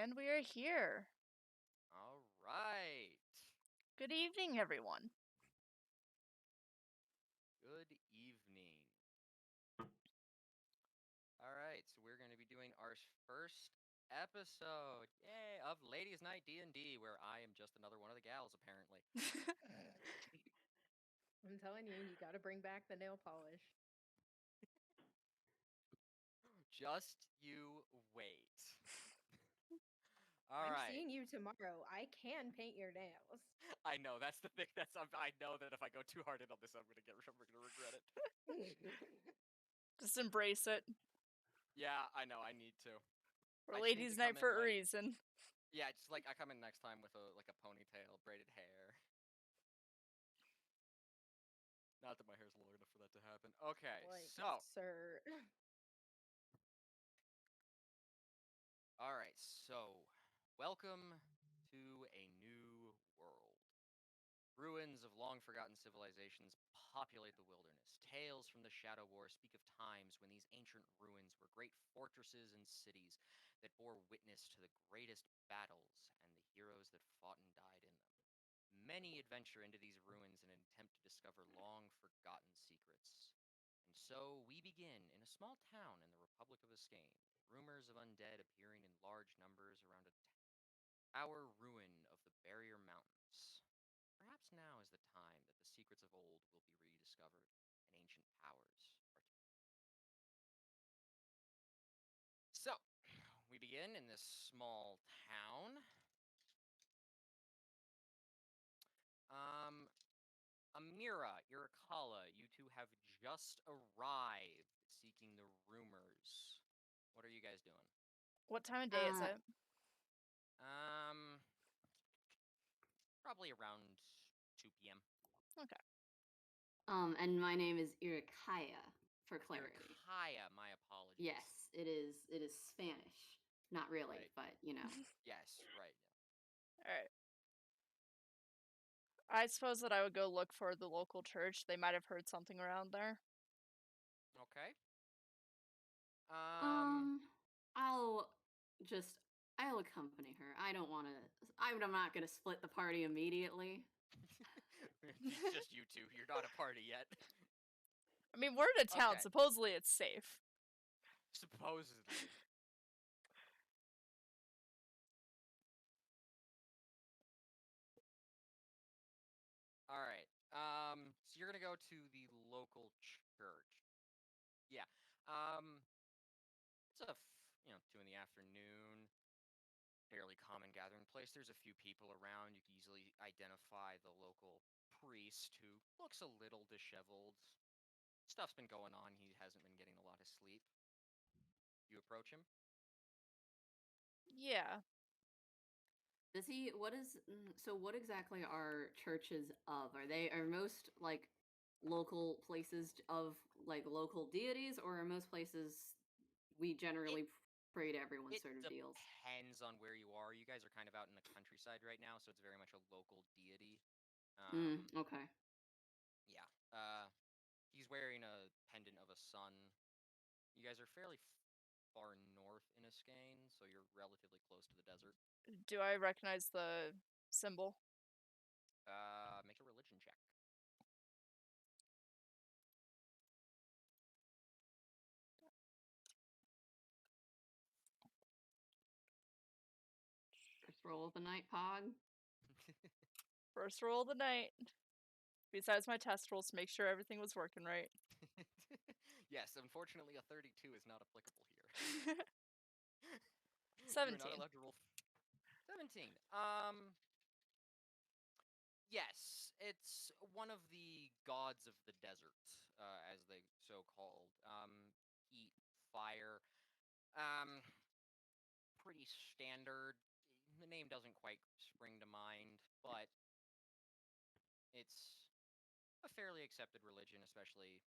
And we are here. All right. Good evening, everyone. Good evening. All right, so we're going to be doing our first episode, yay, of Ladies' Night D&D, where I am just another one of the gals, apparently. I'm telling you, you gotta bring back the nail polish. Just you wait. All I'm right. seeing you tomorrow. I can paint your nails. I know, that's the thing. I know that if I go too hard in on this, I'm gonna regret it. Just embrace it. Yeah, I know, I need to. We're I just need ladies' to night come for in, a like- reason. Yeah, just like I come in next time with a ponytail, braided hair. Not that my hair's long enough for that to happen. Okay, Like, so sir. all right, so welcome to a new world. Ruins of long forgotten civilizations populate the wilderness. Tales from the Shadow War speak of times when these ancient ruins were great fortresses and cities that bore witness to the greatest battles and the heroes that fought and died in them. Many adventure into these ruins in an attempt to discover long forgotten secrets. And so we begin in a small town in the Republic of Escaine. Rumors of undead appearing in large numbers around a tower ruin of the Barrier Mountains. Perhaps now is the time that the secrets of old will be rediscovered and ancient powers are to. So, we begin in this small town. Amira, Irikala, you two have just arrived seeking the rumors. What are you guys doing? What time of day is it? Probably around 2 p.m. Okay. And my name is Irikaya, for clarity. Irikaya, my apologies. Yes, it is. It is Spanish. Not really, Right. but you know. Yes, right. Alright. I suppose that I would go look for the local church. They might have heard something around there. Okay. I'll accompany her. I don't want to. I'm not gonna split the party immediately. It's just you two. You're not a party yet. I mean, we're in a town. Okay. Supposedly it's safe. Supposedly. All right. So you're gonna go to the local church. Yeah. It's 2 in the afternoon. Fairly common gathering place. There's a few people around. You can easily identify the local priest who looks a little disheveled. Stuff's been going on. He hasn't been getting a lot of sleep. You approach him. Yeah. Does he? What exactly are churches of? Are most like local places of like local deities, or are most places we generally pray to everyone It sort of deals? depends on where you are. You guys are kind of out in the countryside right now, so it's very much a local deity. Okay. Yeah. He's wearing a pendant of a sun. You guys are fairly far north in Escaine, so you're relatively close to the desert. Do I recognize the symbol? Make a religion check. First roll of the night, Pog. First roll of the night. Besides my test rolls to make sure everything was working right. Yes, unfortunately, a 32 is not applicable here. 17. You're not allowed to roll 17. Yes, it's one of the gods of the desert, as they so called. Heat, fire. Pretty standard. The name doesn't quite spring to mind, but it's a fairly accepted religion, especially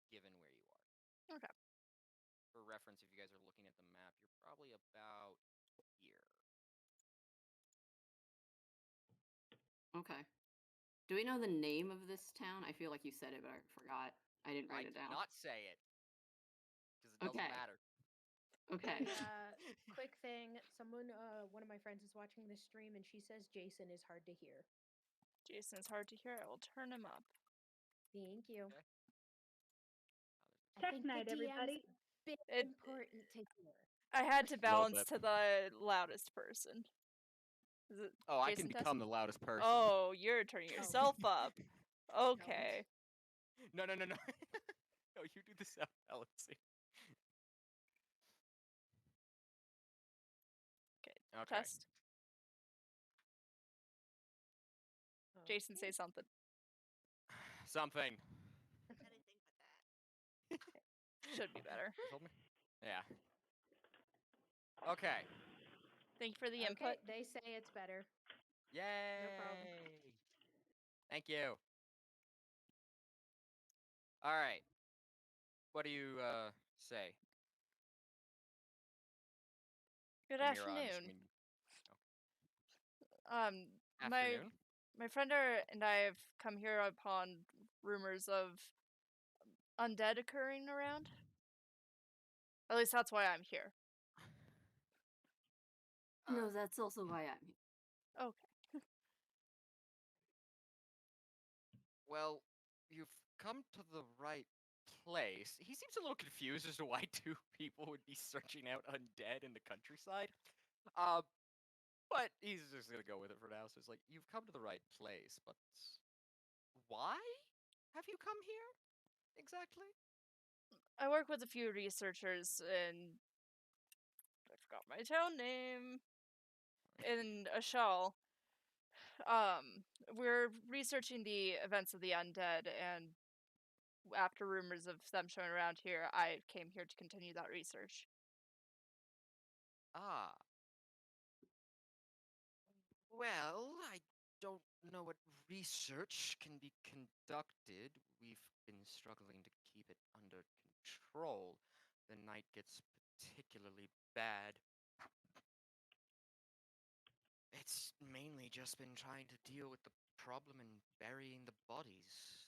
given where you are. Okay. For reference, if you guys are looking at the map, you're probably about here. Okay. Do we know the name of this town? I feel like you said it, but I forgot. I didn't write it down. Not say it, because it doesn't Okay. matter. Okay. Quick thing. So one of my friends is watching this stream, and she says Jason is hard to hear. Jason is hard to hear. I will turn him up. Thank you. Okay. I Tech think night, the DM's everybody. a bit It- important to hear. I had to Little balance bit. to the loudest person. Is it Oh, I Jason can become Tess? the loudest person. Oh, you're turning yourself up. Okay. No. No, you do the sound balancing. Okay. Test. Jason, say Okay. something. Something. Anything but that. Should be better. You told me? Yeah. Okay. Thank you for the Okay, input. they say it's better. Yay! problem. Thank you. All right. What do you say? Good Amira, I'm afternoon. assuming- My Afternoon. friend and I have come here upon rumors of undead occurring around. At least that's why I'm here. No, that's also why I'm here. Okay. Well, you've come to the right place. He seems a little confused as to why two people would be searching out undead in the countryside. But he's just gonna go with it for now. So it's like, you've come to the right place, but why have you come here exactly? I work with a few researchers in I forgot my town name. In Ashal. We're researching the events of the undead, and after rumors of them showing around here, I came here to continue that research. Ah. Well, I don't know what research can be conducted. We've been struggling to keep it under control. The night gets particularly bad. It's mainly just been trying to deal with the problem and burying the bodies.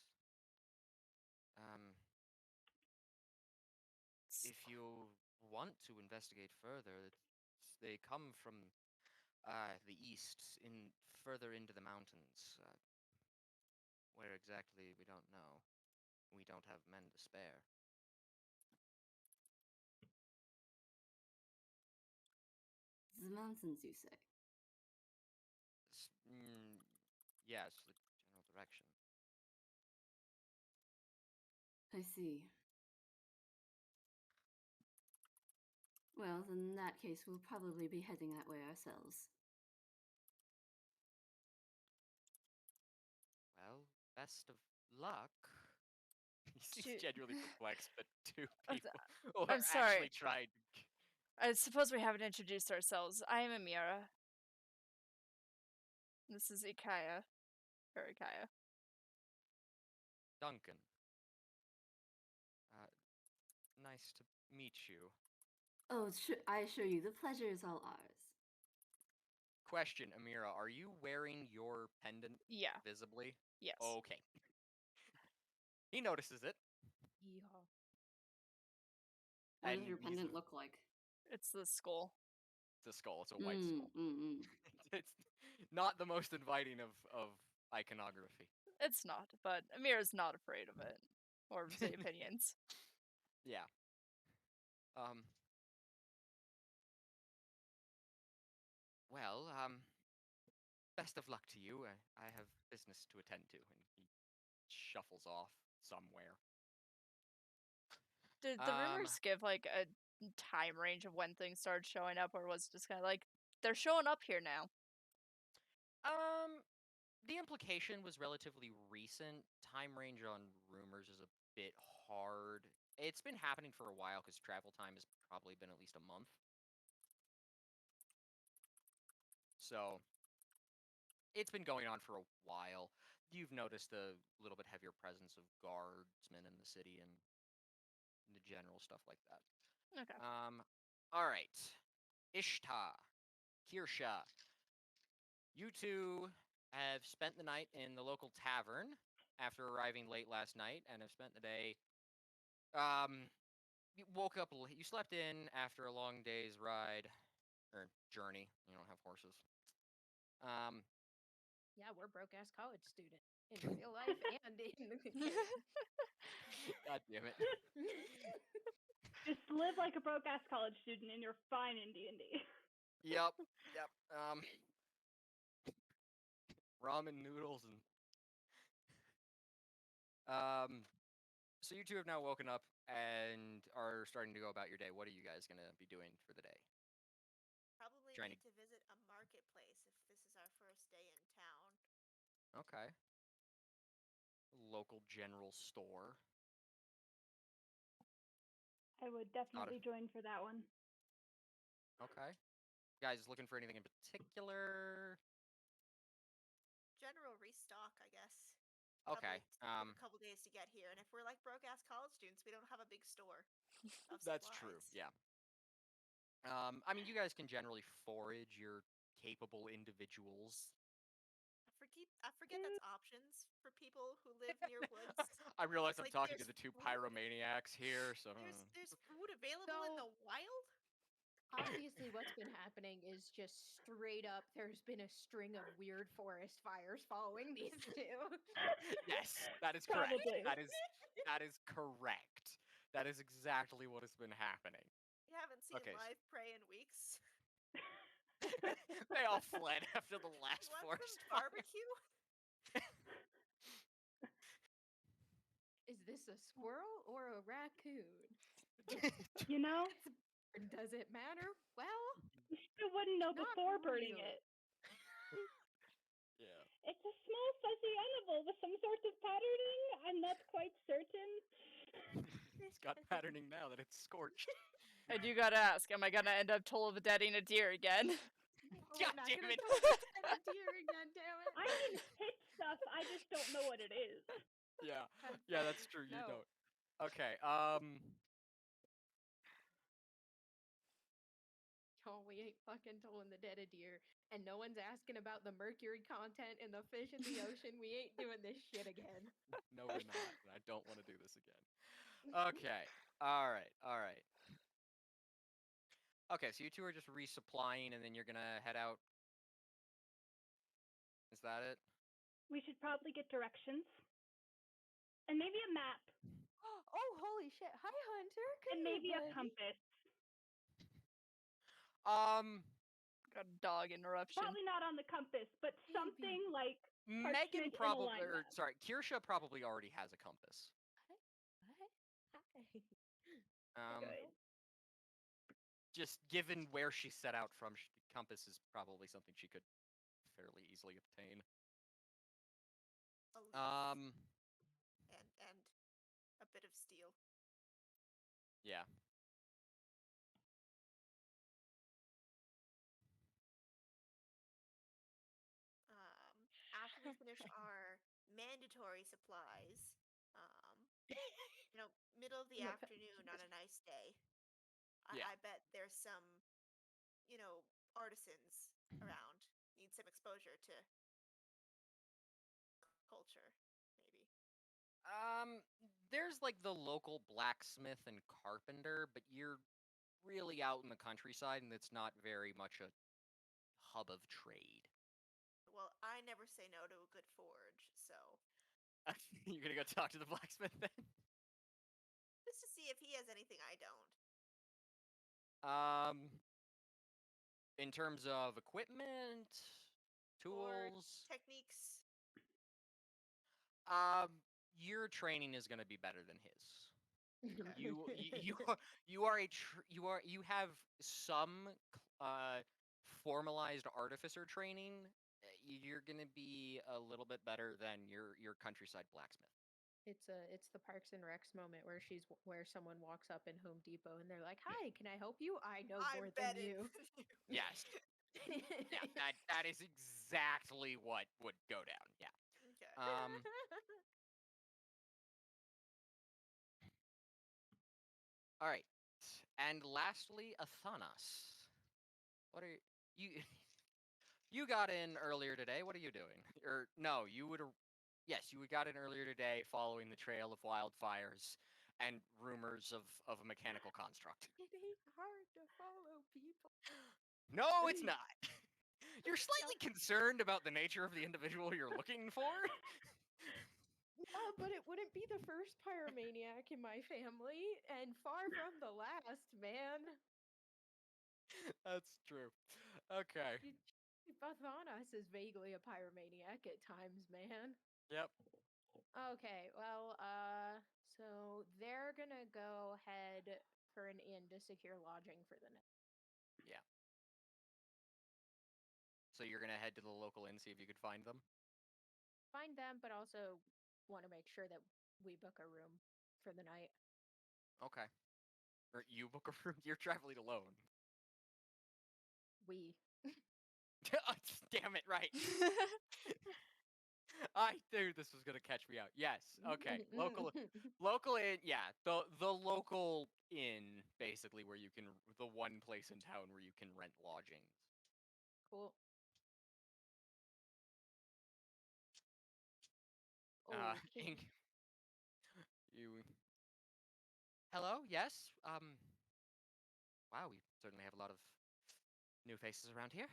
If you want to investigate further, they come from the east, further into the mountains. Where exactly, we don't know. We don't have men to spare. The mountains, you say? Yes, the general direction. I see. Well, in that case, we'll probably be heading that way ourselves. Well, best of luck. He seems Shoot. genuinely perplexed that two I'm people s- who I'm are sorry. actually trying to... I suppose we haven't introduced ourselves. I am Amira. This is Ikaya. Or Ikaya. Duncan. Nice to meet you. Oh, I assure you, the pleasure is all ours. Question, Amira, are you wearing your pendant Yeah. visibly? Yes. Okay. He notices it. Yeehaw. What And does your he's pendant look like? It's the skull. It's a skull. It's a white skull. Mm. It's not the most inviting of iconography. It's not, but Amira's not afraid of it. Or of the opinions. Yeah. Well, best of luck to you. I have business to attend to, and he shuffles off somewhere. Did the rumors give like a time range of when things started showing up, or was it just kind of like they're showing up here now? The implication was relatively recent. Time range on rumors is a bit hard. It's been happening for a while because travel time has probably been at least a month. So it's been going on for a while. You've noticed a little bit heavier presence of guardsmen in the city and the general stuff like that. Okay. All right. Ishtar, Kirsha, you two have spent the night in the local tavern after arriving late last night and have spent the day. You woke up late. You slept in after a long day's ride. or journey. You don't have horses. Yeah, we're broke ass college student in real life and in the game. God damn it. Just live like a broke ass college student, and you're fine in D&D. Yep. Ramen noodles and so you two have now woken up and are starting to go about your day. What are you guys gonna be doing for the day? Probably Trying need to visit a marketplace if this is our first day in town. Okay. Local general store. I would definitely join for that one. Okay. Guys looking for anything in particular? General restock, I guess. Okay. Probably take a couple days to get here, and if we're like broke ass college students, we don't have a big store. Of That's true. supplies. Yeah. I mean, you guys can generally forage. You're capable individuals. I forget that's options for people who live near woods. I realize I'm Like, talking to there's the two food. pyromaniacs here, so There's food available in So- the wild. Obviously, what's been happening is just straight up. There's been a string of weird forest fires following these two. yes, that is correct. Probably. That is correct. That is exactly what has been happening. We haven't seen Okay, live prey in weeks. They all fled after the last You want forest some fire. barbecue? Is this a squirrel or a raccoon? You know, Does it matter? Well, you still wouldn't know Not before burning real. it. Yeah. It's a small fuzzy animal with some sort of patterning. I'm not quite certain. It's got patterning now that it's scorched. I do gotta ask, am I gonna end up toll-of-a-deading a deer again? God damn it. A deer again, damn it. I can hit stuff. I just don't know what it is. Yeah. Yeah, that's true. You No. don't. Okay. Oh, we ain't fucking tolling the dead a deer, and no one's asking about the mercury content in the fish in the ocean. We ain't doing this shit again. No, we're not. And I don't want to do this again. Okay. All right. Okay, so you two are just resupplying, and then you're gonna head out. Is that it? We should probably get directions. And maybe a map. Oh, holy shit. Hi, Hunter. And Come maybe here, a buddy. compass. Got a dog interruption. Probably not on the compass, but something like Megan parchment in probably, alignment. Kirsha probably already has a compass. What? Hi. Good. Just given where she set out from, compass is probably something she could fairly easily obtain. A leaf and a bit of steel. Yeah. After we finish our mandatory supplies, middle of the No, afternoon on a nice day, Yeah. I bet there's some, artisans around. Need some exposure to culture, maybe. There's like the local blacksmith and carpenter, but you're really out in the countryside, and it's not very much a hub of trade. Well, I never say no to a good forge, so You're gonna go talk to the blacksmith then? just to see if he has anything I don't. In terms of equipment, Or tools, techniques. your training is gonna be better than his. Okay. You have some formalized artificer training. You're gonna be a little bit better than your countryside blacksmith. It's the Parks and Recs moment where someone walks up in Home Depot and they're like, "Hi, can I help you? I know I'm more than better you." than you. Yes. Yeah, that is exactly what would go down. Yeah. Okay. All right. And lastly, Athanas. What are you? You got in earlier today. What are you doing? Or no, you would. Yes, you got in earlier today, following the trail of wildfires and rumors of a mechanical construct. It ain't hard to follow people. No, it's not. You're slightly concerned about the nature of the individual you're looking for. Yeah, but it wouldn't be the first pyromaniac in my family, and far from the last, man. That's true. Okay. Bathanas is vaguely a pyromaniac at times, man. Yep. Okay, well, so they're gonna go head for an inn to secure lodging for the night. Yeah. So you're gonna head to the local inn, see if you could find them? Find them, but also want to make sure that we book a room for the night. Okay. Or you book a room? You're traveling alone. We. Damn it, right. I knew this was gonna catch me out. Yes. Okay. Local inn, yeah. The local inn, basically, where you can the one place in town where you can rent lodgings. Cool. Oh, can Ink. You. Hello. Yes. Wow. We certainly have a lot of new faces around here.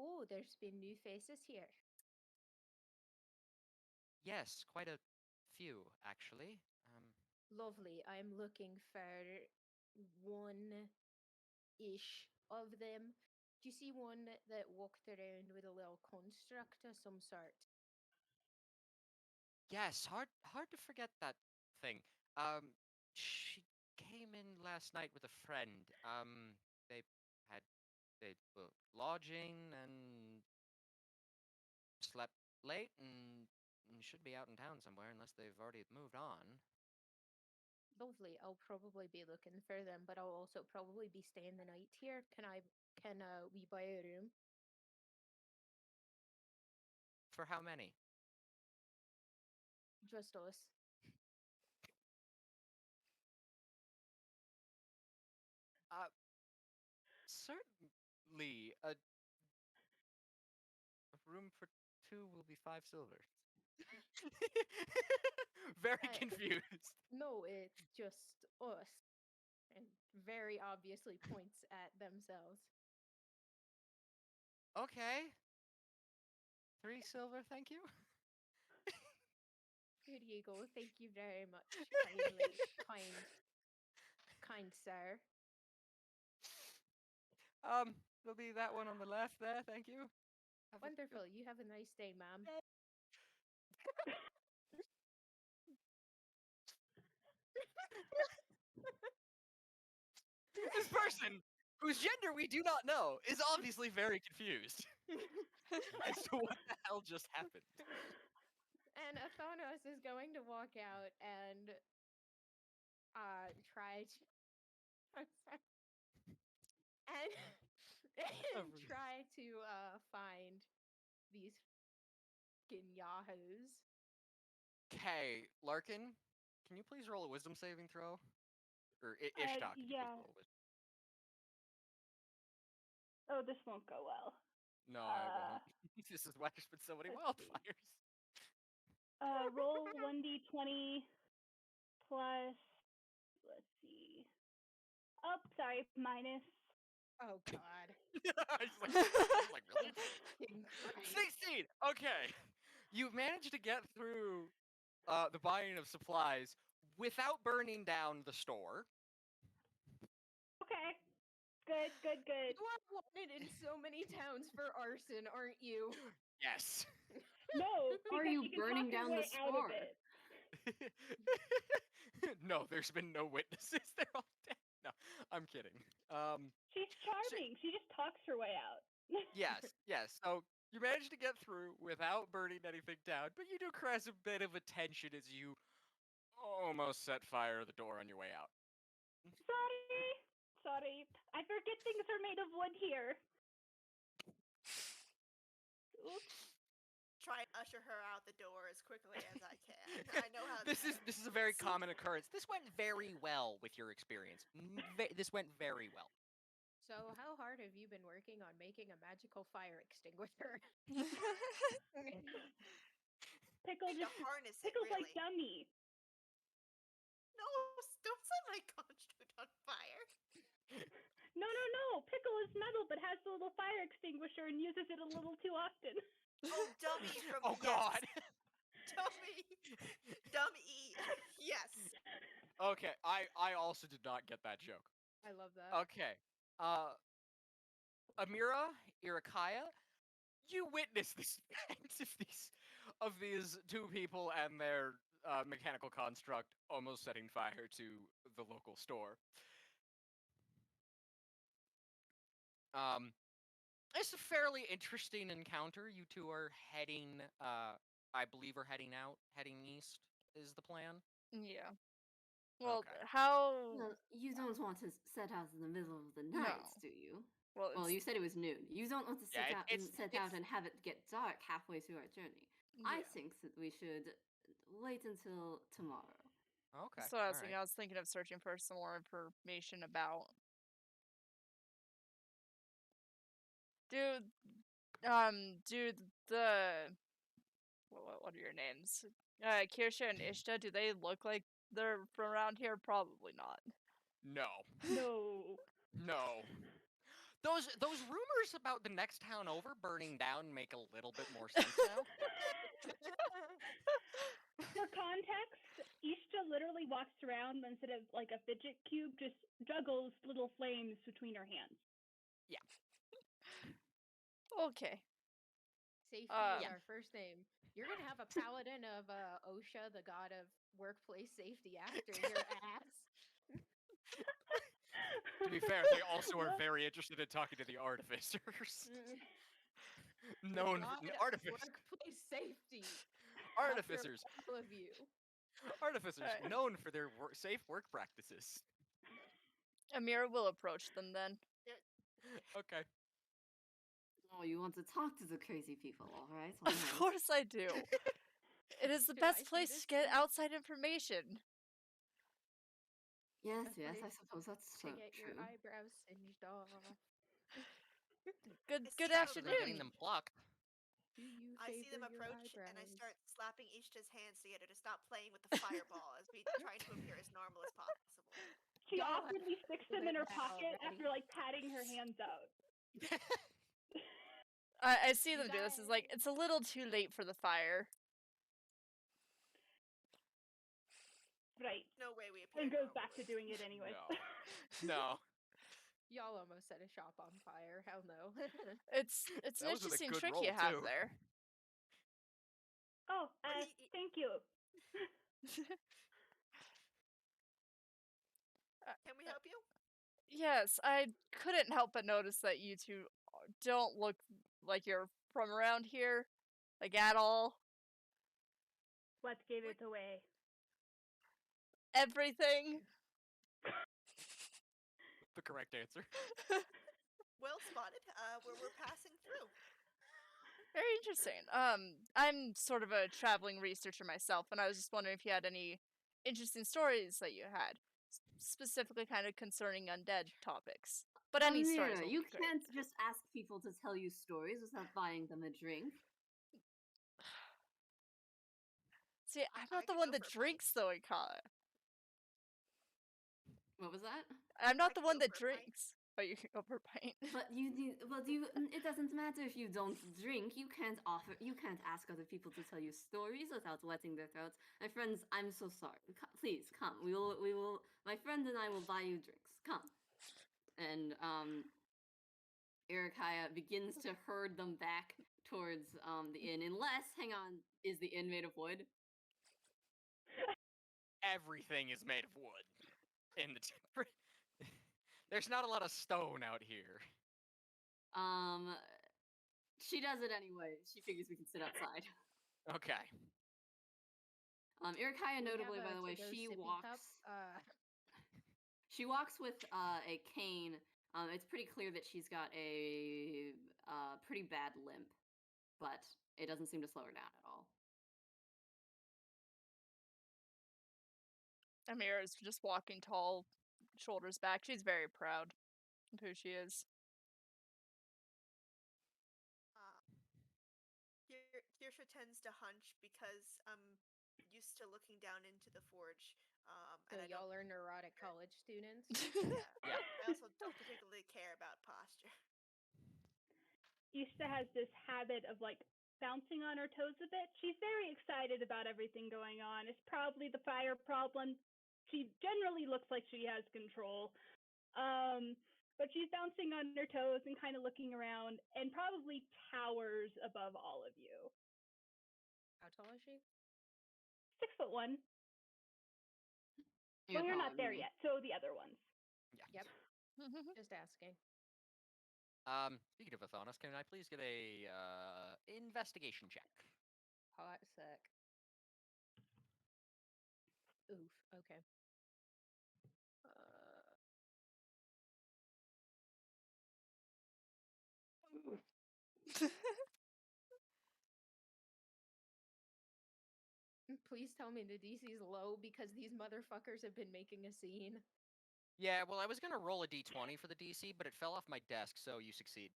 oh, there's been new faces here. Yes, quite a few actually. Lovely. I'm looking for one-ish of them. Do you see one that walked around with a little construct of some sort? Yes, hard to forget that thing. She came in last night with a friend. They had they booked lodging and slept late and should be out in town somewhere unless they've already moved on. Lovely. I'll probably be looking for them, but I'll also probably be staying the night here. Can we buy a room? For how many? Just us. Certainly a room for two will be 5 silver. Very Uh, confused. No, it's just us. And very obviously points at themselves. Okay. 3 silver, thank you. Here you go. Thank you very much. Kindly, kind sir. There'll be that one on the left there, thank you. Have a good- Wonderful. You have a nice day, ma'am. This person, whose gender we do not know, is obviously very confused as to what the hell just happened. And Athanos is going to walk out and try to I'm sorry. and try to find these fucking yahoos. Okay, Larkin, can you please roll a wisdom saving throw? Or Ishtar, can you please yeah. roll a wisdom? Oh, this won't go well. No, I won't. This is why there's been so many let's see. wildfires. Roll 1d20 plus, let's see. Oh, sorry, minus. Oh God. I was like, really? Fucking Christ. 16! Okay. You managed to get through the buying of supplies without burning down the store. Okay. Good, good, good. You are wanted in so many towns for arson, aren't you? Yes. No, Are because you you can burning talk your down the way out of store? it. No, there's been no witnesses. They're all dead. No, I'm kidding. She's charming. She just talks her way out. Yes. So you managed to get through without burning anything down, but you do cause a bit of attention as you almost set fire to the door on your way out. Sorry. I forget things are made of wood here. Oops. Try and usher her out the door as quickly as I can. I know how This is a very common occurrence. This went very well with your experience. This went very well. So, how hard have you been working on making a magical fire extinguisher? Pickle need to just harness it, Pickle's really. like dummy. No, don't set my construct on fire. No. Pickle is has the little fire extinguisher and uses it a little too often. Oh, dummy from Oh yes. God. Dummy. Dummy. Yes. Okay, I also did not get that joke. I love that. Okay. Amira, Irakaya, you witnessed this event of these two people and their mechanical construct almost setting fire to the local store. It's a fairly interesting encounter. You two are heading, I believe, heading east is the plan. Yeah. Well, Okay. how? Well, you don't want to set out in the middle of the night, do you? Well, Well, it's, you said it was noon. You don't want to Yeah, set out and have it get dark halfway through our journey. I yeah. think that we should wait until tomorrow. Okay. So I was all thinking, right. I was thinking of searching for some more information about. Do the what are your names? Kirsha and Ishta, do they look like they're from around here? Probably not. No. No. No. Those rumors about the next town over burning down make a little bit more sense now. For context, Ishta literally walks around instead of like a fidget cube, just juggles little flames between her hands. Okay. Safety is Yeah. our first name. You're gonna have a paladin of OSHA, the god of workplace safety, after your ass. To be fair, they also are very interested in talking to the artificers. Known God of artificers. workplace safety. Artificers. After all of you. Artificers Alright. known for their safe work practices. Amira will approach them then. Okay. Oh, you want to talk to the crazy people, all right? All Of right. course I do. It is the Should I best see place this to get thing? outside information. Yes, Best yes, I place suppose that's to so get your true. eyebrows singed off. Good It's good true. Faster than getting afternoon. them plucked. Do you I see them favor your approach and I eyebrows? start slapping Ishta's hands together to stop playing with the fireball as we try to appear as normal as possible. She Y'all have awkwardly sticks them in her that pocket already. after like patting her hands out. I see them You do this. It's like it's a little too late for the fire. Right. No way we appear And goes normal back to with- doing it anyway. No. Y'all almost set a shop on fire. Hell no. It's an That was with a interesting good trick roll, you have too. there. Oh, thank you. Can we help you? Yes, I couldn't help but notice that you two don't look like you're from around here, like at all. What gave it away? Everything. The correct answer. Well spotted. We're passing through. Very interesting. I'm sort of a traveling researcher myself, and I was just wondering if you had any interesting stories that you had, specifically kind of concerning undead topics. But any stories Amira, will you be great. can't just ask people to tell you stories without buying them a drink. See, I'm I not the could one go that for a pint. drinks, though, Ikara. What was that? I'm not the could one go that for a pint. drinks. Oh, you can go for a pint. But it doesn't matter if you don't drink. You can't ask other people to tell you stories without wetting their throats. My friends, I'm so sorry. Please come. We will. My friend and I will buy you drinks. Come. And Irakaya begins to herd them back towards the inn. Unless, hang on, is the inn made of wood? Everything is made of wood. In the There's not a lot of stone out here. She does it anyway. She figures we can sit outside. Okay. Irakaya, We notably, have by a the way, to-go she sippy walks. cup. She walks with a cane. It's pretty clear that she's got a pretty bad limp, but it doesn't seem to slow her down at all. Amira is just walking tall, shoulders back. She's very proud of who she is. Kirsha tends to hunch because I'm used to looking down into the forge. So And I y'all don't, are neurotic college students. yeah. Yeah. I also don't particularly care about posture. Ishta has this habit of like bouncing on her toes a bit. She's very excited about everything going on. It's probably the fire problem. She generally looks like she has control. But she's bouncing on her toes and kind of looking around and probably towers above all of you. How tall is she? 6'1". Well, you're not there yet, so the other ones. Yeah. Yep. Just asking. Speaking of Athanas, can I please get a investigation check? Hot sec. Oof. Okay. Please tell me the DC's low because these motherfuckers have been making a scene. Yeah, well, I was gonna roll a d20 for the DC, but it fell off my desk, so you succeed.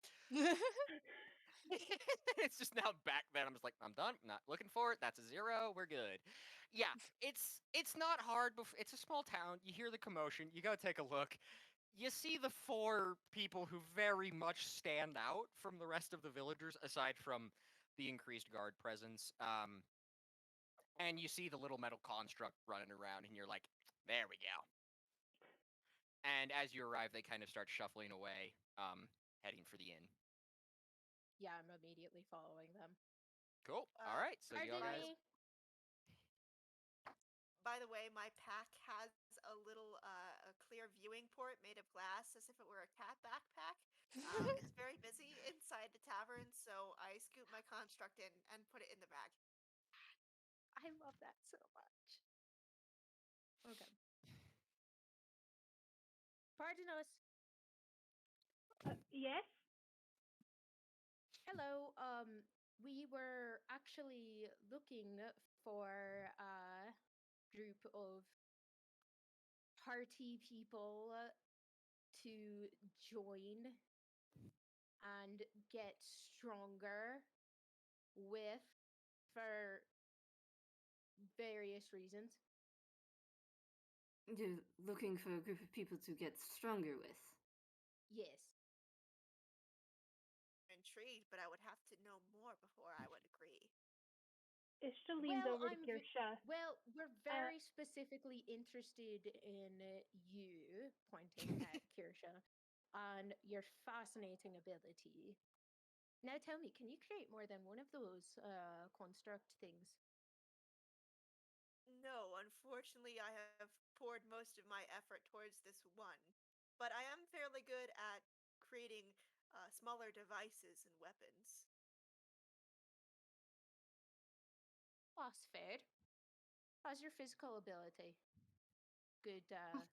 It's just now back there. I'm just like, I'm done. Not looking for it. That's a 0. We're good. Yeah, it's not hard. It's a small town. You hear the commotion. You go take a look. You see the 4 people who very much stand out from the rest of the villagers, aside from the increased guard presence. And you see the little metal construct running around, and you're like, there we go. And as you arrive, they kind of start shuffling away, heading for the inn. Yeah, I'm immediately following them. Cool. All right. So you all guys. Pardon me? By the way, my pack has a little a clear viewing port made of glass, as if it were a cat backpack. It's very busy inside the tavern, so I scoop my construct in and put it in the bag. I love that so much. Okay. Pardon us. Yes? Hello. We were actually looking for a group of party people to join and get stronger with for various reasons. You're looking for a group of people to get stronger with. Yes. I'm intrigued, but I would have to know more before I would agree. Ishta leans over to Kirsha. Well, we're very specifically interested in you, pointing at Kirsha, and your fascinating ability. Now tell me, can you create more than one of those construct things? No, unfortunately, I have poured most of my effort towards this one. But I am fairly good at creating smaller devices and weapons. That's fair. How's your physical ability? Good,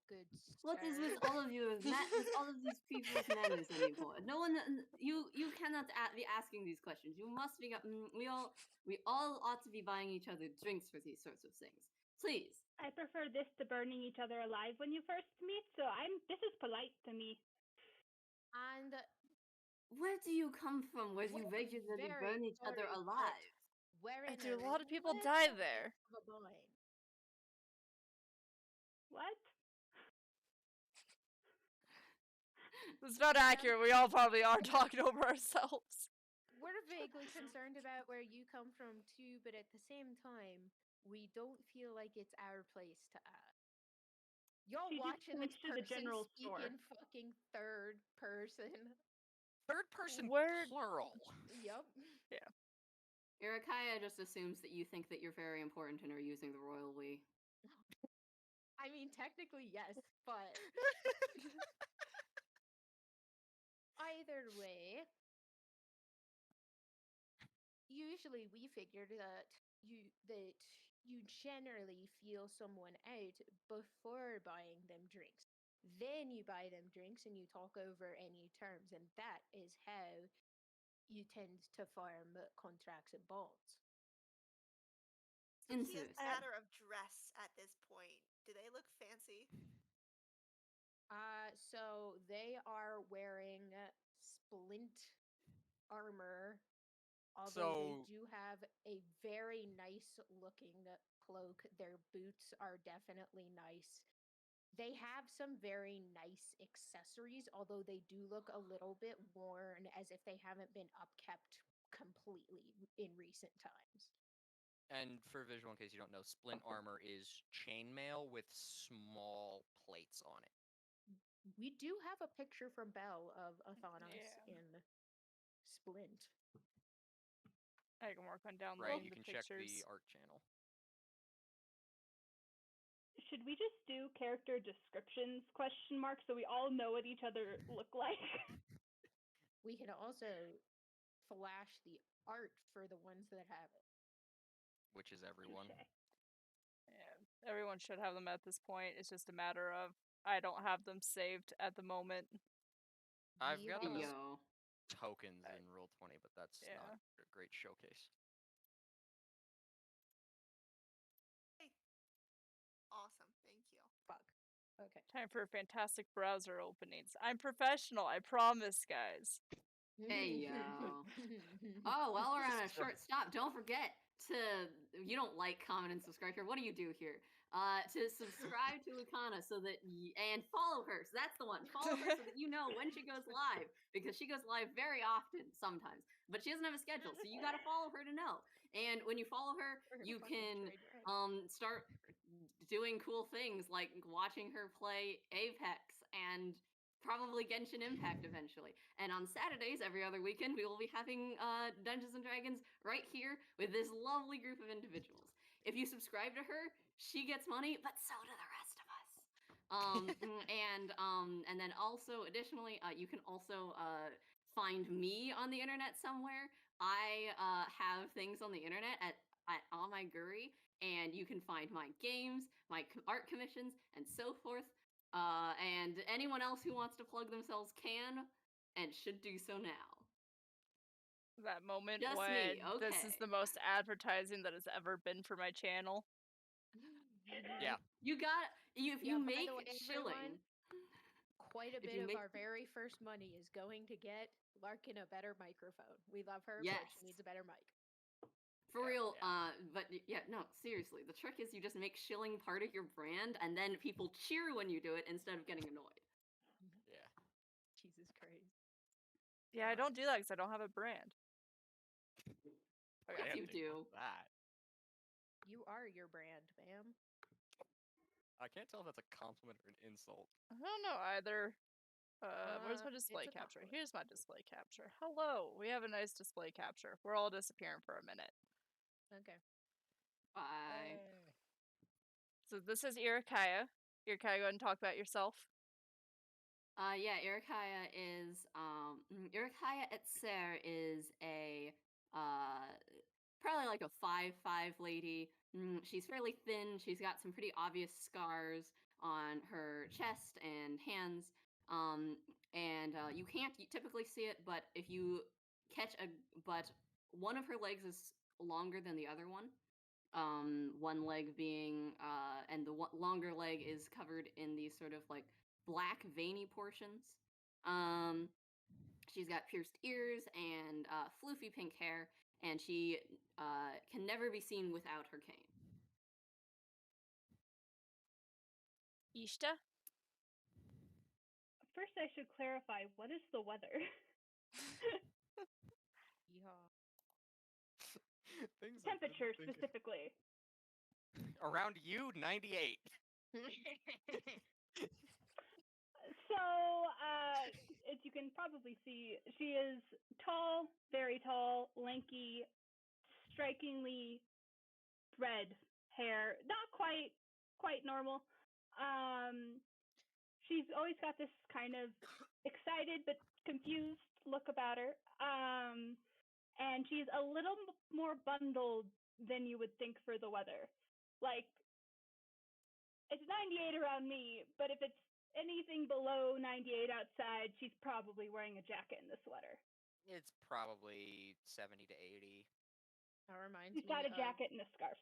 good. What is sir. with all of you, with all of these people's manners anymore? No one, you cannot be asking these questions. You must be. We all ought to be buying each other drinks for these sorts of things. Please. I prefer this to burning each other alive when you first meet, so this is polite to me. And Where do you come from where you we're regularly very burn each other sorry, alive? we're in Do a lot of people little die bit there? of a bind. What? It's not accurate. We all probably are talking over ourselves. We're vaguely concerned about where you come from too, but at the same time, we don't feel like it's our place to ask. Y'all She just watching points this to the person general speak store. in fucking third person. Third person Where- plural. Yup. Irakaya just assumes that you think that you're very important and are using the royal we. I mean, technically, yes, but either way, usually we figured that you generally feel someone out before buying them drinks. Then you buy them drinks and you talk over any terms, and that is how you tend to form contracts and bonds. So key is Interesting. a matter of dress at this point. Do they look fancy? So they are wearing splint armor, although they do have a very nice looking cloak. Their boots are definitely nice. They have some very nice accessories, although they do look a little bit worn as if they haven't been upkept completely in recent times. And for visual, in case you don't know, splint armor is chainmail with small plates on it. We do have a picture from Belle of Athanos Yeah. in Splint. I can work on Right, downloading you the can check pictures. the art channel. Should we just do character descriptions ? So we all know what each other look like. We can also flash the art for the ones that have it. Which is everyone. Touche. Yeah, everyone should have them at this point. It's just a matter of I don't have them saved at the moment. I've got them as Yo. tokens in Roll20, but that's Yeah. not a great showcase. Awesome, thank you. Fuck. Okay. Time for fantastic browser openings. I'm professional, I promise, guys. Hey, yo. Oh, while we're on a short stop, don't forget to, you don't like, comment, and subscribe here. What do you do here? To subscribe to Lucana so that, and follow her. So that's the one. Follow her so that you know when she goes live, because she goes live very often sometimes, but she doesn't have a schedule, so you gotta follow her to know. And when you follow her, you can start doing cool things like watching her play Apex and probably Genshin Impact eventually. And on Saturdays, every other weekend, we will be having Dungeons and Dragons right here with this lovely group of individuals. If you subscribe to her, she gets money, but so do the rest of us. And then also, additionally, you can also find me on the internet somewhere. I have things on the internet at Amiguri, and you can find my games, my art commissions, and so forth. And anyone else who wants to plug themselves can and should do so now. That moment Just when me, this is okay. the most advertising that has ever been for my channel. Yeah. You got, if Yeah, you by make the way, shilling, everyone, quite a if bit you of make- our very first money is going to get Larkin a better microphone. We love her, but Yes. she needs a better mic. for Yeah, real, yeah. but yeah, no, seriously, the trick is you just make shilling part of your brand, and then people cheer when you do it instead of getting annoyed. Yeah. Jesus Christ. Yeah, I don't do that because I don't have a brand. Yes, you do. That. You are your brand, ma'am. I can't tell if that's a compliment or an insult. I don't know either. Where's my It's display a capture? compliment. Here's my display capture. Hello, we have a nice display capture. We're all disappearing for a minute. Okay. Bye. So this is Irakaya. Irakaya, go ahead and talk about yourself. Yeah, Irakaya is Irakaya Etzer is a probably like a 5'5" lady. She's fairly thin. She's got some pretty obvious scars on her chest and hands. And you can't typically see it, but if you but one of her legs is longer than the other one. One leg being and the longer leg is covered in these sort of like black veiny portions. She's got pierced ears and floofy pink hair, and she can never be seen without her cane. Ishta? First, I should clarify, what is the weather? Yeehaw. Things I've been Temperature, thinking. specifically. Around you, 98. So, as you can probably see, she is tall, very tall, lanky, strikingly red hair. Not quite normal. She's always got this kind of excited but confused look about her. And she's a little more bundled than you would think for the weather. Like, it's 98 around me, but if it's anything below 98 outside, she's probably wearing a jacket and a sweater. It's probably 70 to 80. That reminds She's me got a of jacket and a scarf.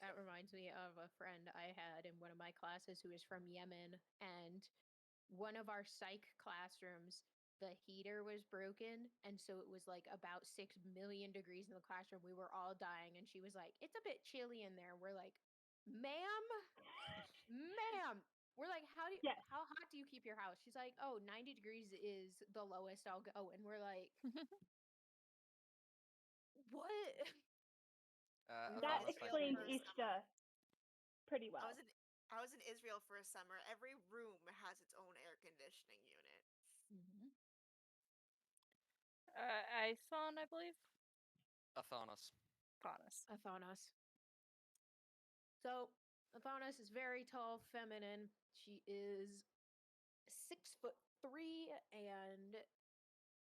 That reminds me of a friend I had in one of my classes who is from Yemen, and one of our psych classrooms, the heater was broken, and so it was like about 6 million degrees in the classroom. We were all dying, and she was like, "It's a bit chilly in there." We're like, "Ma'am, ma'am, We're like, Yes. how hot do you keep your house? She's like, oh, 90 degrees is the lowest I'll go. And we're like, what? was That in Athana's Israel explains for a Ishta summer. pretty I well. was in Israel for a summer. Every room has its own air conditioning unit. Mhm. iPhone, I believe. Athanas. Faunus. Athanas. So Athanas is very tall, feminine. She is 6'3" and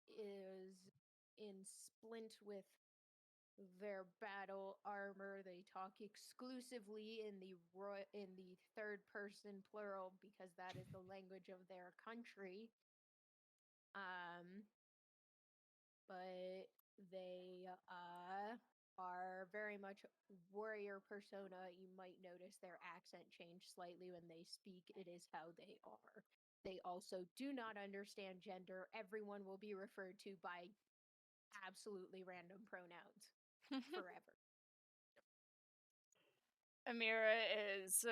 is in splint with their battle armor. They talk exclusively in the third person plural because that is the language of their country. But they are very much warrior persona. You might notice their accent change slightly when they speak. It is how they are. They also do not understand gender. Everyone will be referred to by absolutely random pronouns forever. Amira is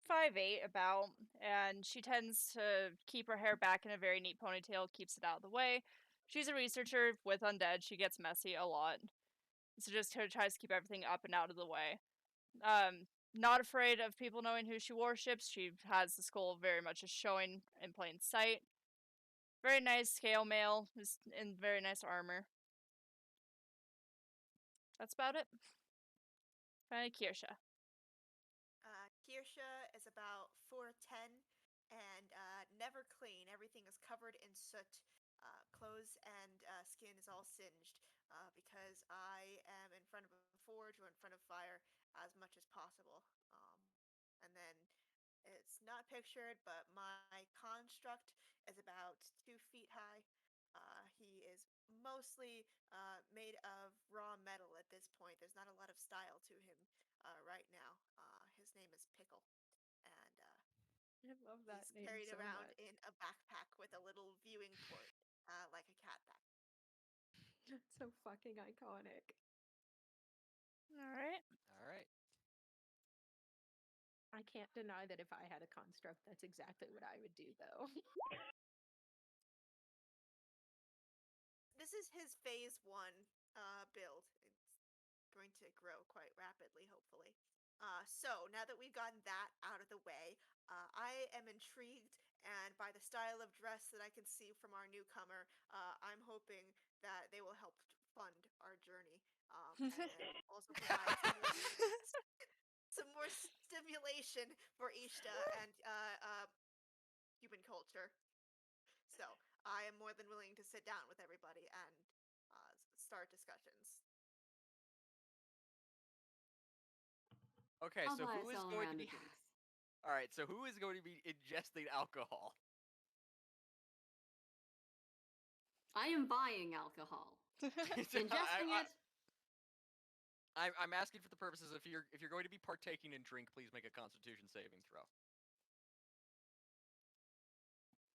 5'8" about, and she tends to keep her hair back in a very neat ponytail, keeps it out of the way. She's a researcher with undead. She gets messy a lot, so just tries to keep everything up and out of the way. Not afraid of people knowing who she worships. She has the skull very much just showing in plain sight. Very nice scale mail, just in very nice armor. That's about it. Finally, Kirsha. Kirsha is about 4'10" and never clean. Everything is covered in soot. Clothes and skin is all singed because I am in front of a forge or in front of fire as much as possible. And then it's not pictured, but my construct is about 2 feet high. He is mostly made of raw metal at this point. There's not a lot of style to him right now. His name is Pickle, and I love that he's name carried so around much. in a backpack with a little viewing port, like a cat back. That's so fucking iconic. All right. All right. I can't deny that if I had a construct, that's exactly what I would do, though. This is his phase 1 build. It's going to grow quite rapidly, hopefully. So now that we've gotten that out of the way, I am intrigued, and by the style of dress that I can see from our newcomer, I'm hoping that they will help fund our journey, and then also provide some more stimulation for Ishta and human culture. So I am more than willing to sit down with everybody and start discussions. Okay, I'll so buy who us is all a going to round be? of drinks. All right, so who is going to be ingesting alcohol? I am buying alcohol. Ingesting it. I'm asking for the purposes if you're going to be partaking in drink, please make a Constitution saving throw.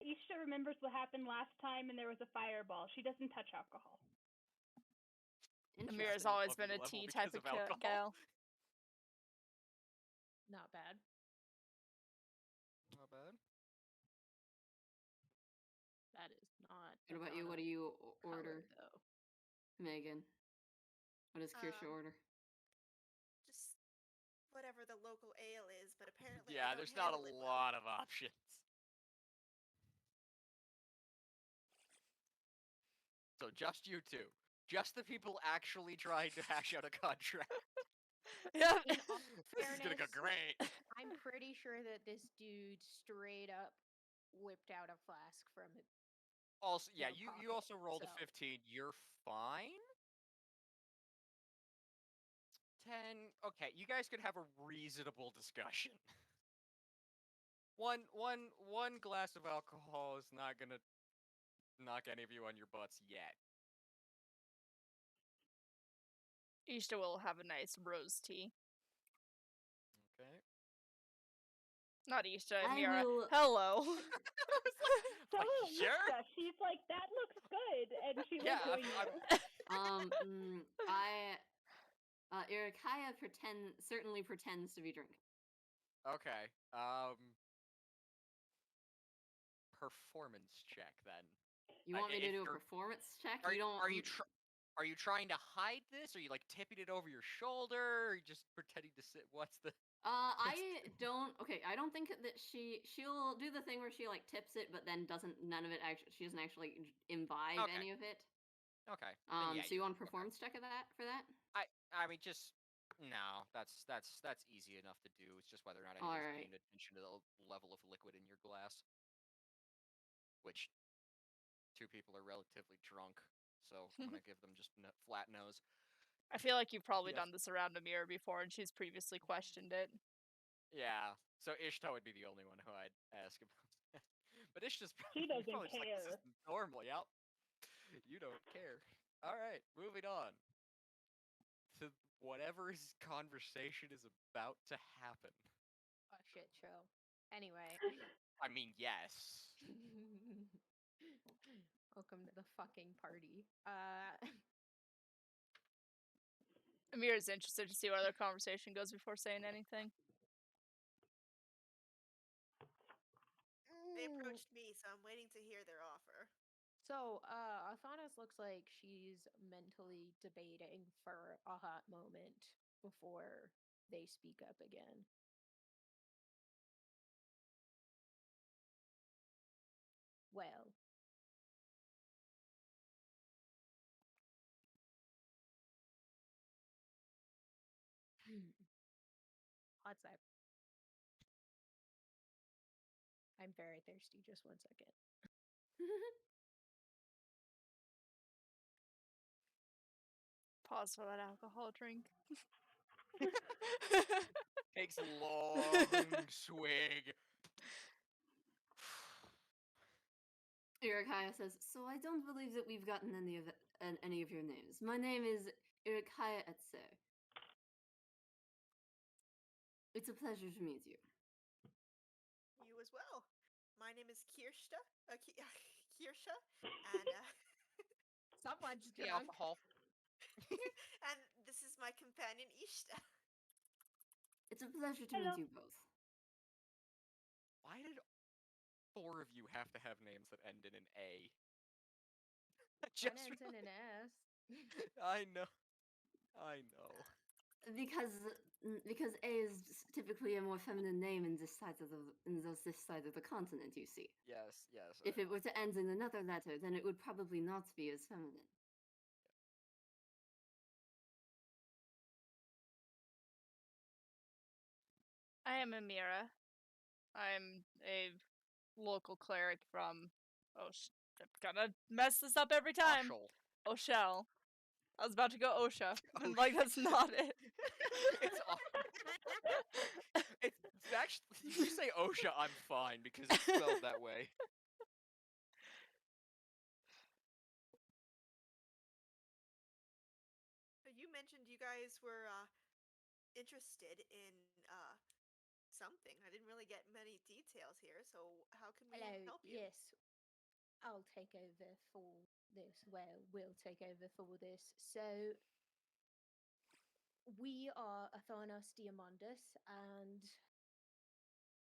Ishta remembers what happened last time, and there was a fireball. She doesn't touch alcohol. Amira's Interesting. always been a Level tea because type of of alcohol. gal. Not bad. Not bad. That is not. What about you? Athana's What do you color, order, though? Megan? What does Kirsha Um, order? just whatever the local ale is, but apparently I Yeah, don't there's not a handle it well. lot of options. So just you two. Just the people actually trying to hash out a contract. Yep. In all This is gonna go fairness, great. I'm pretty sure that this dude straight up whipped out a flask from it. Also, yeah, their you also pocket, rolled a so- 15. You're fine. 10. Okay, you guys could have a reasonable discussion. One glass of alcohol is not gonna knock any of you on your butts yet. Ishta will have a nice rose tea. Okay. Not Ishta, I Amira. will- Hello. So Like, will sure? Ishta. She's like, that looks good, and she will Yeah, join you. Irikaya certainly pretends to be drinking. Okay. performance check then. You want me to if do a you're- performance check? Are You don't. are you trying to hide this? Are you like tipping it over your shoulder? Or are you just pretending to sit? What's the? I don't. Okay, I don't think that she'll do the thing where she like tips it, but then none of it actually. She doesn't actually imbibe Okay. any of it. Okay. Then yeah, So you want a performance check of that for that? I mean, just no. That's easy enough to do. It's just whether or not anyone's Alright. paying attention to the level of liquid in your glass, which two people are relatively drunk, so I'm gonna give them just flat nose. I feel like you've probably Yes. done this around Amira before, and she's previously questioned it. Yeah. So Ishta would be the only one who I'd ask about that. But Ishta's She probably, doesn't probably just like, care. this is normal. Yep. You don't care. All right. Moving on to whatever conversation is about to happen. A shit show. Anyway. I mean, yes. Welcome to the fucking party. Amira's interested to see where their conversation goes before saying anything. They approached me, so I'm waiting to hear their offer. So, Athanas looks like she's mentally debating for a hot moment before they speak up again. Well, hot sec. I'm very thirsty. Just 1 second. Pause for that alcohol drink. Takes a long swig. Irikaya says, "So I don't believe that we've gotten any of your names. My name is Irikaya Etsu. It's a pleasure to meet you." You as well. My name is Kirsta. Kirsha, and Someone's The drunk. alcohol. and this is my companion Ishta. It's a pleasure to Hello. meet you both. Why did 4 of you have to have names that end in an A? One ends in an S. I know. I know. Because A is typically a more feminine name in this side of the continent. You see, Yes, yes. if it were to end in another letter, then it would probably not be as feminine. I am Amira. I'm a local cleric from. I'm gonna mess this up every time. Oshel. Oshel. I was about to go Osha, and like that's not it. It's it's actually, if you say Osha, I'm fine because it's spelled that way. You mentioned you guys were interested in something. I didn't really get many details here, so how can we Hello. help you? Yes, I'll take over for this. Well, we'll take over for this. So, we are Athanas Diamandus, and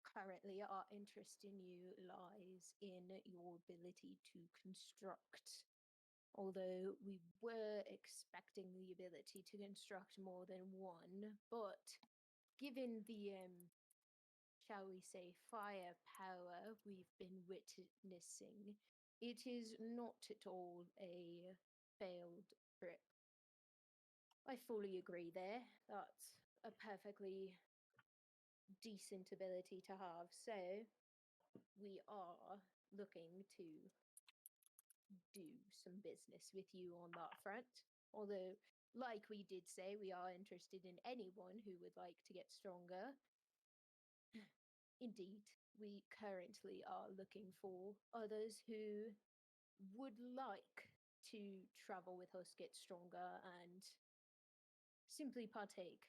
currently our interest in you lies in your ability to construct. Although we were expecting the ability to construct more than one, but given the shall we say, firepower we've been witnessing, it is not at all a failed trip. I fully agree there. That's a perfectly decent ability to have. So, we are looking to do some business with you on that front. Although, like we did say, we are interested in anyone who would like to get stronger. Indeed, we currently are looking for others who would like to travel with us, get stronger, and simply partake.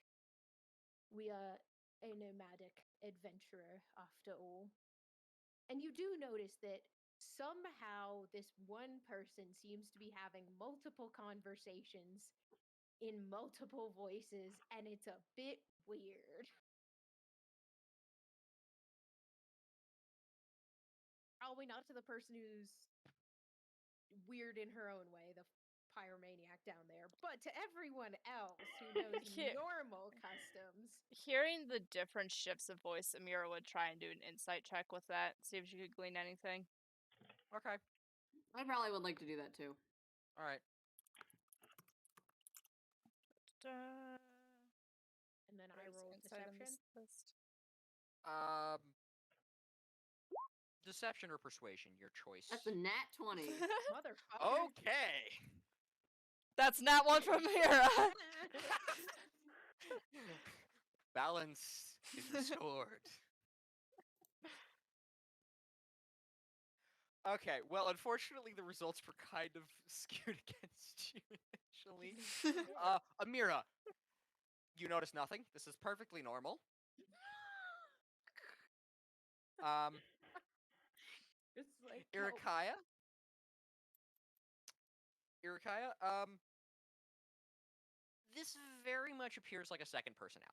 We are a nomadic adventurer after all. And you do notice that somehow this one person seems to be having multiple conversations in multiple voices, and it's a bit weird. Shall we Probably not to the person who's weird in her own way, the pyromaniac down there, but to everyone else who knows Here- normal customs. Hearing the different shifts of voice, Amira would try and do an insight check with that, see if she could glean anything. Okay. I probably would like to do that too. All right. And then I Where's rolled insight on deception. this list? Deception or persuasion, your choice. That's a nat 20. Motherfucker. Okay. That's not one from Amira. Balance is restored. Okay, well, unfortunately, the results were kind of skewed against you initially. Amira, you notice nothing. This is perfectly normal. It's like Irikaya? This very much appears like a second personality.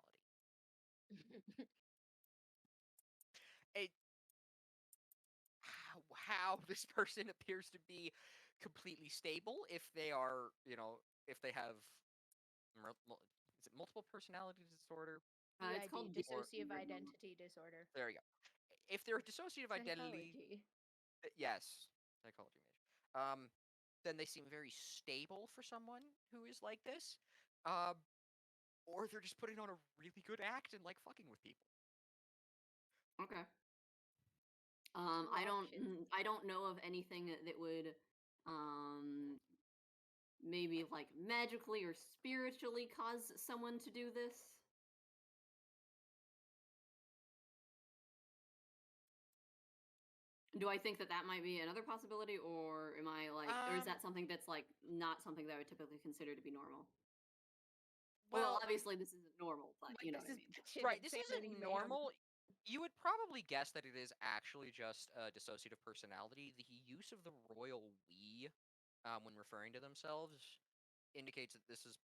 How this person appears to be completely stable if they are, if they have, is it multiple personality disorder? It's called dissociative or- identity disorder. There you go. If they're a dissociative identity, Psychology. yes, psychology major. Then they seem very stable for someone who is like this. Or they're just putting on a really good act and like fucking with people. Okay. Two options. I don't know of anything that would maybe like magically or spiritually cause someone to do this. Do I think that that might be another possibility, or am I like, or is that something that's like not something that I would typically consider to be normal? Well, obviously this isn't normal, but Like, you know this what I is mean. the shit Right, this insanity isn't man. normal. You would probably guess that it is actually just a dissociative personality. The use of the royal we when referring to themselves indicates that this is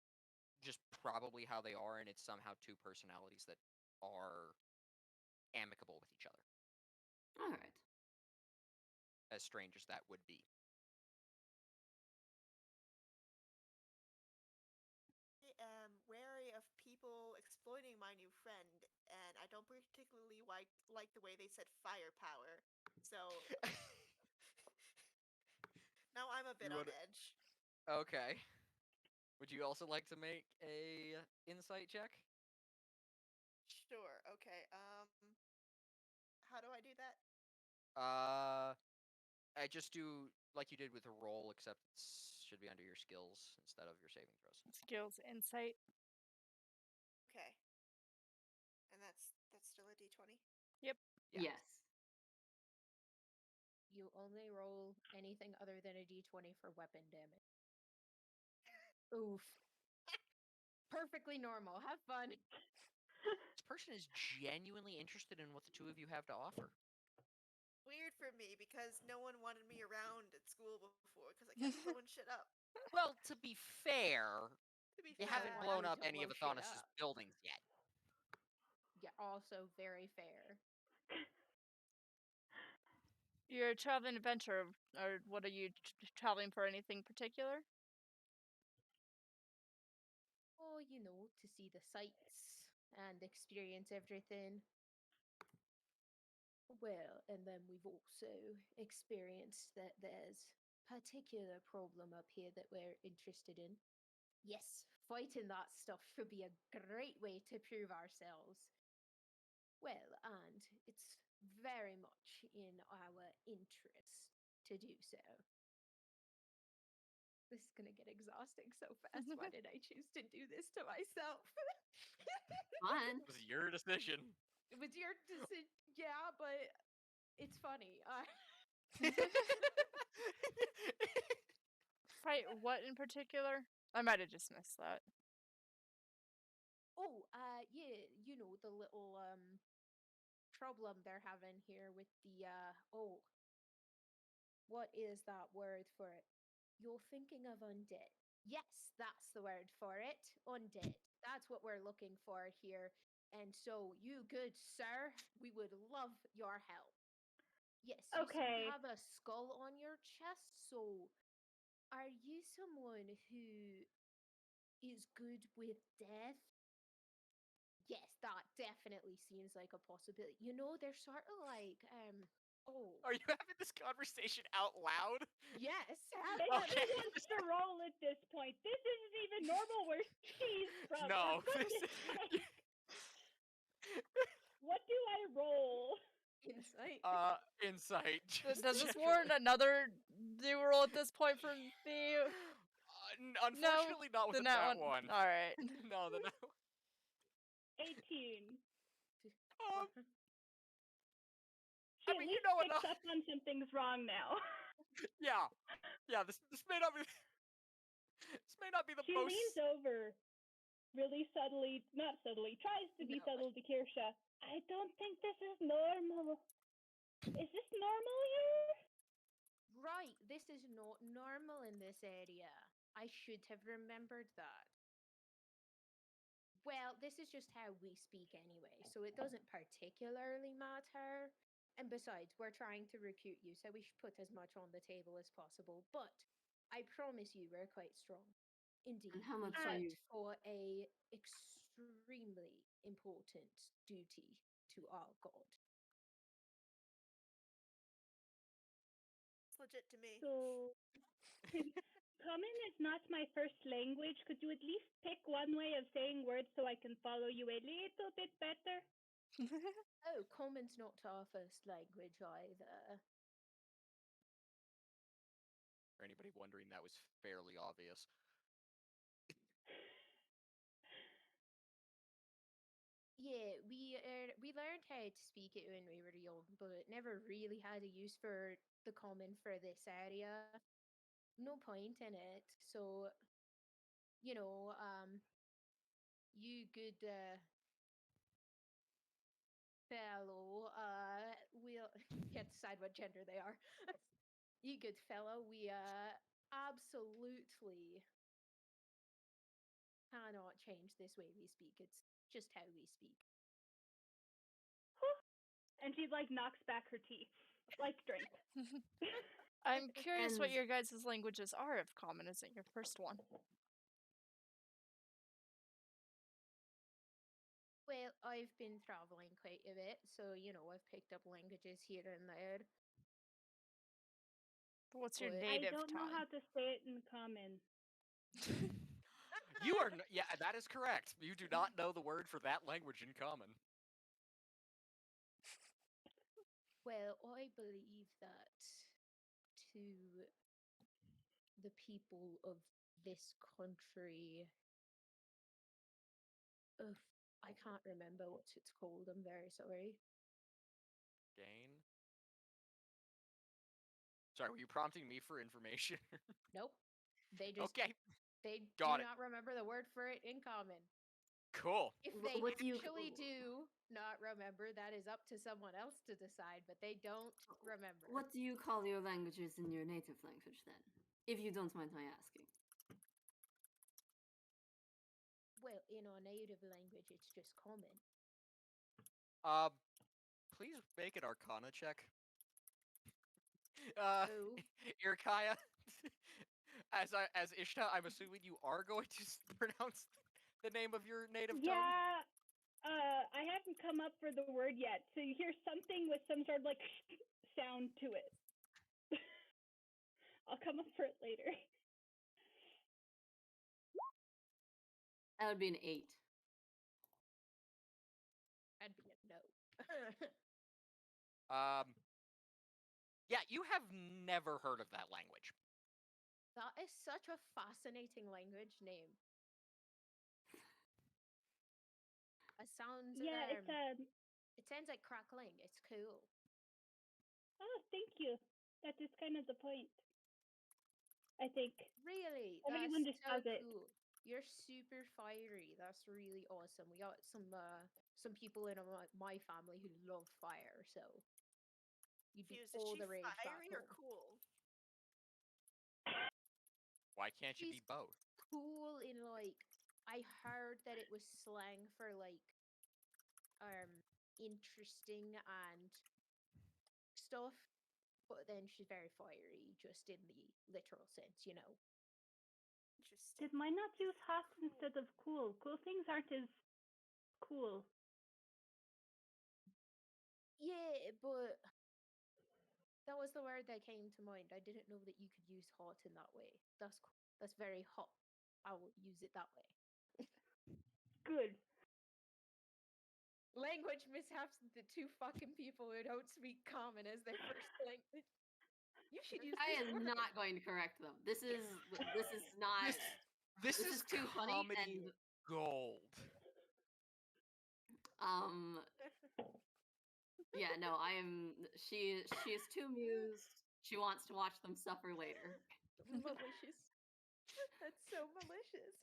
just probably how they are, and it's somehow two personalities that are amicable with each other, All right. as strange as that would be. I am wary of people exploiting my new friend, and I don't particularly like the way they said firepower. So now I'm a bit You on wanna- edge. Okay. Would you also like to make a insight check? Sure. Okay. How do I do that? I just do like you did with a roll, except it should be under your skills instead of your saving throws. Skills, insight. Okay. And that's still a d20. Yep. Yeah. Yes. You only roll anything other than a d20 for weapon damage. Oof. Perfectly normal. Have fun. This person is genuinely interested in what the two of you have to offer. Weird for me because no one wanted me around at school before because I kept blowing shit up. Well, to be fair, To be you fair, haven't want blown you up to any of blow shit Athanas' up. buildings yet. Yeah, also very fair. You're a traveling adventurer, or what are you traveling for? Anything particular? Oh, you know, to see the sights and experience everything. Well, and then we've also experienced that there's particular problem up here that we're interested in. Yes, fighting that stuff would be a great way to prove ourselves. Well, and it's very much in our interest to do so. This is gonna get exhausting so fast. Why did I choose to do this to myself? Fun. It was your decision. It was your decision, yeah, but it's funny. Fight what in particular? I might have just missed that. Oh, yeah, you know, the little problem they're having here with the what is that word for it? You're thinking of undead. Yes, that's the word for it. Undead. That's what we're looking for here. And so, you good sir, we would love your help. Yes, you seem Okay. to have a skull on your chest, so are you someone who is good with death? Yes, that definitely seems like a possibility. You know, they're sort of like, oh, Are you having this conversation out loud? yes, She Okay. wants to roll at this point. This isn't even normal where she's from. No, For this goodness is. sake. What do I roll? insight. Insight. Just Does this generally. warrant another new roll at this point for me? Unfortunately, not with Then that that one. All right. No, the 18. I She at mean, you least know picks enough. up on something's wrong now. Yeah, yeah. This may not be. This may not be the She most. leans over really subtly, not subtly, tries to be No. subtle to Kirsha. I don't think this is normal. Is this normal here? Right, this is not normal in this area. I should have remembered that. Well, this is just how we speak anyway, so it doesn't particularly matter. And besides, we're trying to recruit you, so we should put as much on the table as possible. But I promise you, we're quite strong. Indeed, And how much we are fight you? for a extremely important duty to our god. It's legit to me. So, Common is not my first language. Could you at least pick one way of saying words so I can follow you a little bit better? Oh, common's not our first language either. For anybody wondering, that was fairly obvious. Yeah, we learned how to speak it when we were young, but never really had a use for the common for this area. No point in it. So, you know, you good fellow, we'll can't decide what gender they are. You good fellow, we absolutely cannot change this way we speak. It's just how we speak. And she like knocks back her tea, like drink. I'm curious what And- your guys' languages are if common isn't your first one. Well, I've been traveling quite a bit, so you know I've picked up languages here and there. But what's your But I native don't know tongue? how to say it in common. You are. Yeah, that is correct. You do not know the word for that language in common. Well, I believe that to the people of this country, of I can't remember what it's called. I'm very sorry. Gain. Sorry, were you prompting me for information? Nope. They just Okay, they got do it. not remember the word for it in common. Cool. If Wh- they what do you- actually do not remember, that is up to someone else to decide, but they don't remember. What do you call your languages in your native language then? If you don't mind my asking. Well, in our native language, it's just common. Uh, please make an Arcana check. Oh, Irkaya, as Ishta, I'm assuming you are going to pronounce the name of your native tongue. Yeah, I haven't come up for the word yet. So you hear something with some sort of like sound to it. I'll come up for it later. That would be an 8. that'd be a no. Yeah, you have never heard of that language. That is such a fascinating language name. It sounds Yeah, it's it sounds like crackling. It's cool. Oh, thank you. That is kind of the point. I think. Really, Everyone that's just so does it. cool. You're super fiery. That's really awesome. We got some people in my family who love fire, so you'd be Fuse, is all she the rage back fiery or home. cool? Why can't you be She's both? cool in like I heard that it was slang for like interesting and stuff. but then she's very fiery, just in the literal sense, you know. Interesting. Did mine not use hot Cool. instead of cool? Cool things aren't as cool. Yeah, but that was the word that came to mind. I didn't know that you could use hot in that way. That's very hot. I will use it that way. Good. Language mishaps the two fucking people who don't speak common as their first language. You should use I this am word. not going to correct them. This is not. This This is too funny comedy and- gold. Yeah, no, I am. She is too amused. She wants to watch them suffer later. Malicious. That's so malicious.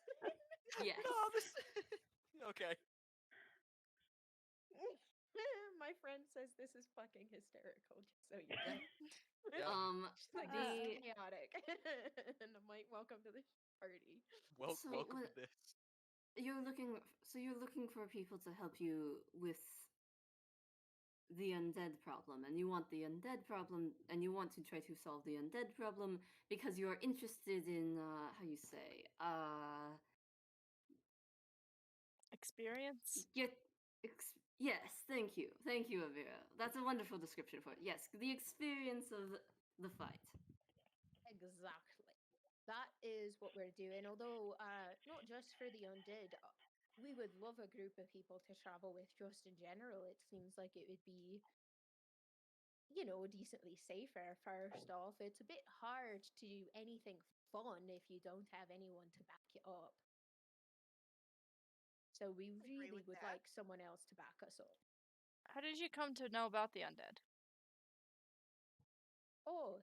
Yes. No, this. Okay. My friend says this is fucking hysterical, just so you know. Yeah. She's like, the this is chaotic. And I'm like, welcome to the party. So Welcome what- to this. you're looking for people to help you with the undead problem, and you want the undead problem, and you want to try to solve the undead problem because you're interested in how you say Experience? yes, thank you, Amira. That's a wonderful description for it. Yes, the experience of the fight. Exactly. That is what we're doing. Although, not just for the undead, we would love a group of people to travel with just in general. It seems like it would be, decently safer. First off, it's a bit hard to do anything fun if you don't have anyone to back you up. So we Agree really with would that. like someone else to back us up. How did you come to know about the undead? Oh,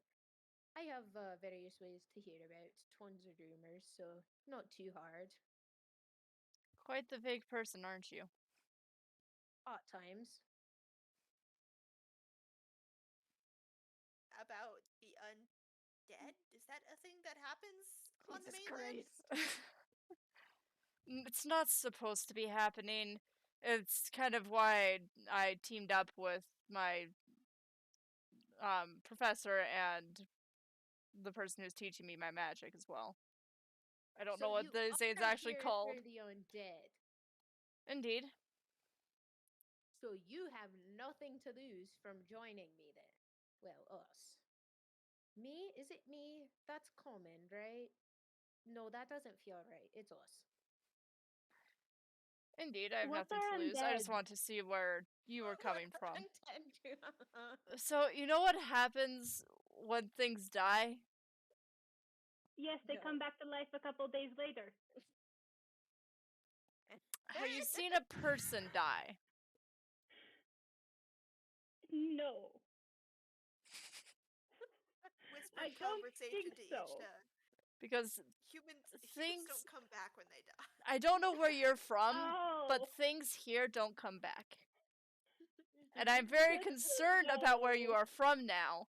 I have various ways to hear about tons of rumors, so not too hard. Quite the vague person, aren't you? At times. About the undead? Is that a thing that happens on the Jesus mainland? Christ. It's not supposed to be happening. It's kind of why I teamed up with my professor and the person who's teaching me my magic as well. I don't know So what you the thing's are actually here called. for the undead. Indeed. So you have nothing to lose from joining me then. Well, us. Me? Is it me? That's common, right? No, that doesn't feel right. It's us. Indeed, I have What nothing to are lose. I just undead? want to see where you were coming from. Intend to. So, you know what happens when things die? Yes, they No. come back to life a couple days later. Have you seen a person die? No. Whispered I don't conversation think to so. each Because humans things- don't come back when they die. I don't know where you're from, Oh, but things here don't come back. And I'm very Good to concerned about where you know. are from now.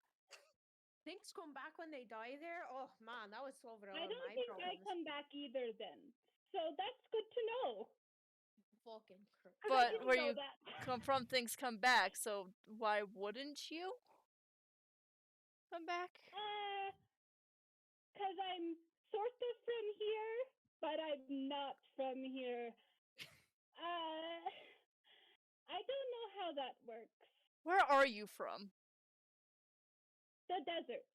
Things come back when they die there? Oh man, that would solve all I of don't my think I problems. come back either then. So that's good to know. Fucking Christ. 'Cause I But didn't where know you that. come from, things come back, so why wouldn't you come back? Because I'm sort of from here, but I'm not from here. I don't know how that works. Where are you from? The desert.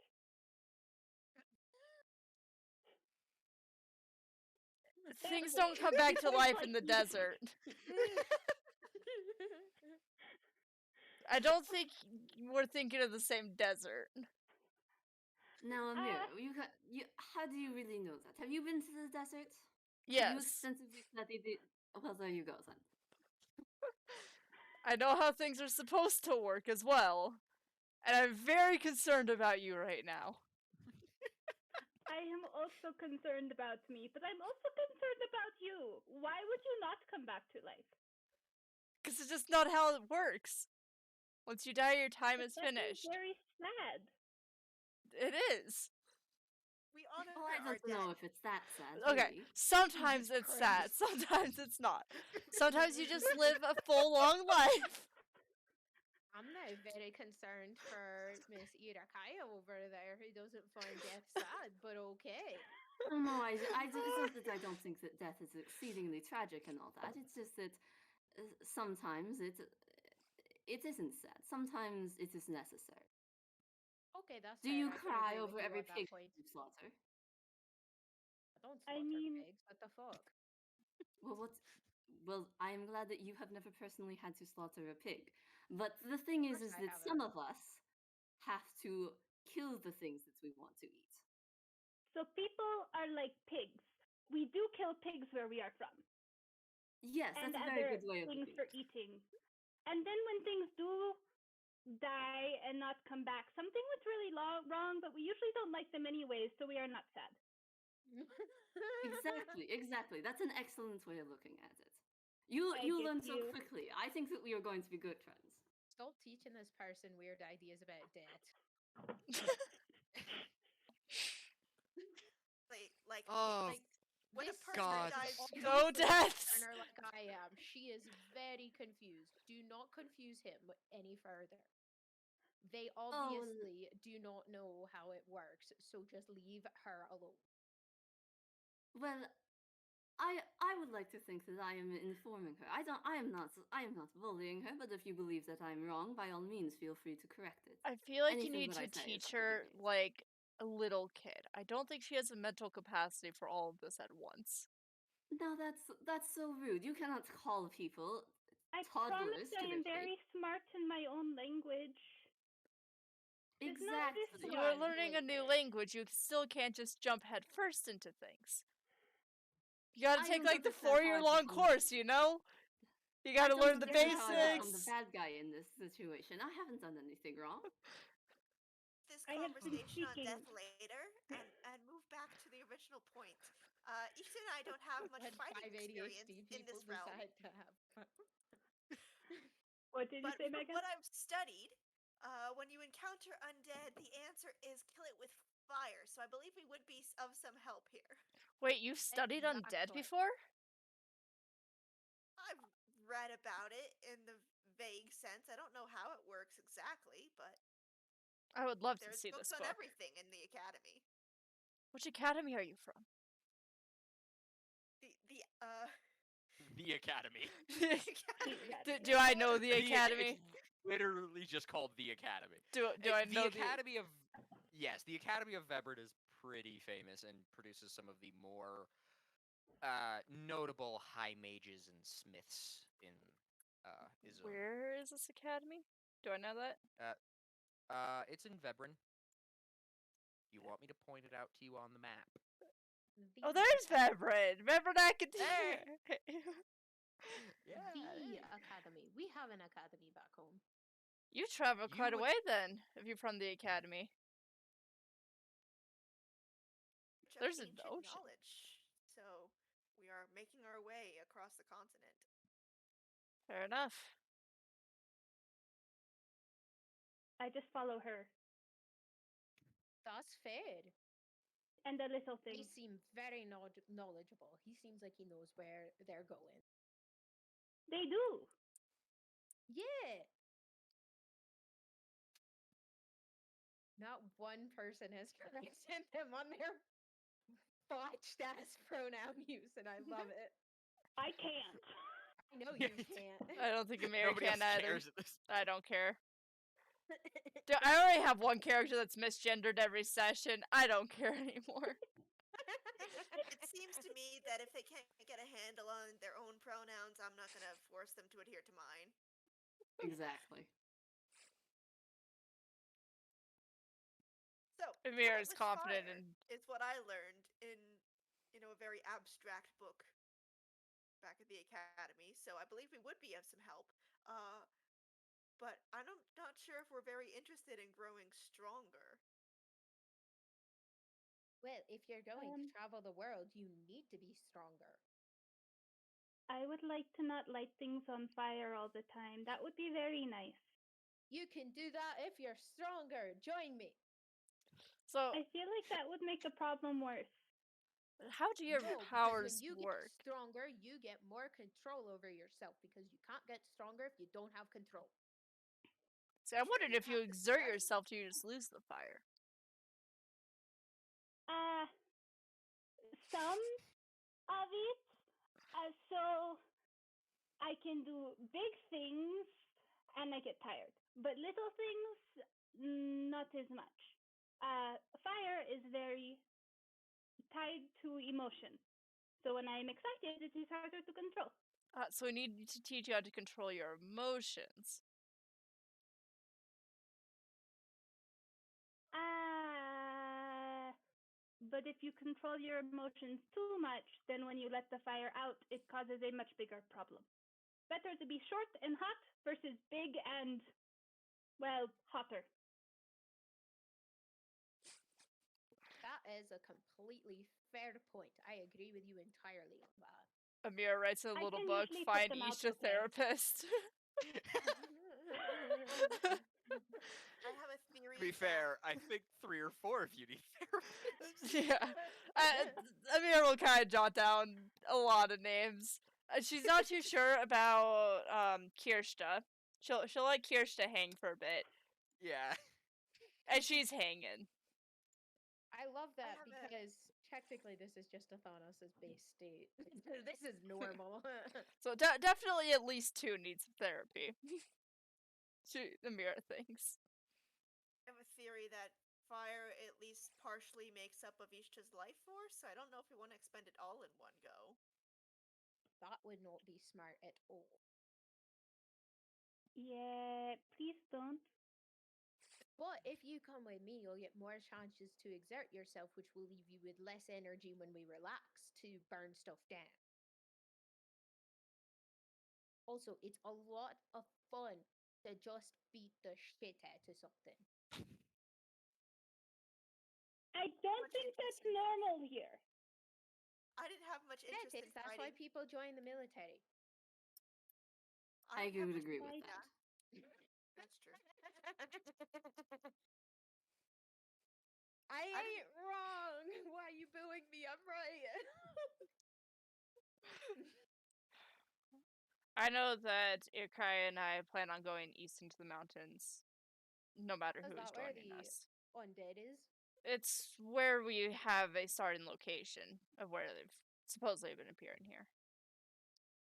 Things That don't way. come back to It's life like in the desert. I don't think we're thinking of the same desert. Now, Amira, how do you really know that? Have you been to the desert? Have you Yes. extensively studied it? Well, there you go then. I know how things are supposed to work as well. And I'm very concerned about you right now. I am also concerned about me, but I'm also concerned about you. Why would you not come back to life? Because it's just not how it works. Once you die, your time But is that is finished. very sad. It is. We honor Well, I our don't know dead. if it's that sad. Okay, Really. sometimes Jesus it's sad, Christ. sometimes it's not. Sometimes you just live a full, long life. I'm now very concerned for Miss Irakaya over there, who doesn't find death sad, but okay. Oh no, it's not that I don't think that death is exceedingly tragic and all that. It's just that sometimes it isn't sad. Sometimes it is necessary. Okay, that's Do fair. you I can cry agree with over you every on that pig point. you slaughter? I don't I slaughter mean- pigs. What the fuck? Well, I am glad that you have never personally had to slaughter a pig. But the thing is course I that haven't. some of us have to kill the things that we want to eat. So people are like pigs. We do kill pigs where we are from, Yes, and that's a very other good way of things looking for at it. eating. And then when things do die and not come back, something was really wrong, but we usually don't like them anyways, so we are not sad. Exactly. That's an excellent way of looking at it. You I you get learn so you. quickly. I think that we are going to be good friends. Stop teaching this person weird ideas about death. Like, Oh, like when a This person God. dies, person No obviously deaths! Turner like I am. She is very confused. Do not confuse him any further. They obviously do not know how it works, so just leave her alone. Well, I would like to think that I am informing her. I am not bullying her, but if you believe that I'm wrong, by all means feel free to correct it. I feel like you Anything need that I to say is teach up to her debate. like a little kid. I don't think she has a mental capacity for all of this at once. No, that's so rude. You cannot call people I toddlers promise to I their am fate. very smart in my own language. It's not Exactly. this You Come are on, one. learning a wait. new language. You still can't just jump headfirst into things. You gotta I take don't like the understand how I 4-year-long become- course, you know? You I gotta don't learn the understand how I become the basics. bad guy in this situation. I haven't done anything wrong. this I have been conversation on speaking. death later and move back to the original point. Ethan and I don't have much When fighting 5 experience ADHD in people this realm, decide to have What did you but say, from Megan? what I've studied, when you encounter undead, the answer is kill it with fire. So I believe we would be of some help here. Wait, you've studied undead Exactly. before? I've read about it in the vague sense. I don't know how it works exactly, but I would love to there's see books this on book. everything in the academy. Which academy are you from? The Academy. Do I know the academy? It's literally just called the Academy. Do I know the Academy of? Yes, the Academy of Vebert is pretty famous and produces some of the more notable high mages and smiths in Izum. Where is this academy? Do I know that? It's in Vebren. You want me to point it out to you on the map? Oh, there's Vebren! Vebren Academy! The academy. We have an academy back home. You travel You quite a would- way then, if you're from the academy. There's an ancient ocean. knowledge. So we are making our way across the continent. Fair enough. I just follow her That's fair. and the little They things. seem very knowledgeable. He seems like he knows where they're going. They do. Yeah. Not one person has corrected them on their botched ass pronoun use, and I love it. I can't. I know you can't. I don't think Amira Nobody can else either. cares at this. I don't care. I already have one character that's misgendered every session. I don't care anymore. It seems to me that if they can't get a handle on their own pronouns, I'm not going to force them to adhere to mine. Exactly. So, Amira is flightless confident fire in. is what I learned in, a very abstract book back at the academy. So I believe we would be of some help. But I'm not sure if we're very interested in growing stronger. Well, if you're going to Um, travel the world, you need to be stronger. I would like to not light things on fire all the time. That would be very nice. You can do that if you're stronger. Join me. So, I feel like that would make the problem worse. how do your No, because powers when you work? get stronger, you get more control over yourself because you can't get stronger if you don't have control. So I wondered if you exert yourself, do you just lose the fire? Some of it. So I can do big things and I get tired, but little things, not as much. Fire is very tied to emotion. So when I'm excited, it is harder to control. So we need to teach you how to control your emotions. But if you control your emotions too much, then when you let the fire out, it causes a much bigger problem. Better to be short and hot versus big and, well, hotter. That is a completely fair point. I agree with you entirely on that. Amira writes in a I little can book, usually put Find them out Ishta okay. Therapist. I have a theory. To be fair, I think 3 or 4 of you need therapists. Yeah. Amira will kind of jot down a lot of names. She's not too sure about Kirsta. She'll let Kirsta hang for a bit. Yeah. And she's hanging. I love that have a- because technically this is just a Thanos' base state. This is normal. So definitely at least 2 need some therapy. Amira thinks. I have a theory that fire at least partially makes up of Ishta's life force, so I don't know if we want to expend it all in one go. That would not be smart at all. Yeah, please don't. But if you come with me, you'll get more chances to exert yourself, which will leave you with less energy when we relax to burn stuff down. Also, it's a lot of fun to just beat the shit out of something. I don't Much think that's interest in- normal here. I didn't have much Yeah, interest it in is. That's why fighting. people join the military. I don't have would much agree with interest- that. Yeah, that's true. I I didn't- ain't wrong. Why are you booing me? I'm right. I know that Ikai and I plan on going east into the mountains, no matter Is who is that where joining the us. undead is? It's where we have a starting location of where they've supposedly been appearing here.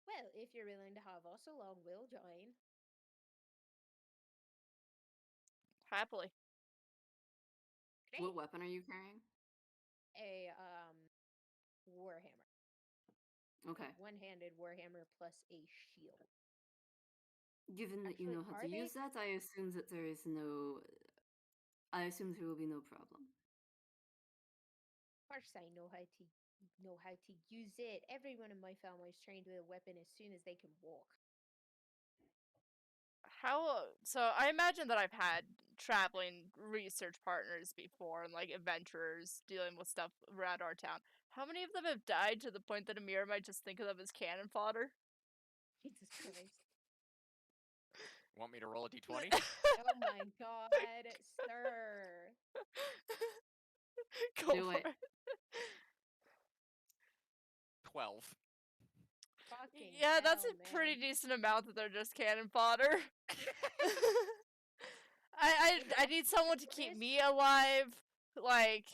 Well, if you're willing to have us along, we'll join. Happily. Great. What weapon are you carrying? A warhammer. Okay. A one-handed warhammer plus a shield. Given that you Actually, know how are to they- use that, I assume that there is no. I assume there will be no problem. Of course, I know how to use it. Everyone in my family is trained with a weapon as soon as they can walk. So I imagine that I've had traveling research partners before and like adventurers dealing with stuff around our town. How many of them have died to the point that Amira might just think of them as cannon fodder? Jesus Christ. Want me to roll a d20? Oh my god, sir. Go Do for it. it. 12. Fucking Yeah, that's hell, a pretty man. decent amount that they're just cannon fodder. I need someone to keep me alive. Like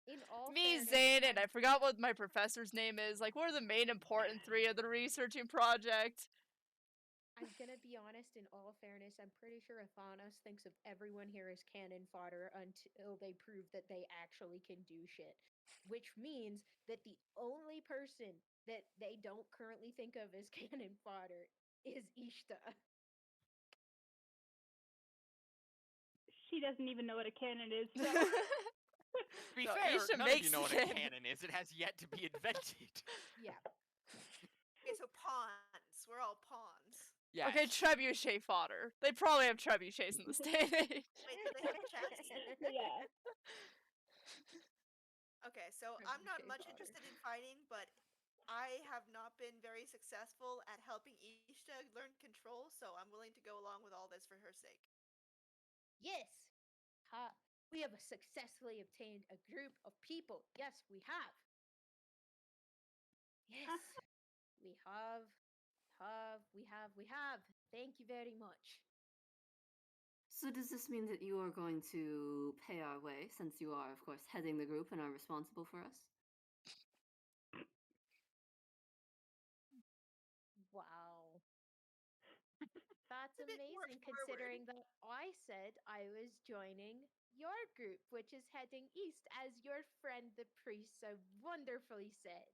In all me, fairness, Zane, and I forgot what my professor's name is. Like we're the main important 3 of the researching project. I'm gonna be honest, in all fairness, I'm pretty sure Thanos thinks of everyone here as cannon fodder until they prove that they actually can do shit. Which means that the only person that they don't currently think of as cannon fodder is Ishta. She doesn't even know what a cannon is, so. To be No, fair, Isha none of you makes know what a it. cannon is. It has yet to be invented. Yeah. Okay, so pawns. We're all pawns. Yes. Okay, trebuchet fodder. They probably have trebuchets in this day and age. Wait, do they have chests? Yeah. Okay, so I'm not Trebuchet much fodder. interested in fighting, but I have not been very successful at helping Ishta learn control, so I'm willing to go along with all this for her sake. Yes. We have successfully obtained a group of people. Yes, we have. Yes. We have. We have. Thank you very much. So does this mean that you are going to pay our way, since you are, of course, heading the group and are responsible for us? Wow. That's A bit more amazing forward. considering that I said I was joining your group, which is heading east, as your friend the priest so wonderfully said.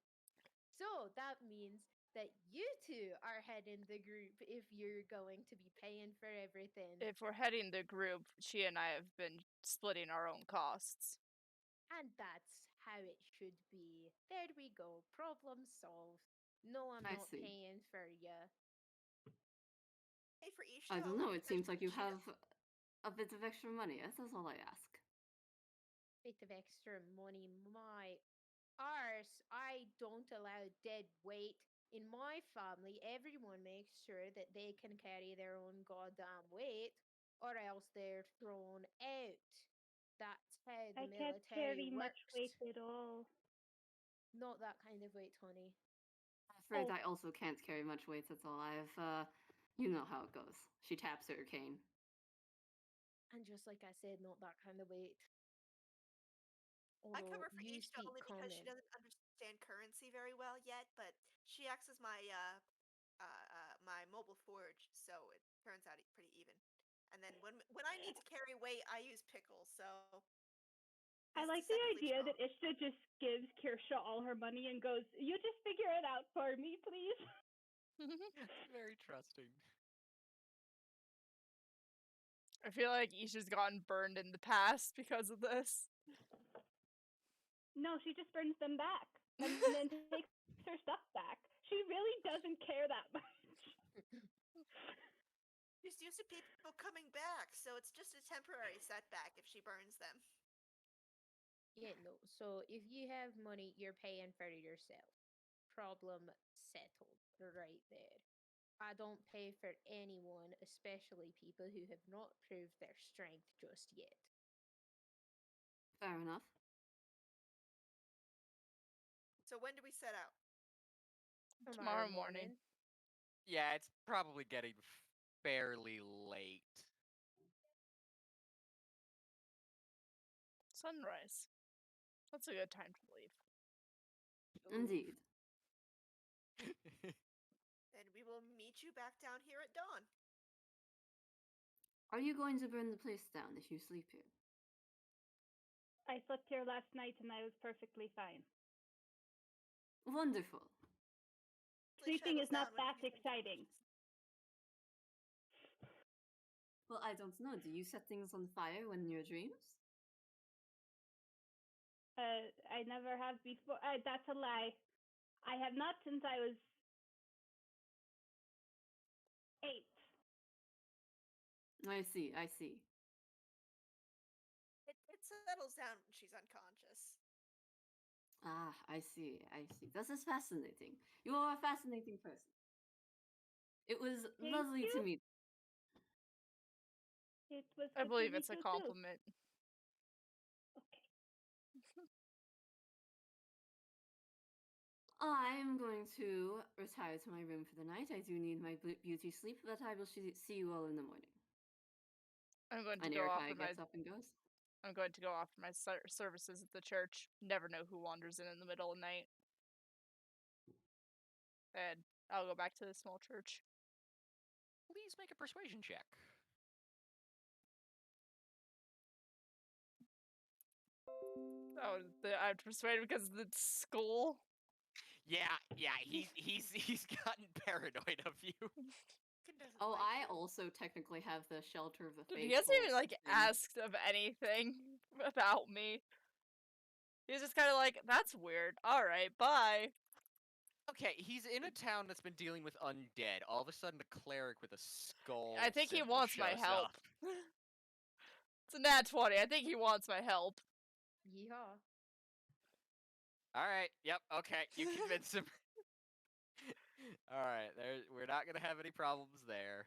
So that means that you two are heading the group if you're going to be paying for everything. If we're heading the group, she and I have been splitting our own costs. And that's how it should be. There we go. Problem solved. No, I'm I not see. paying for you. Pay for each I don't only know, it because seems like you she have a bit of extra money. That's all I ask. Bit of extra money. My arse, I don't allow dead weight. In my family, everyone makes sure that they can carry their own goddamn weight, or else they're thrown out. That's how the I can't military carry much works. weight at all. Not that kind of weight, honey. I'm afraid Oh. I also can't carry much weight at all. You know how it goes. She taps her cane. And just like I said, not that kind of weight. I Although cover for you each speak only because she common. doesn't understand currency very well yet, but she acts as my mobile forge, so it turns out pretty even. And then when I need to carry weight, I use pickles, so I he's like the deceptively idea strong. that Ishta just gives Kirsha all her money and goes, "You just figure it out for me, please." It's very trusting. I feel like Isha's gotten burned in the past because of this. No, she just burns them back and then takes her stuff back. She really doesn't care that much. She's used to people coming back, so it's just a temporary setback if she burns them. Yeah, no. So if you have money, you're paying for it yourself. Problem settled right there. I don't pay for anyone, especially people who have not proved their strength just yet. Fair enough. So when do we set out? Tomorrow morning. Yeah, it's probably getting fairly late. Sunrise. That's a good time to leave. Indeed. Then we will meet you back down here at dawn. Are you going to burn the place down if you sleep here? I slept here last night and I was perfectly fine. Wonderful. Sleeping is Settles not down when that she's exciting. Well, I don't know. Do you set things on fire when in your dreams? I never have before. That's a lie. I have not since I was 8. I see, I see. It settles down when she's unconscious. Ah, I see, I see. This is fascinating. You are a fascinating person. It was Thank lovely to you. meet. It was I good believe to it's a meet you too. compliment. Okay. I'm going to retire to my room for the night. I do need my beauty sleep, but I will see you all in the morning. I'm going to And go Erica offer my gets up and goes. I'm going to go offer my services at the church. Never know who wanders in the middle of the night. And I'll go back to the small church. Please make a persuasion check. Oh, I'm persuaded because it's school. Yeah, he's gotten paranoid of you. Doesn't Oh, like I you. also technically have the shelter of the Dude, faithful. he hasn't even like thing. asked of anything about me. He's just kind of like, that's weird. All right, bye. Okay, he's in a town that's been dealing with undead. All of a sudden, a cleric with a skull. I think he symbol wants my shows help. up. It's a nat 20. I think he wants my help. Yeehaw. All right. Yep. Okay. You convince him. All right. We're not gonna have any problems there.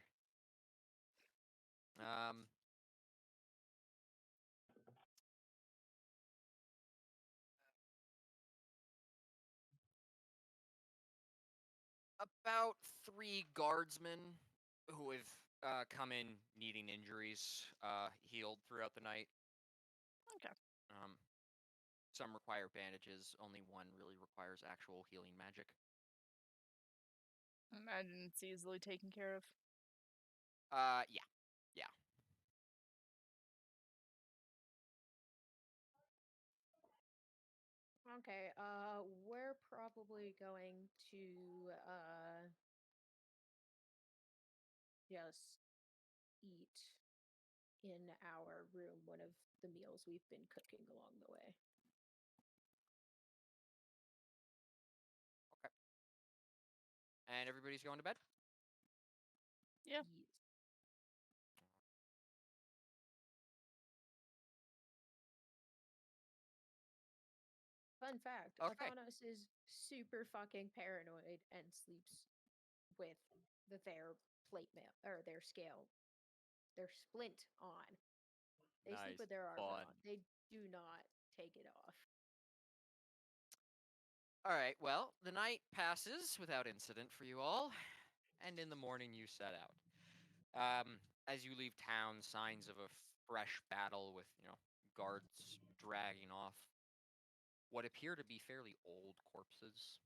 About 3 guardsmen who have come in needing injuries healed throughout the night. Okay. Some require bandages. Only one really requires actual healing magic. Imagine it's easily taken care of. Yeah. Okay, we're probably going to just eat in our room one of the meals we've been cooking along the way. Okay. And everybody's going to bed? Yeah. Yes. Fun fact, Okay. Athanos is super fucking paranoid and sleeps with their plate mail or their scale, their splint on. They sleep Nice. with their armor Fun. on. They do not take it off. All right, well, the night passes without incident for you all, and in the morning you set out. As you leave town, signs of a fresh battle with, guards dragging off what appear to be fairly old corpses,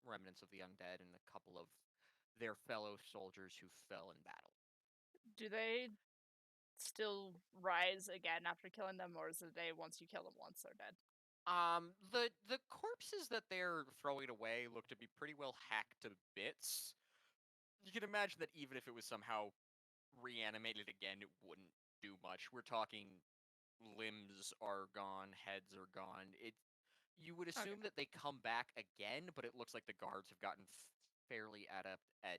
remnants of the undead, and a couple of their fellow soldiers who fell in battle. Do they still rise again after killing them, or is it once you kill them once, they're dead? The corpses that they're throwing away look to be pretty well hacked to bits. You can imagine that even if it was somehow reanimated again, it wouldn't do much. We're talking limbs are gone, heads are gone. You would assume that they come back again, but it looks like the guards have gotten fairly adept at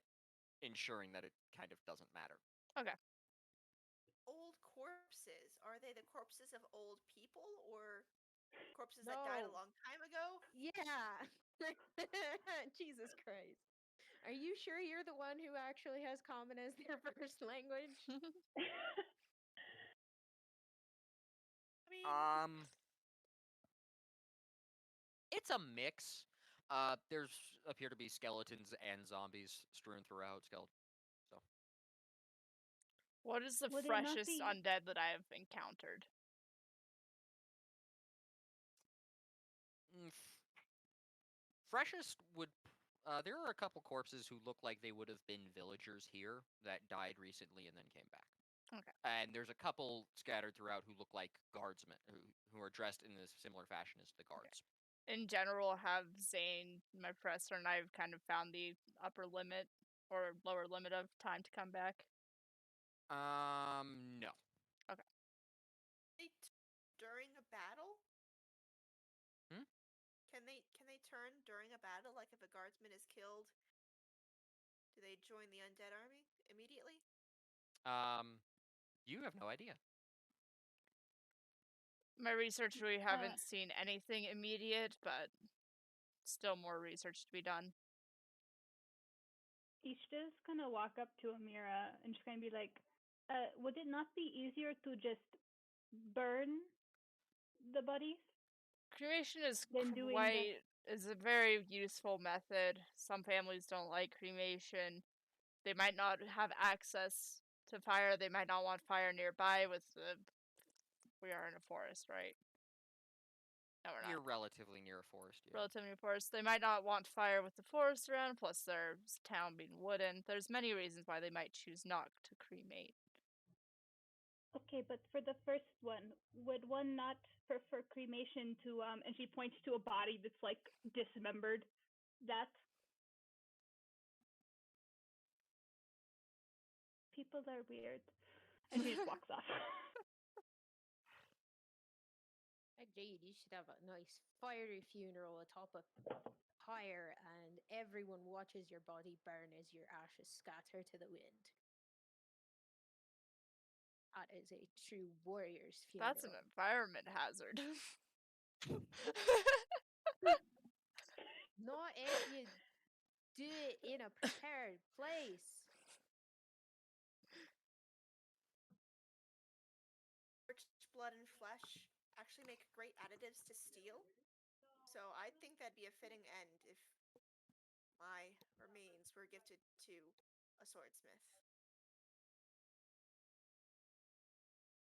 ensuring that it kind of doesn't matter. Okay. Old corpses. Are they the corpses of old people or corpses that died a No. long time ago? Yeah. Jesus Christ. Are you sure you're the one who actually has common as their first language? I mean, It's a mix. There's appear to be skeletons and zombies strewn throughout. So What is the Would it not freshest be- undead that I have encountered? freshest would. There are a couple corpses who look like they would have been villagers here that died recently and then came back. Okay. And there's a couple scattered throughout who look like guardsmen who are dressed in a similar fashion as the guards. In general, have Zane, my professor, and I have kind of found the upper limit or lower limit of time to come back? No. during a battle? Hmm? Can they turn during a battle? Like if a guardsman is killed, do they join the undead army immediately? You have no idea. My research, we haven't seen anything immediate, but still more research to be done. Ishta's gonna walk up to Amira and just gonna be like, would it not be easier to just burn the bodies? Cremation is Than doing the- a very useful method. Some families don't like cremation. They might not have access to fire. They might not want fire nearby. We are in a forest, right? No, we're not. You're relatively near a forest. Yeah. Relatively near forest. They might not want fire with the forest around. Plus, their town being wooden. There's many reasons why they might choose not to cremate. Okay, but for the first one, would one not prefer cremation to and she points to a body that's like dismembered? That people are weird. And she just walks off. Indeed, you should have a nice fiery funeral atop a pyre, and everyone watches your body burn as your ashes scatter to the wind. That is a true warrior's funeral. That's an environment hazard. Not if you do it in a prepared place. Scorched blood and flesh actually make great additives to steel. So I think that'd be a fitting end if my remains were gifted to a swordsmith.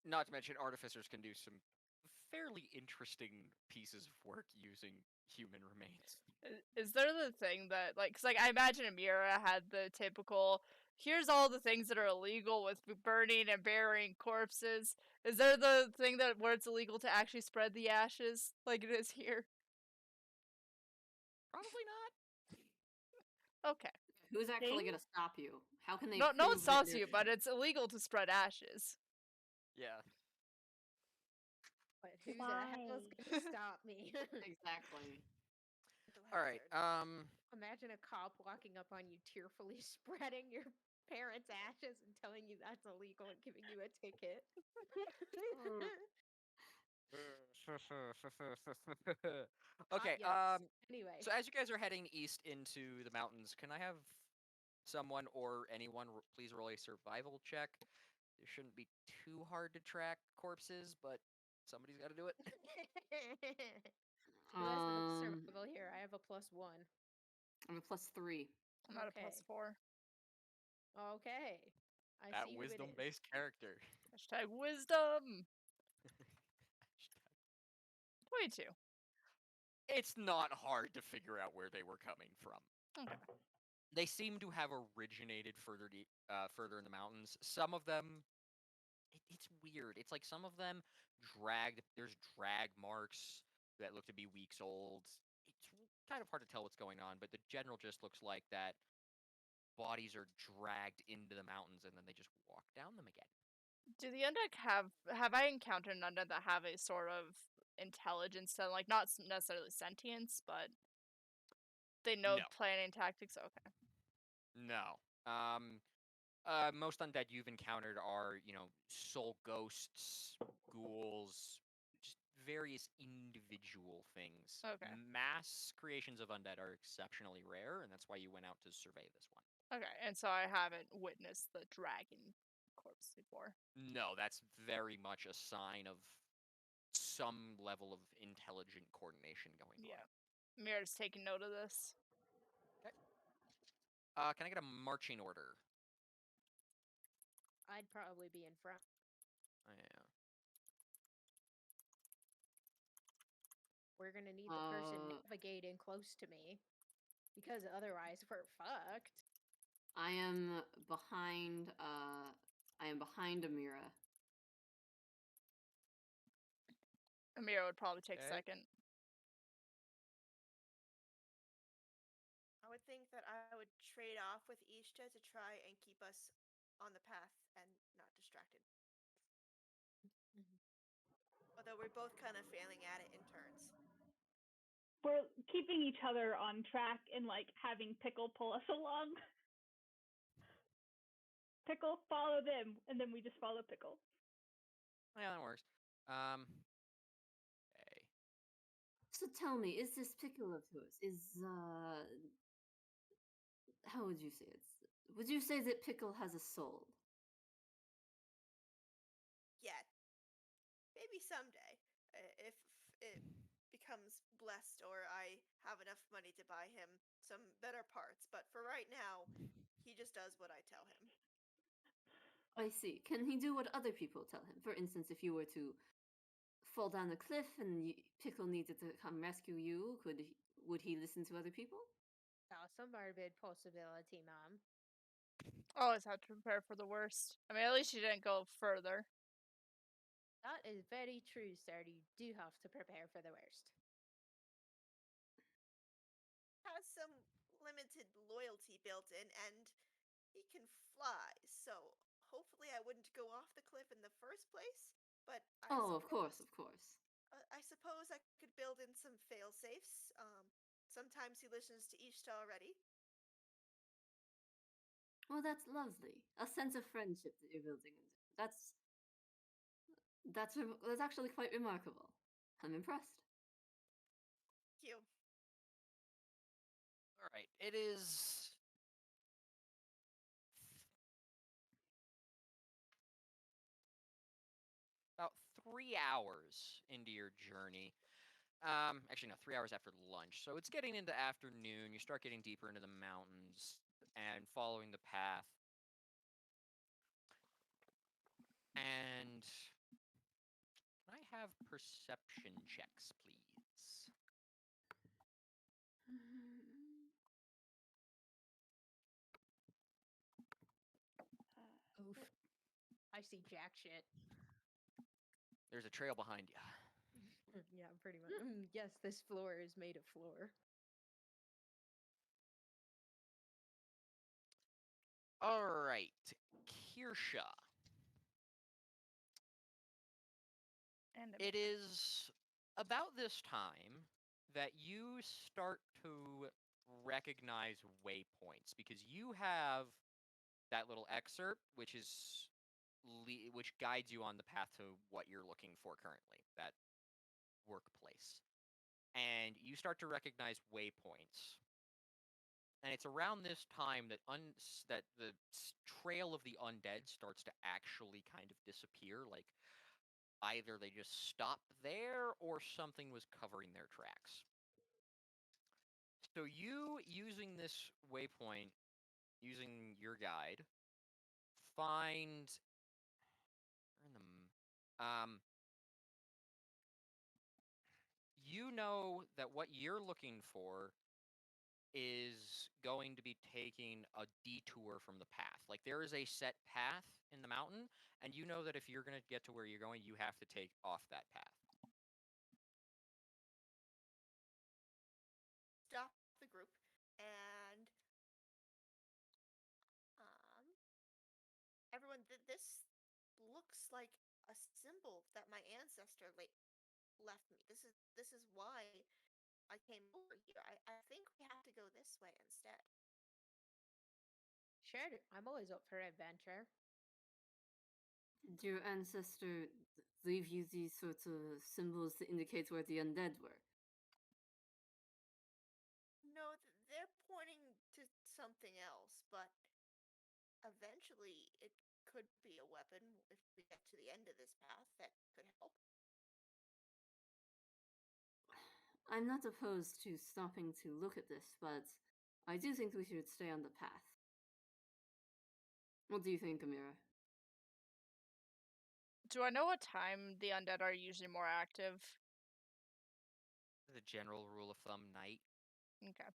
Not to mention, artificers can do some fairly interesting pieces of work using human remains. Is there the thing that, like, cause like I imagine Amira had the typical, here's all the things that are illegal with burning and burying corpses. Is there the thing that where it's illegal to actually spread the ashes like it is here? Probably not. Okay. Who's actually Thing? gonna stop you? How can they No, no one prove that stops they're you, but it's illegal to spread ashes. Yeah. But who the hell is Why? gonna stop me? exactly? Mental All right. hazard. Imagine a cop walking up on you, tearfully spreading your parents' ashes and telling you that's illegal and giving you a ticket. Okay. Hot yucks. Anyway, So as you guys are heading east into the mountains, can I have someone or anyone please roll a survival check? It shouldn't be too hard to track corpses, but somebody's got to do it. who has the most Um, survival here? I have a +1. I'm a +3. I'm at a Okay. +4. Okay. I That see who it is. wisdom-based character. Hashtag wisdom. 22. It's not hard to figure out where they were coming from. Okay. They seem to have originated further in the mountains. Some of them, it's weird. It's like some of them dragged. There's drag marks that look to be weeks old. It's kind of hard to tell what's going on, but the general just looks like that bodies are dragged into the mountains and then they just walk down them again. Do the undead have I encountered an undead that have a sort of intelligence to, like, not necessarily sentience, but they know No. planning tactics? Okay. No. Most undead you've encountered are, soul ghosts, ghouls, just various individual things. Okay. Mass creations of undead are exceptionally rare, and that's why you went out to survey this one. Okay, and so I haven't witnessed the dragon corpse before. No, that's very much a sign of some level of intelligent coordination going Yeah. on. Mira's taking note of this. Okay. Can I get a marching order? I'd probably be in front. Yeah. We're gonna need the person navigating close to me, because otherwise we're fucked. I am behind. I am behind Amira. Amira would probably take Okay. second. I would think that I would trade off with Ishta to try and keep us on the path and not distracted. Although we're both kind of failing at it in turns. We're keeping each other on track and like having Pickle pull us along. Pickle, follow them, and then we just follow Pickle. Yeah, that works. Okay. So tell me, is this pickle of yours? How would you say it? Would you say that pickle has a soul? Yet. Maybe someday. If it becomes blessed or I have enough money to buy him some better parts. But for right now, he just does what I tell him. I see. Can he do what other people tell him? For instance, if you were to fall down a cliff and Pickle needed to come rescue you, would he listen to other people? That's a morbid possibility, ma'am. Always have to prepare for the worst. I mean, at least you didn't go further. That is very true, sir. You do have to prepare for the worst. Has some limited loyalty built in, and he can fly. So hopefully, I wouldn't go off the cliff in the first place. But Of course. I suppose I could build in some fail safes. Sometimes he listens to Ishta already. Well, that's lovely. A sense of friendship that you're building into. That's actually quite remarkable. I'm impressed. Thank you. All right. It is about 3 hours into your journey. Actually, no, 3 hours after lunch. So it's getting into afternoon. You start getting deeper into the mountains and following the path. And have perception checks, please? Oof. I see jack shit. There's a trail behind you. Yeah, pretty much. Yes, this floor is made of floor. All right, Kirsha. And It is about this time that you start to recognize waypoints because you have that little excerpt, which is which guides you on the path to what you're looking for currently, that workplace, and you start to recognize waypoints. And it's around this time that that the trail of the undead starts to actually kind of disappear. Like either they just stopped there or something was covering their tracks. So you using this waypoint, using your guide, find you know that what you're looking for is going to be taking a detour from the path. Like there is a set path in the mountain, and you know that if you're going to get to where you're going, you have to take off that path. Stop the group and everyone. This looks like a symbol that my ancestor left me. This is why I came over here. I think we have to go this way instead. Sure, I'm always up for adventure. Did your ancestor leave you these sorts of symbols to indicate where the undead were? No, they're pointing to something else, but eventually it could be a weapon if we get to the end of this path that could help. I'm not opposed to stopping to look at this, but I do think we should stay on the path. What do you think, Amira? do I know what time the undead are usually more active? The general rule of thumb, night. Okay.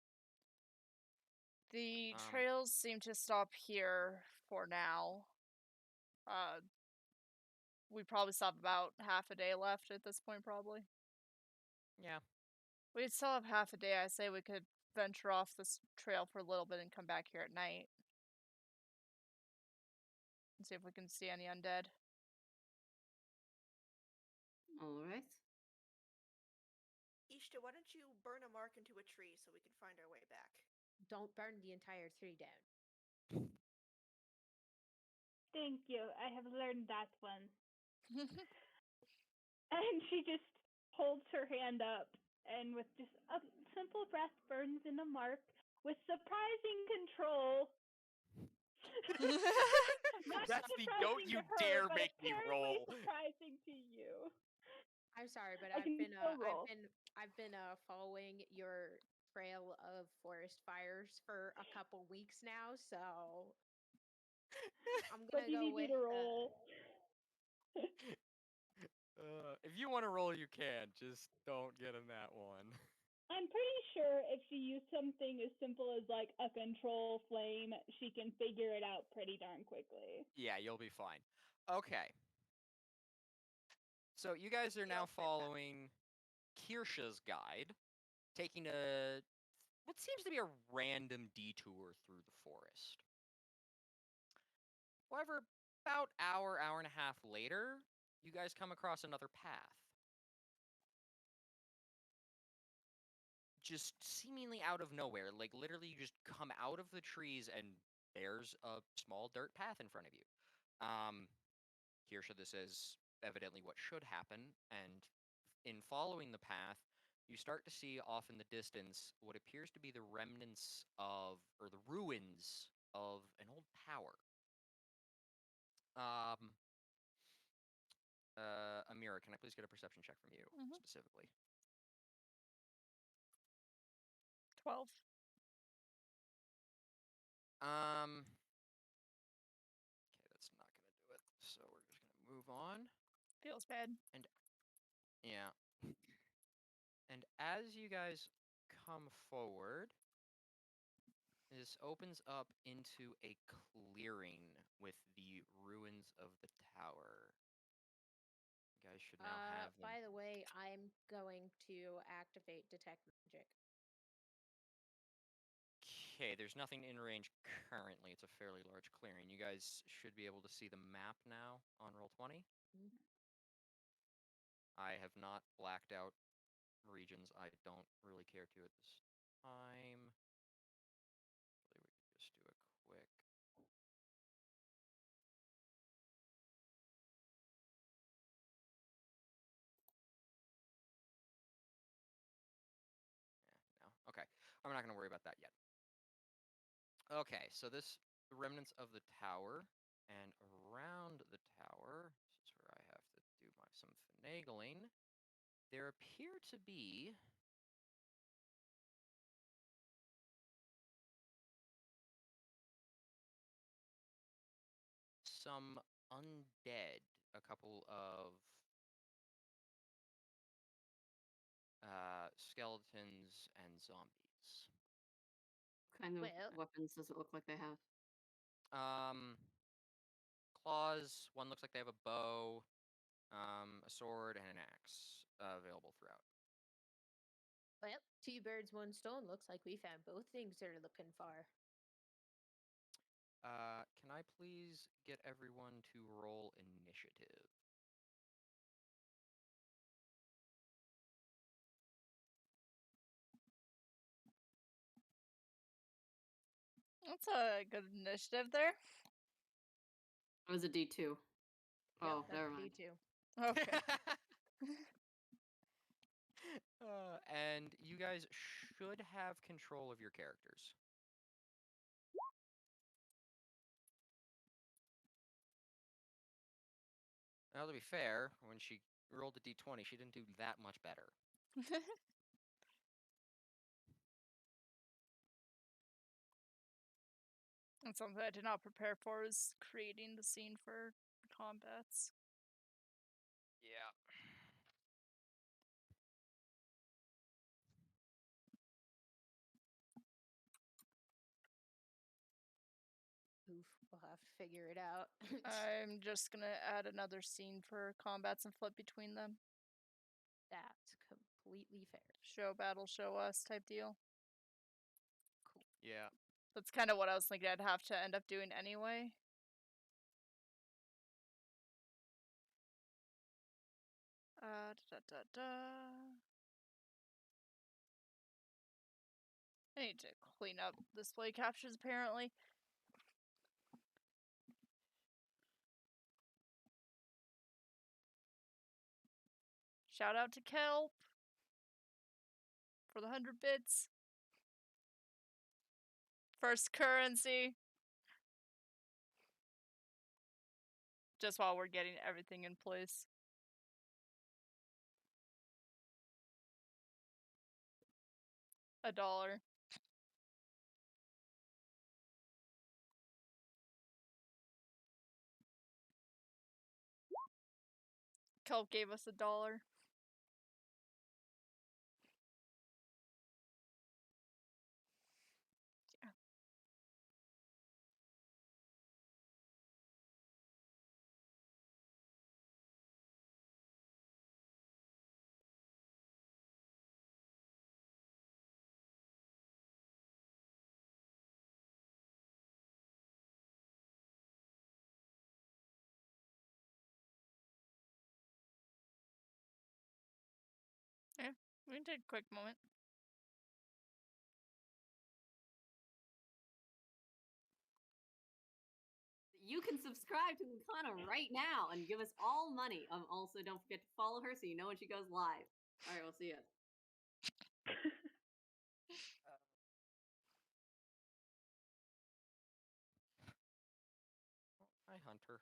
The Um, trails seem to stop here for now. We probably still have about half a day left at this point, probably. Yeah. We still have half a day. I say we could venture off this trail for a little bit and come back here at night. And see if we can see any undead. Alright. Ishta, why don't you burn a mark into a tree so we can find our way back? Don't burn the entire tree down. Thank you. I have learned that one. And she just holds her hand up and with just a simple breath burns in a mark with surprising control. Not That's the surprising don't to you her, dare but make me apparently roll. surprising to you. I'm sorry, but I I've can been still roll. following your trail of forest fires for a couple weeks now, so I'm What gonna do you go need me with to roll? If you want to roll, you can. Just don't get in that one. I'm pretty sure if she used something as simple as like a control flame, she can figure it out pretty darn quickly. Yeah, you'll be fine. Okay. So you guys are now You'll fit that. following Kirsha's guide, taking a what seems to be a random detour through the forest. However, about hour and a half later, you guys come across another path. Just seemingly out of nowhere, like literally you just come out of the trees and there's a small dirt path in front of you. Kirsha, this is evidently what should happen, and in following the path, you start to see off in the distance what appears to be the remnants of, or the ruins of an old tower. Amira, can I please get a perception check from you specifically? 12. Okay, that's not gonna do it. So we're just gonna move on. Feels bad. Yeah. And as you guys come forward, this opens up into a clearing with the ruins of the tower. You guys should now have them. By the way, I'm going to activate detect magic. Okay, there's nothing in range currently. It's a fairly large clearing. You guys should be able to see the map now on Roll20. Mhm. I have not blacked out regions I don't really care to at this time. Hopefully we can just do a quick. No. Okay. I'm not going to worry about that yet. Okay, so the remnants of the tower, and around the tower, this is where I have to do some finagling. There appear to be some undead, a couple of skeletons and zombies. What kind of Well- weapons does it look like they have? Claws. One looks like they have a bow, a sword, and an axe available throughout. Well, 2 birds, 1 stone. Looks like we found both things they're looking for. Can I please get everyone to roll initiative? That's a good initiative there. It was a D2. Oh, Yep, never that's a mind. D2. Okay. And you guys should have control of your characters. Now, to be fair, when she rolled a d20, she didn't do that much better. That's something I did not prepare for, is creating the scene for combats. Yeah. Oof, we'll have to figure it out. I'm just gonna add another scene for combats and flip between them. That's completely fair. Show battle, show us type deal. Yeah. That's kind of what I was thinking I'd have to end up doing anyway. Da, da, da. I need to clean up display captions apparently. Shout out to Kelp for the 100 bits. First currency. Just while we're getting everything in place. $1. Kelp gave us $1. Yeah. Yeah, we can take a quick moment. You can subscribe to Lucana right now and give us all money. Also, don't forget to follow her so you know when she goes live. All right, we'll see you. Hi, Hunter.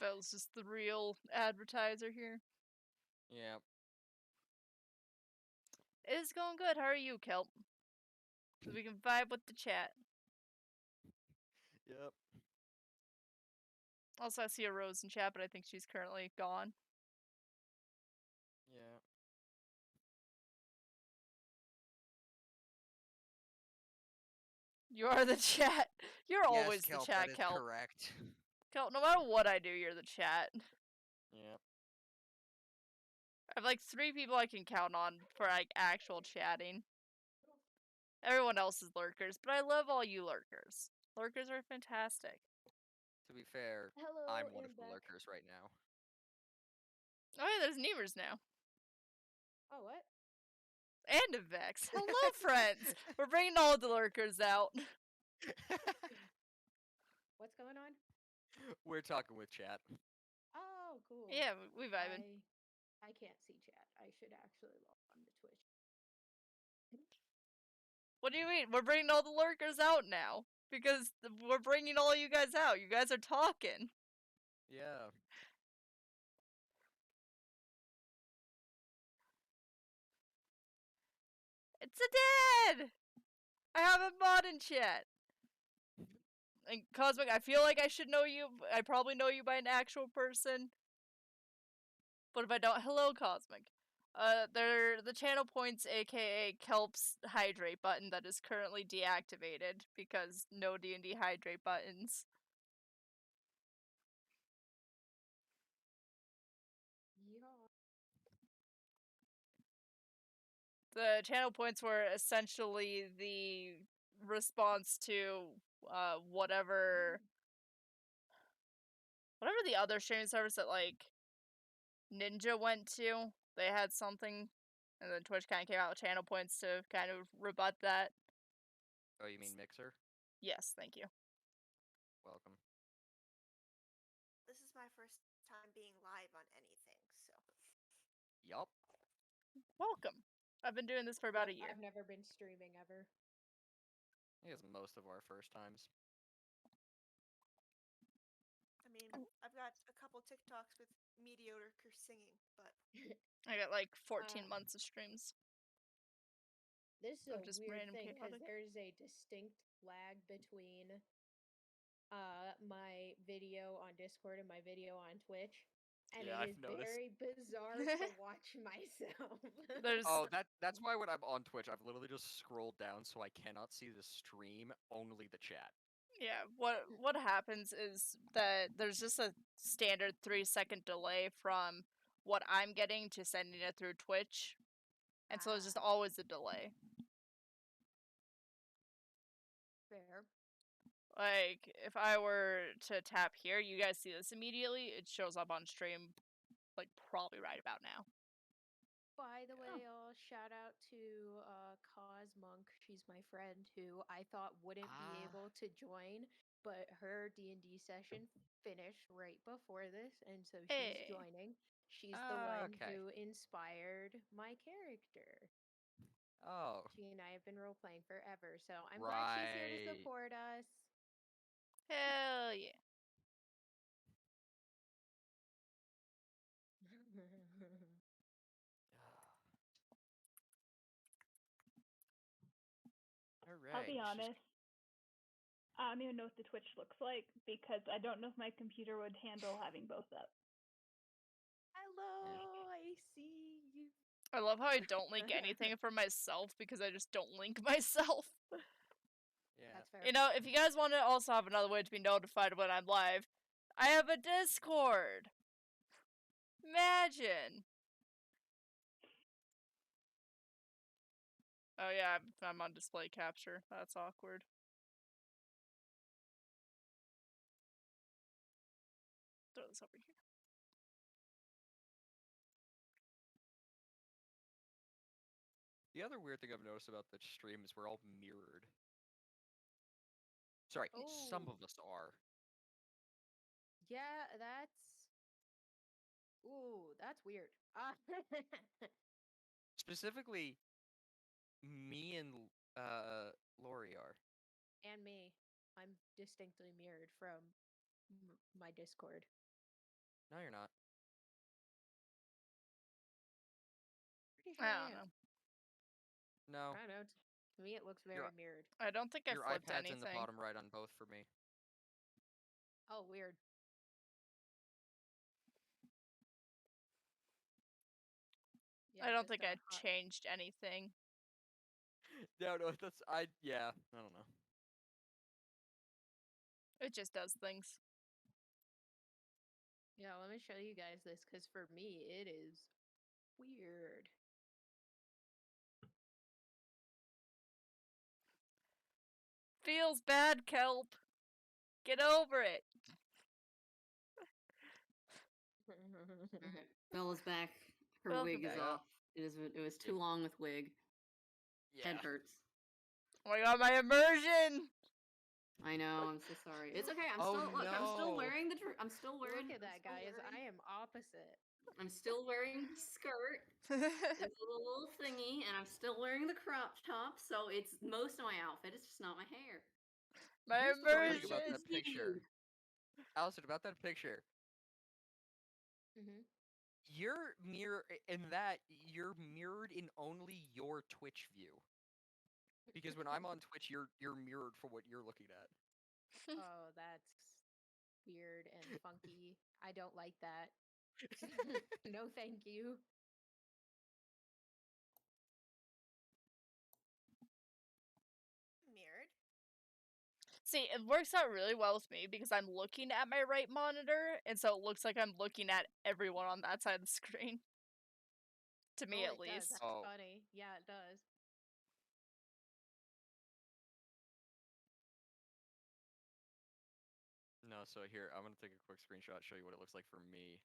Bell's just the real advertiser here. Yeah. It's going good. How are you, Kelp? So we can vibe with the chat. Yep. Also, I see a Rose in chat, but I think she's currently gone. Yeah. You are the chat. You're always yes, the Kelp, chat, that is Kelp. correct. Kelp, no matter what I do, you're the chat. Yeah. I have like 3 people I can count on for like actual chatting. Everyone else is lurkers, but I love all you lurkers. Lurkers are fantastic. To be fair, Hello, I'm one and of the back. lurkers right now. Oh yeah, there's Nemers now. Oh, what? And a Vex. Hello, friends! We're bringing all the lurkers out. What's going on? We're talking with chat. Oh, cool. Yeah, we vibing. I can't see chat. I should actually log on to Twitch. What do you mean? We're bringing all the lurkers out now. Because we're bringing all you guys out. You guys are talking. Yeah. It's a dad! I haven't bought in chat. And Cosmic, I feel like I should know you. I probably know you by an actual person. But if I don't, hello, Cosmic. They're the channel points, aka Kelp's hydrate button that is currently deactivated because no D&D hydrate buttons. Yeah. The channel points were essentially the response to whatever the other streaming service that like Ninja went to. They had something, and then Twitch kind of came out with channel points to kind of rebut that. Oh, you mean Mixer? Yes, thank you. Welcome. This is my first time being live on anything, so. Yup. Welcome. I've been doing this for about a year. I've never been streaming ever. I think it's most of our first times. I mean, I've got a couple TikToks with mediocre singing, but I got like 14 months of streams. This is Of a just weird random thing because chaotic. there's a distinct lag between my video on Discord and my video on Twitch. And Yeah, it I've is noticed. very bizarre to watch myself. There's Oh, that's why when I'm on Twitch, I've literally just scrolled down so I cannot see the stream, only the chat. yeah, what happens is that there's just a standard 3-second delay from what I'm getting to sending it through Twitch. And so there's just always a delay. Fair. Like, if I were to tap here, you guys see this immediately. It shows up on stream, like, probably right about now. By the way, shout out to Cause Monk. She's my friend who I thought wouldn't be able to join, but her D&D session finished right before this, and so she's Hey. joining. She's the one Okay. who inspired my character. Oh. She and I have been role playing forever, so I'm glad she's here to Right. support us. Hell yeah. Alright. I'll be honest. I don't even know what the Twitch looks like because I don't know if my computer would handle having both up. Hello, I see you. I love how I don't link anything for myself because I just don't link myself. Yeah. That's fair. You know, if you guys want to also have another way to be notified when I'm live, I have a Discord. Imagine. Oh yeah, I'm on display capture. That's awkward. Throw this over here. The other weird thing I've noticed about the stream is we're all mirrored. Sorry, some Oh. of us are. Yeah, that's. Ooh, that's weird. Specifically, me and Lori are. And me. I'm distinctly mirrored from my Discord. No, you're not. Pretty sure I I don't am. know. No. I don't know. To me, it looks very mirrored. I don't think I Your flipped iPad's anything. in the bottom right on both for me. Oh, weird. I don't just think a I hot- changed anything. No, that's I don't know. It just does things. Yeah, let me show you guys this because for me it is weird. Feels bad, Kelp. Get over it. Alright, Bella's back. Her Welcome wig is back. Yeah. off. It was too long with wig. Head hurts. Oh my god, my immersion! I know. I'm so sorry. It's okay. Oh, I'm still no. wearing the. I'm still wearing. Look at that, guys. I am opposite. I'm still wearing the skirt. It's a little thingy, and I'm still wearing the crop top. So it's most of my outfit. It's just not my hair. My Here's the funny thing immersion! about that picture. Allison, about that picture. Mm-hmm. You're mirrored in only your Twitch view. Because when I'm on Twitch, you're mirrored for what you're looking at. Oh, that's weird and funky. I don't like that. No, thank you. Mirrored. See, it works out really well with me because I'm looking at my right monitor, and so it looks like I'm looking at everyone on that side of the screen. To me, Oh, at it does. least. That's Oh. funny. Yeah, it does. No, so here, I'm gonna take a quick screenshot, show you what it looks like for me.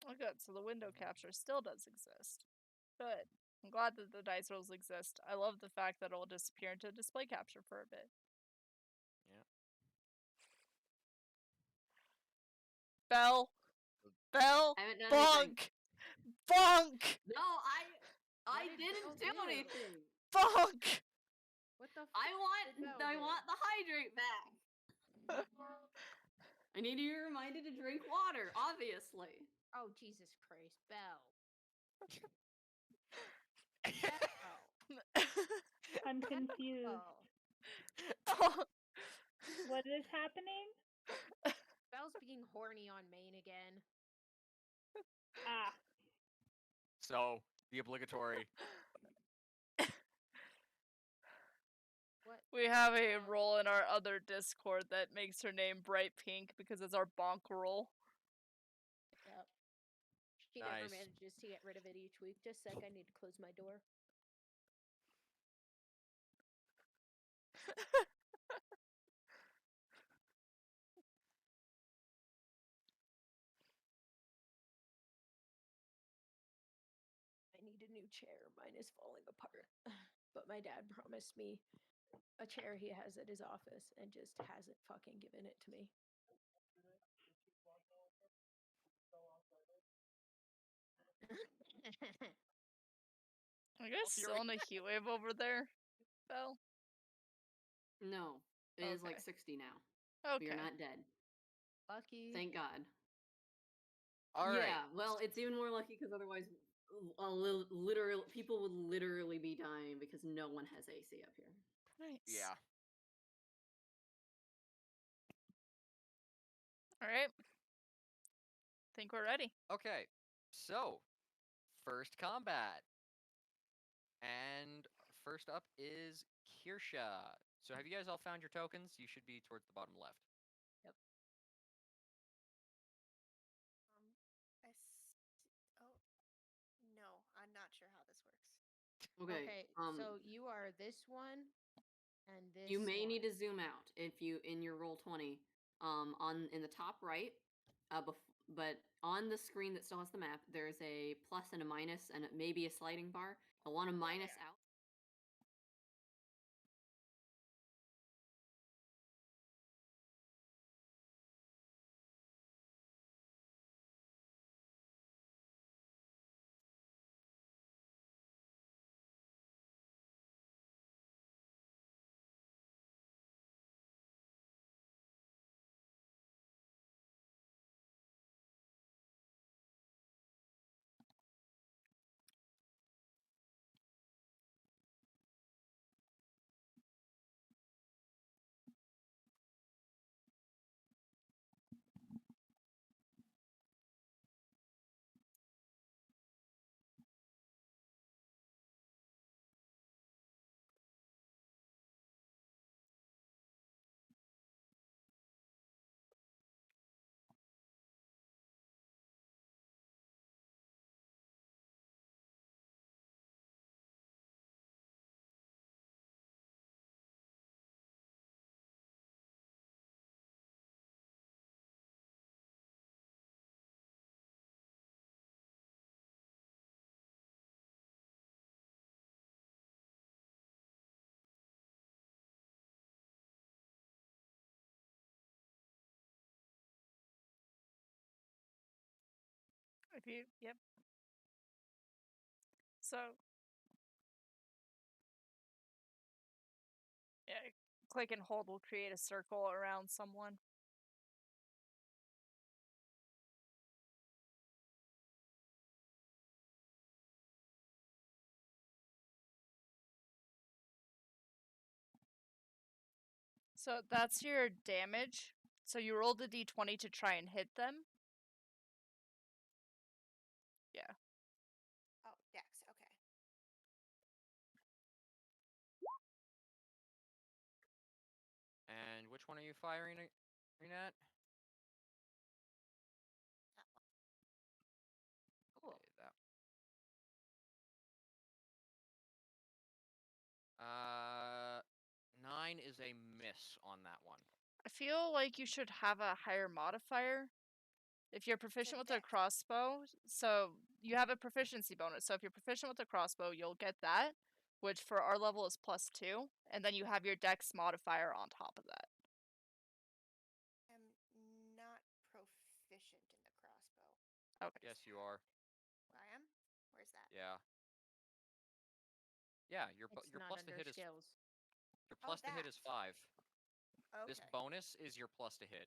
Oh, good. So the window capture still does exist. Good. I'm glad that the dice rolls exist. I love the fact that it will disappear into display capture for a bit. Yeah. Bell! Bell! I haven't done anything. Bonk! Bonk! No, I did didn't Belle do do? anything. Bonk! What the? I did Belle I do? want the hydrate back. I need to be reminded to drink water, obviously. Oh, Jesus Christ, Belle. Belle. I'm confused. Oh, Bonk! What is happening? Belle's being horny on main again. Ah, So, the obligatory. What? We have a Oh. role in our other Discord that makes her name bright pink because it's our bonk roll. Yep. She never Nice. manages to get rid of it each week. Just a sec, I need to close my door. I need a new chair. Mine is falling apart. But my dad promised me a chair he has at his office and just hasn't fucking given it to me. Are you guys still in a heat wave over there, Belle? No, it is like Okay. 60 now. Okay. You're not dead. Lucky. Thank God. Alright. Yeah, well, it's even more lucky because otherwise, literally, people would literally be dying because no one has AC up here. Nice. Yeah. Alright. Think we're ready. Okay. So, first combat. And first up is Kirsha. So have you guys all found your tokens? You should be towards the bottom left. Oh, no, I'm not sure how this works. Okay. So you are this one and this You may need one. to zoom out if you in your roll 20 in the top right but on the screen that still has the map there's a plus and a minus and maybe a sliding bar. I want a minus out. If you, yep. So, yeah, click and hold will create a circle around someone. So that's your damage. So you rolled a d20 to try and hit them. Yeah. Oh, Dex. Okay. And which one are you firing at? Cool. Okay, that. 9 is a miss on that one. I feel like you should have a higher modifier. If you're proficient with a Dex. crossbow, so you have a proficiency bonus. So if you're proficient with a crossbow, you'll get that, which for our level is +2, and then you have your dex modifier on top of that. I'm not proficient in the crossbow. Okay. Yes, you are. I am? Where's that? Yeah. Yeah, your It's your not plus to under hit is skills. your plus to hit is that. 5. Okay. This bonus is your plus to hit.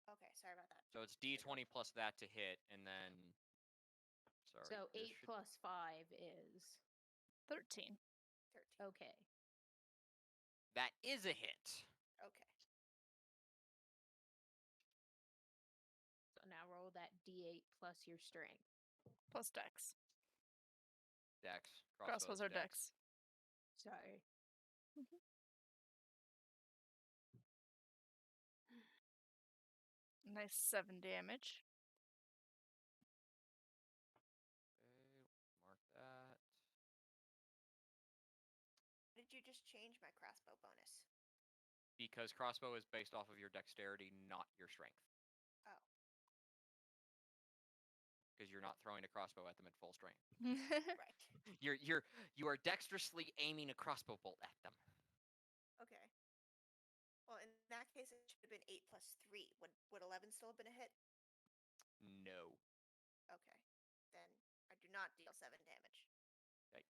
Okay, sorry about that. So it's d20 plus that to hit, and then. Sorry. So this 8 should- plus 5 is 13. 13. okay. That is a hit. Okay. So now roll that d8 plus your strength. Plus dex. Dex. Crossbows are dex. Sorry. Nice 7 damage. Okay, mark that. Why did you just change my crossbow bonus? Because crossbow is based off of your dexterity, not your strength. Oh. Because you're not throwing a crossbow at them at full strength. Right. You are dexterously aiming a crossbow bolt at them. Okay. Well, in that case, it should have been 8 plus 3. Would 11 still have been a hit? No. Okay. Then I do not deal 7 damage. Okay.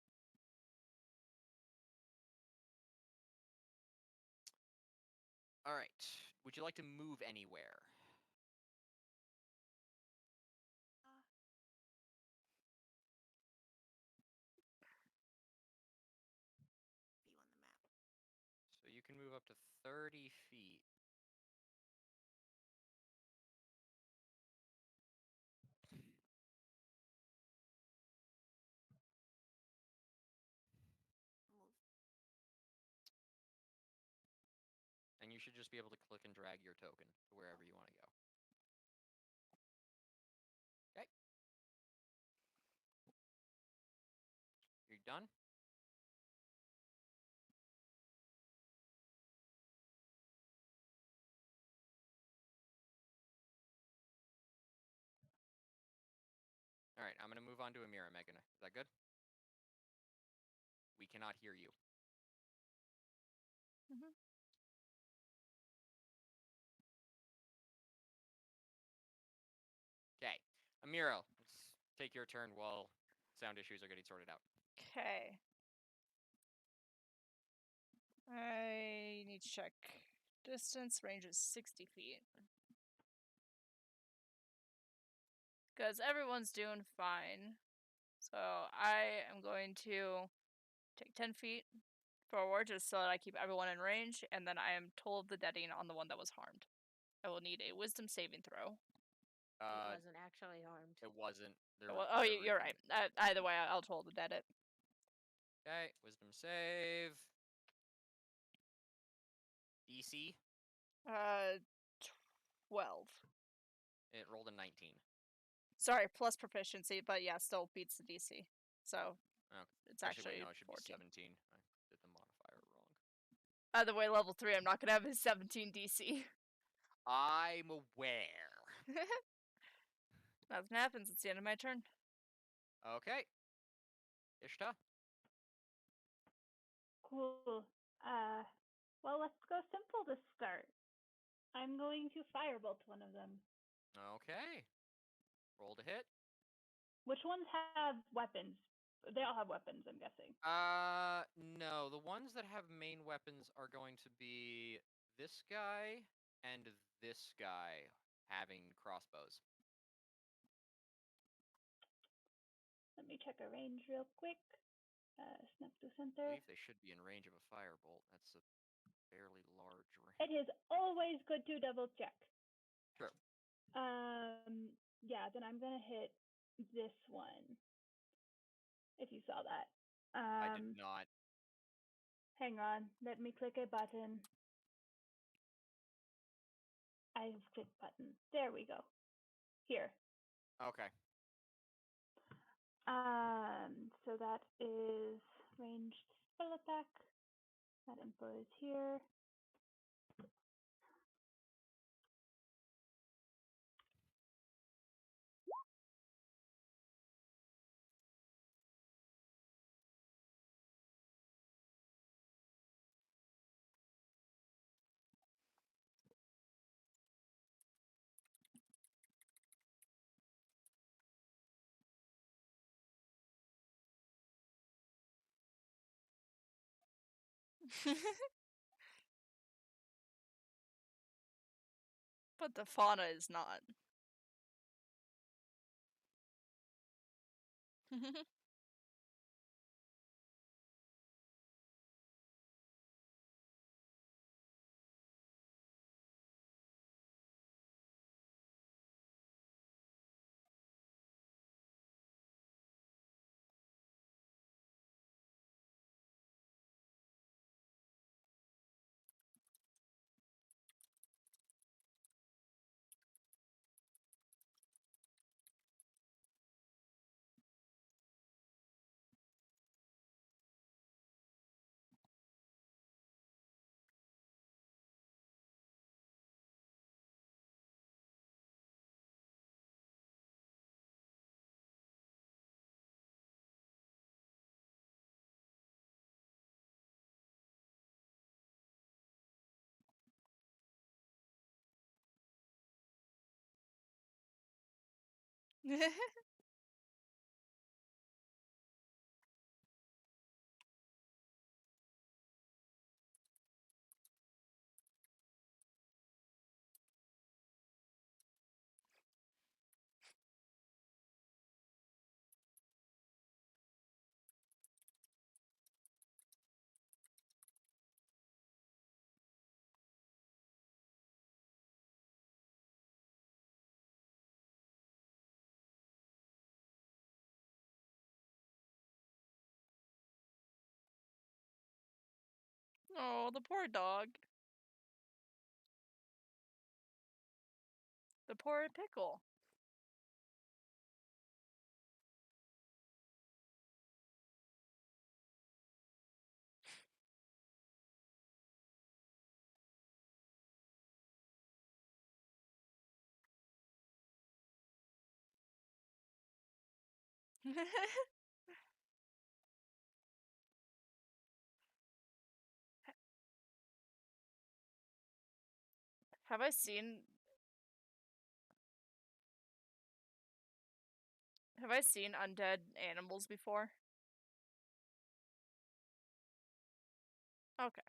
All right. Would you like to move anywhere? View on the map. So you can move up to 30 feet. Move. And you should just be able to click and drag your token to wherever you want to go. Okay. You're done? All right, I'm going to move on to Amira, Megan. Is that good? We cannot hear you. Mhm. Okay. Amira, let's take your turn while sound issues are getting sorted out. Okay. I need to check. Distance range is 60 feet. Because everyone's doing fine. So I am going to take 10 feet forward just so that I keep everyone in range, and then I am told the deading on the one that was harmed. I will need a wisdom saving throw. He wasn't actually harmed. It wasn't. Oh, you're right. Either way, I'll told the dead it. Okay, wisdom save. DC. 12. It rolled a 19. Sorry, plus proficiency, but yeah, still beats the DC. So Okay. it's Actually, actually wait, no, it should 14. be 17. I did the modifier wrong. Either way, level 3, I'm not going to have his 17 DC. I'm aware. Nothing happens. It's the end of my turn. Okay. Ishta. Cool. Well, let's go simple to start. I'm going to firebolt one of them. Okay. Roll to hit. Which ones have weapons? They all have weapons, I'm guessing. No. The ones that have main weapons are going to be this guy and this guy having crossbows. Let me check a range real quick. Snap to I center. believe they should be in range of a firebolt. That's a fairly large range. It is always good to double check. True. Yeah, then I'm gonna hit this one. If you saw that. I did not. Hang on, let me click a button. I have clicked button. There we go. Here. Okay. So that is ranged spell attack. That info is here. But the fauna is not. Oh, the poor dog. The poor pickle. Have I seen undead animals before? Okay.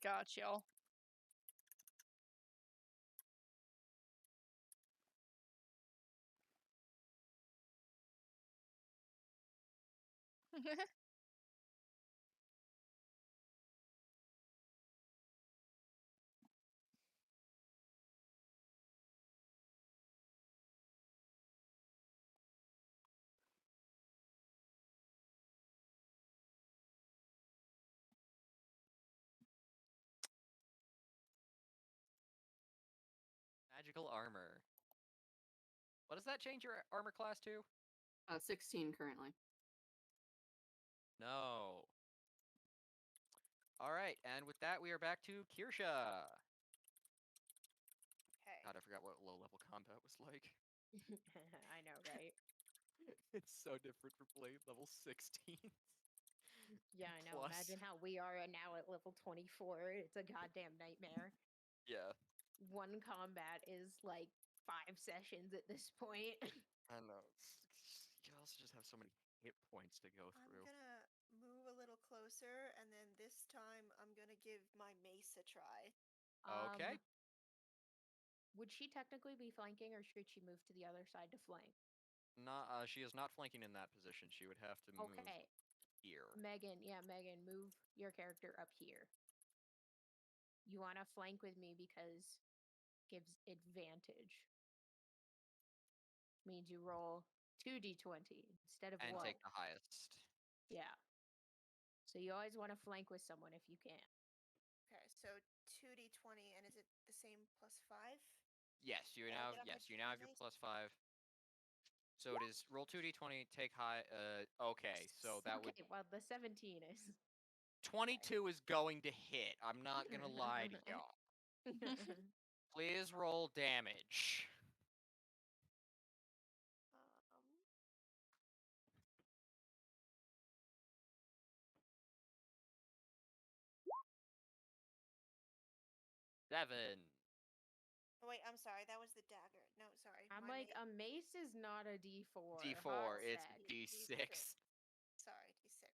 Got y'all. Magical armor. What does that change your armor class to? 16 currently. No. All right, and with that, we are back to Kirsha. Okay. God, I forgot what low-level combat was like. I know, right? It's so different for blade level 16. Yeah, I know. Plus. Imagine how we are now at level 24. It's a goddamn nightmare. Yeah, One combat is like 5 sessions at this point. I know. You also just have so many hit points to go I'm through. gonna move a little closer, and then this time I'm gonna give my mace a try. Okay. Would she technically be flanking, or should she move to the other side to flank? Not. She is not flanking in that position. She would have to move Okay, here. Megan, move your character up here. You want to flank with me because gives advantage. Means you roll 2d20 instead of And 1. take the highest. Yeah. So you always want to flank with someone if you can. Okay, so 2d20, and is it the same plus 5? Yes, you Can I now. get up Yes, my- you now my have your mace? +5. So it is roll 2d20, take high. Okay, so that would Okay, well, the 17 is. 22 is going to hit. I'm not gonna lie to y'all. Please roll damage. Um, 7. oh wait, I'm sorry. That was the dagger. No, sorry. I'm my like, mace- a mace is not a d4. D4. Hot It's sec. D6. Sorry, d6.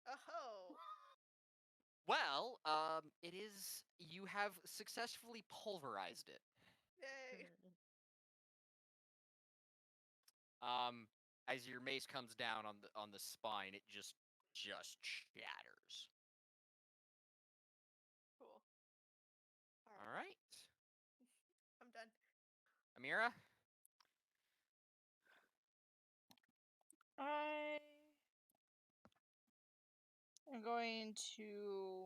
Oh, Well, it is. You have successfully pulverized it. yay! As your mace comes down on the spine, it just shatters. Cool. All right, I'm done. Amira. I am going to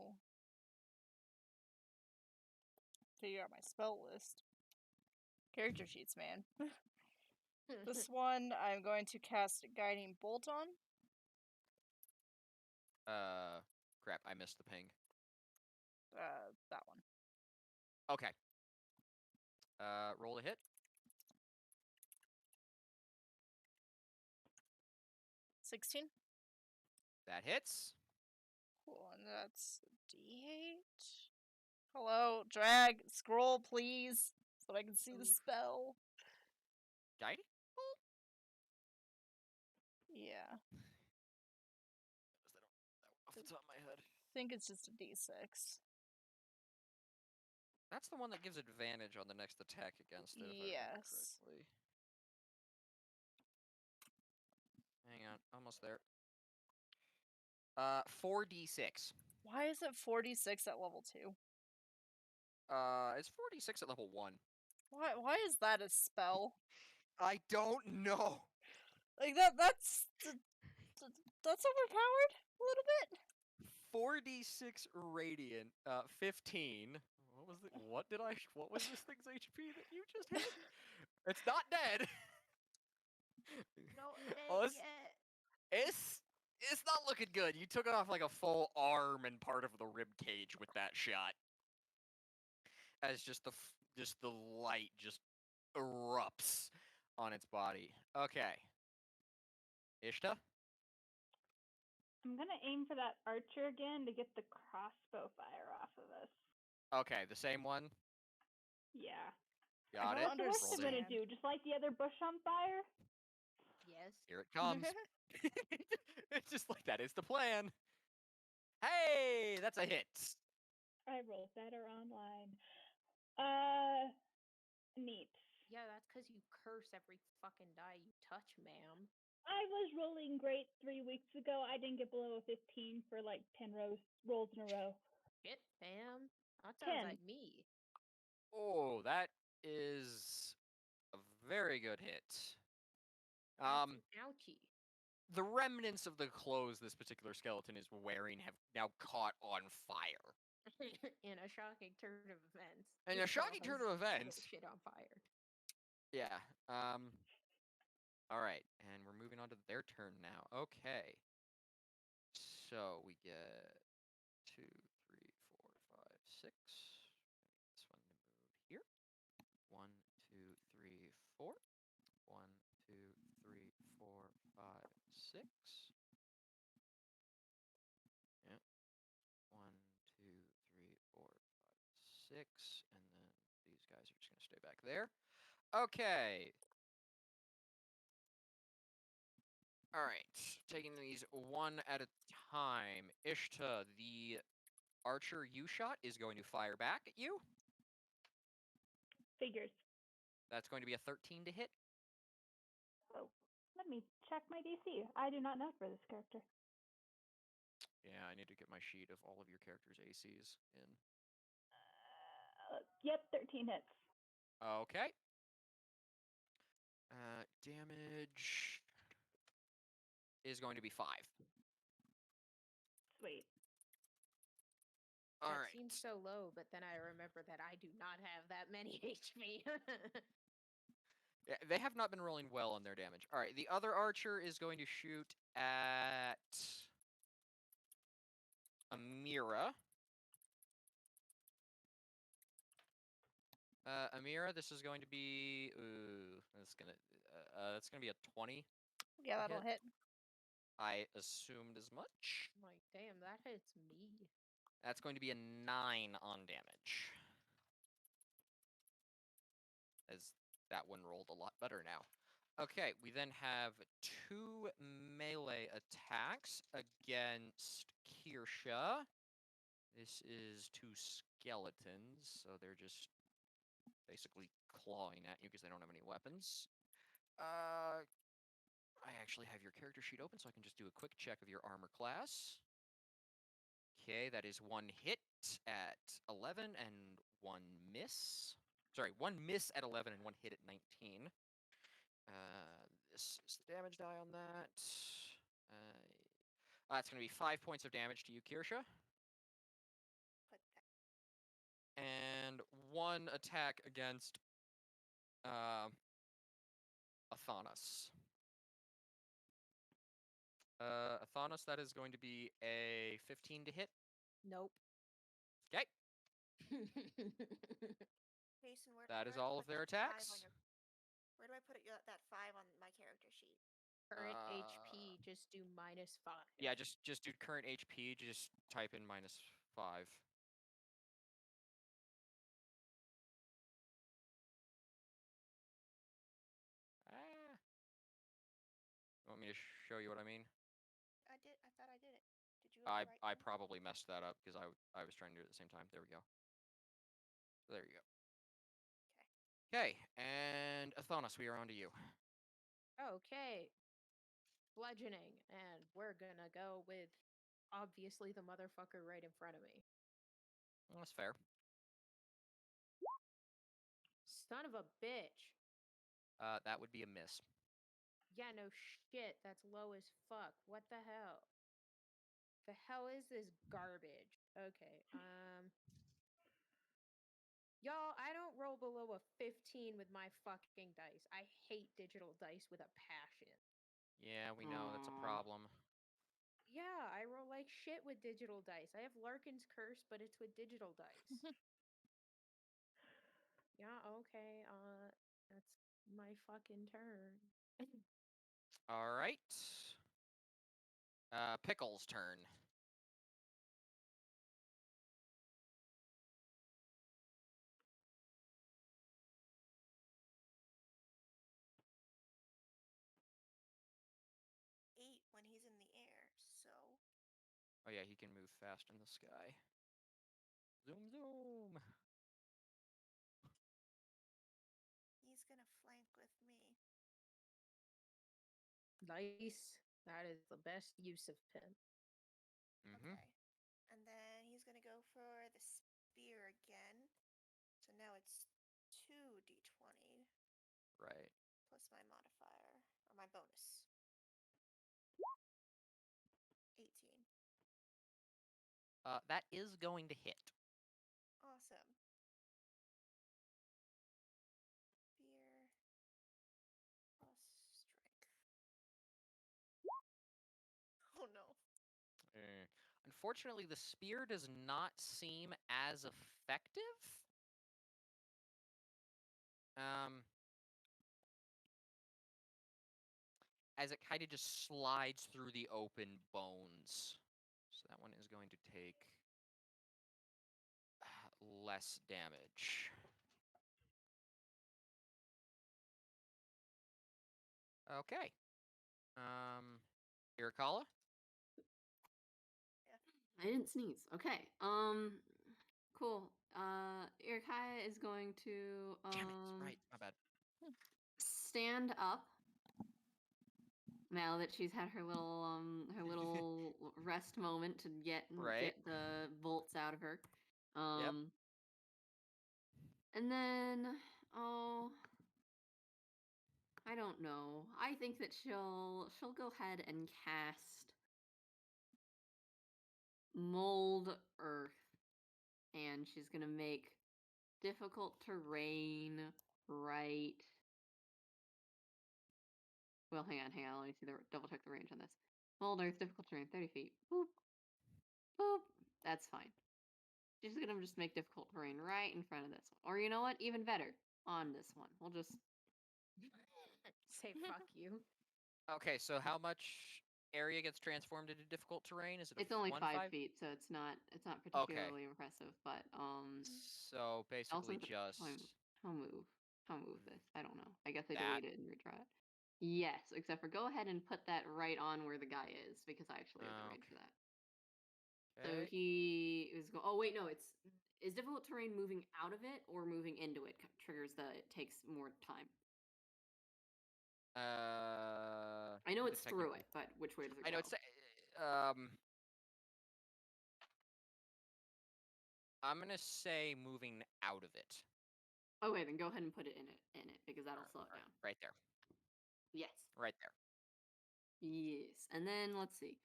figure out my spell list. Character sheets, man. This one I'm going to cast Guiding Bolt on. Crap, I missed the ping. That one. Okay. Roll a hit. 16. That hits. Cool, and that's a D8. Hello, drag, scroll, please, so I can see the Oof. spell. Guiding bolt. Yeah, Off the top of my head. I think it's just a D6. That's the one that gives advantage on the next attack against it, if I remember Yes. correctly. Hang on, almost there. 4d6. Why is it 46 at level 2? It's 46 at level 1. Why is that a spell? I don't know. Like that's overpowered a little bit. 4d6 radiant. 15. What was this thing's HP that you just hit? It's not dead. No, Oh, dead it's- yet. It's not looking good. You took off like a full arm and part of the rib cage with that shot. As just the light just erupts on its body. Okay. Ishta? I'm gonna aim for that archer again to get the crossbow fire off of us. Okay, the same one. Yeah. Got don't it. What's the worst Roll I'm the- gonna do? Just light the other bush on fire? Yes. Here it comes. It's just like that is the plan. Hey, that's a hit. I roll better online. Neat. Yeah, that's because you curse every fucking die you touch, ma'am. I was rolling great 3 weeks ago. I didn't get below a 15 for like 10 rolls in a row. Shit, fam. That sounds 10. like me. Oh, that is a very good hit. That's an ouchie. The remnants of the clothes this particular skeleton is wearing have now caught on fire. In a shocking turn of events. In a shocking turn of events. Shit on fire. Yeah. All right, and we're moving on to their turn now. Okay. So we get 2, 3, 4, 5, 6. This one to move here. 1, 2, 3, 4. 1, 2, 3, 4, 5, 6. Yeah. 1, 2, 3, 4, 5, 6. And then these guys are just going to stay back there. Okay. All right. Taking these one at a time. Ishta, the archer you shot is going to fire back at you. Figures. That's going to be a 13 to hit. Oh, let me check my DC. I do not know for this character. Yeah, I need to get my sheet of all of your characters' ACs in. Yep, 13 hits. Okay. Damage is going to be 5. Sweet. All That right. seems so low, but then I remember that I do not have that many HP. Yeah, they have not been rolling well on their damage. All right, the other archer is going to shoot at Amira. Amira, this is going to be that's gonna be a 20. Yeah, that'll hit. I assumed as much. I'm like, damn, that hits me. That's going to be a 9 on damage. As that one rolled a lot better now. Okay, we then have 2 melee attacks against Kirsha. This is 2 skeletons, so they're just basically clawing at you because they don't have any weapons. I actually have your character sheet open, so I can just do a quick check of your armor class. Okay, that is 1 hit at 11 and 1 miss. Sorry, 1 miss at 11 and 1 hit at 19. This is the damage die on that. That's going to be 5 points of damage to you, Kirsha. Put that. And 1 attack against Athanos. Athanos, that is going to be a 15 to hit. Nope. Okay. Jason, That is where do I all of put their that 5 on attacks. where do I put that 5 on my character sheet? Current HP, just do -5. Yeah, just do current HP. Just type in -5. Ah. You want me to show you what I mean? I did. I thought I did it. Did you? Have the right I thing? probably messed that up because I was trying to do it at the same time. There we go. There you go. Okay, and Athanos, we are on to you. Okay. Bludgeoning, and we're gonna go with obviously the motherfucker right in front of me. Well, that's fair. Son of a bitch. That would be a miss. Yeah, no shit. That's low as fuck. What the hell? The hell is this garbage? Okay, y'all, I don't roll below a 15 with my fucking dice. I hate digital dice with a passion. Yeah, we know that's a Aw. problem. Yeah, I roll like shit with digital dice. I have Larkin's Curse, but it's with digital dice. Yeah, okay, that's my fucking turn. All right. Pickle's turn. Eight when he's in the air. So Oh yeah, he can move fast in the sky. Zoom, zoom. He's gonna flank with me. Nice. That is the best use of him. Mm-hmm. Okay. And then he's gonna go for the spear again. So now it's 2d20 Right. plus my modifier, or my bonus. 18. That is going to hit. Awesome. Spear plus strength. Oh no. Unfortunately, the spear does not seem as effective. As it kind of just slides through the open bones. So that one is going to take less damage. Okay. Irikala? I didn't sneeze. Okay. Cool. Irkaya is going to Damn it, right, my bad. stand up now that she's had her little rest moment to get Right. the bolts out of her. Yep. And then I don't know. I think that she'll go ahead and cast Mold Earth, and she's gonna make difficult terrain right. Well, hang on. Let me see double check the range on this. Mold Earth, difficult terrain, 30 feet. Boop, boop. That's fine. She's gonna just make difficult terrain right in front of this one, or you know what? Even better, on this one. We'll just Say fuck you. Okay, so how much area gets transformed into difficult terrain? Is it a It's only 5 5? feet, so it's not Okay. particularly impressive. But So also basically just how move this. I don't know. I guess I that. deleted and redraw it. Yes, except for go ahead and put that right on where the guy is because I actually have the range for that. So Okay. he is going. Oh wait, no. Is difficult terrain moving out of it or moving into it triggers it takes more time. I know the it's through technical- it, but which way does it I go? know it's I'm gonna say moving out of it. Okay, then go ahead and put it in it because that'll slow it down. Right there. Yes. Right there. Yes. And then let's see.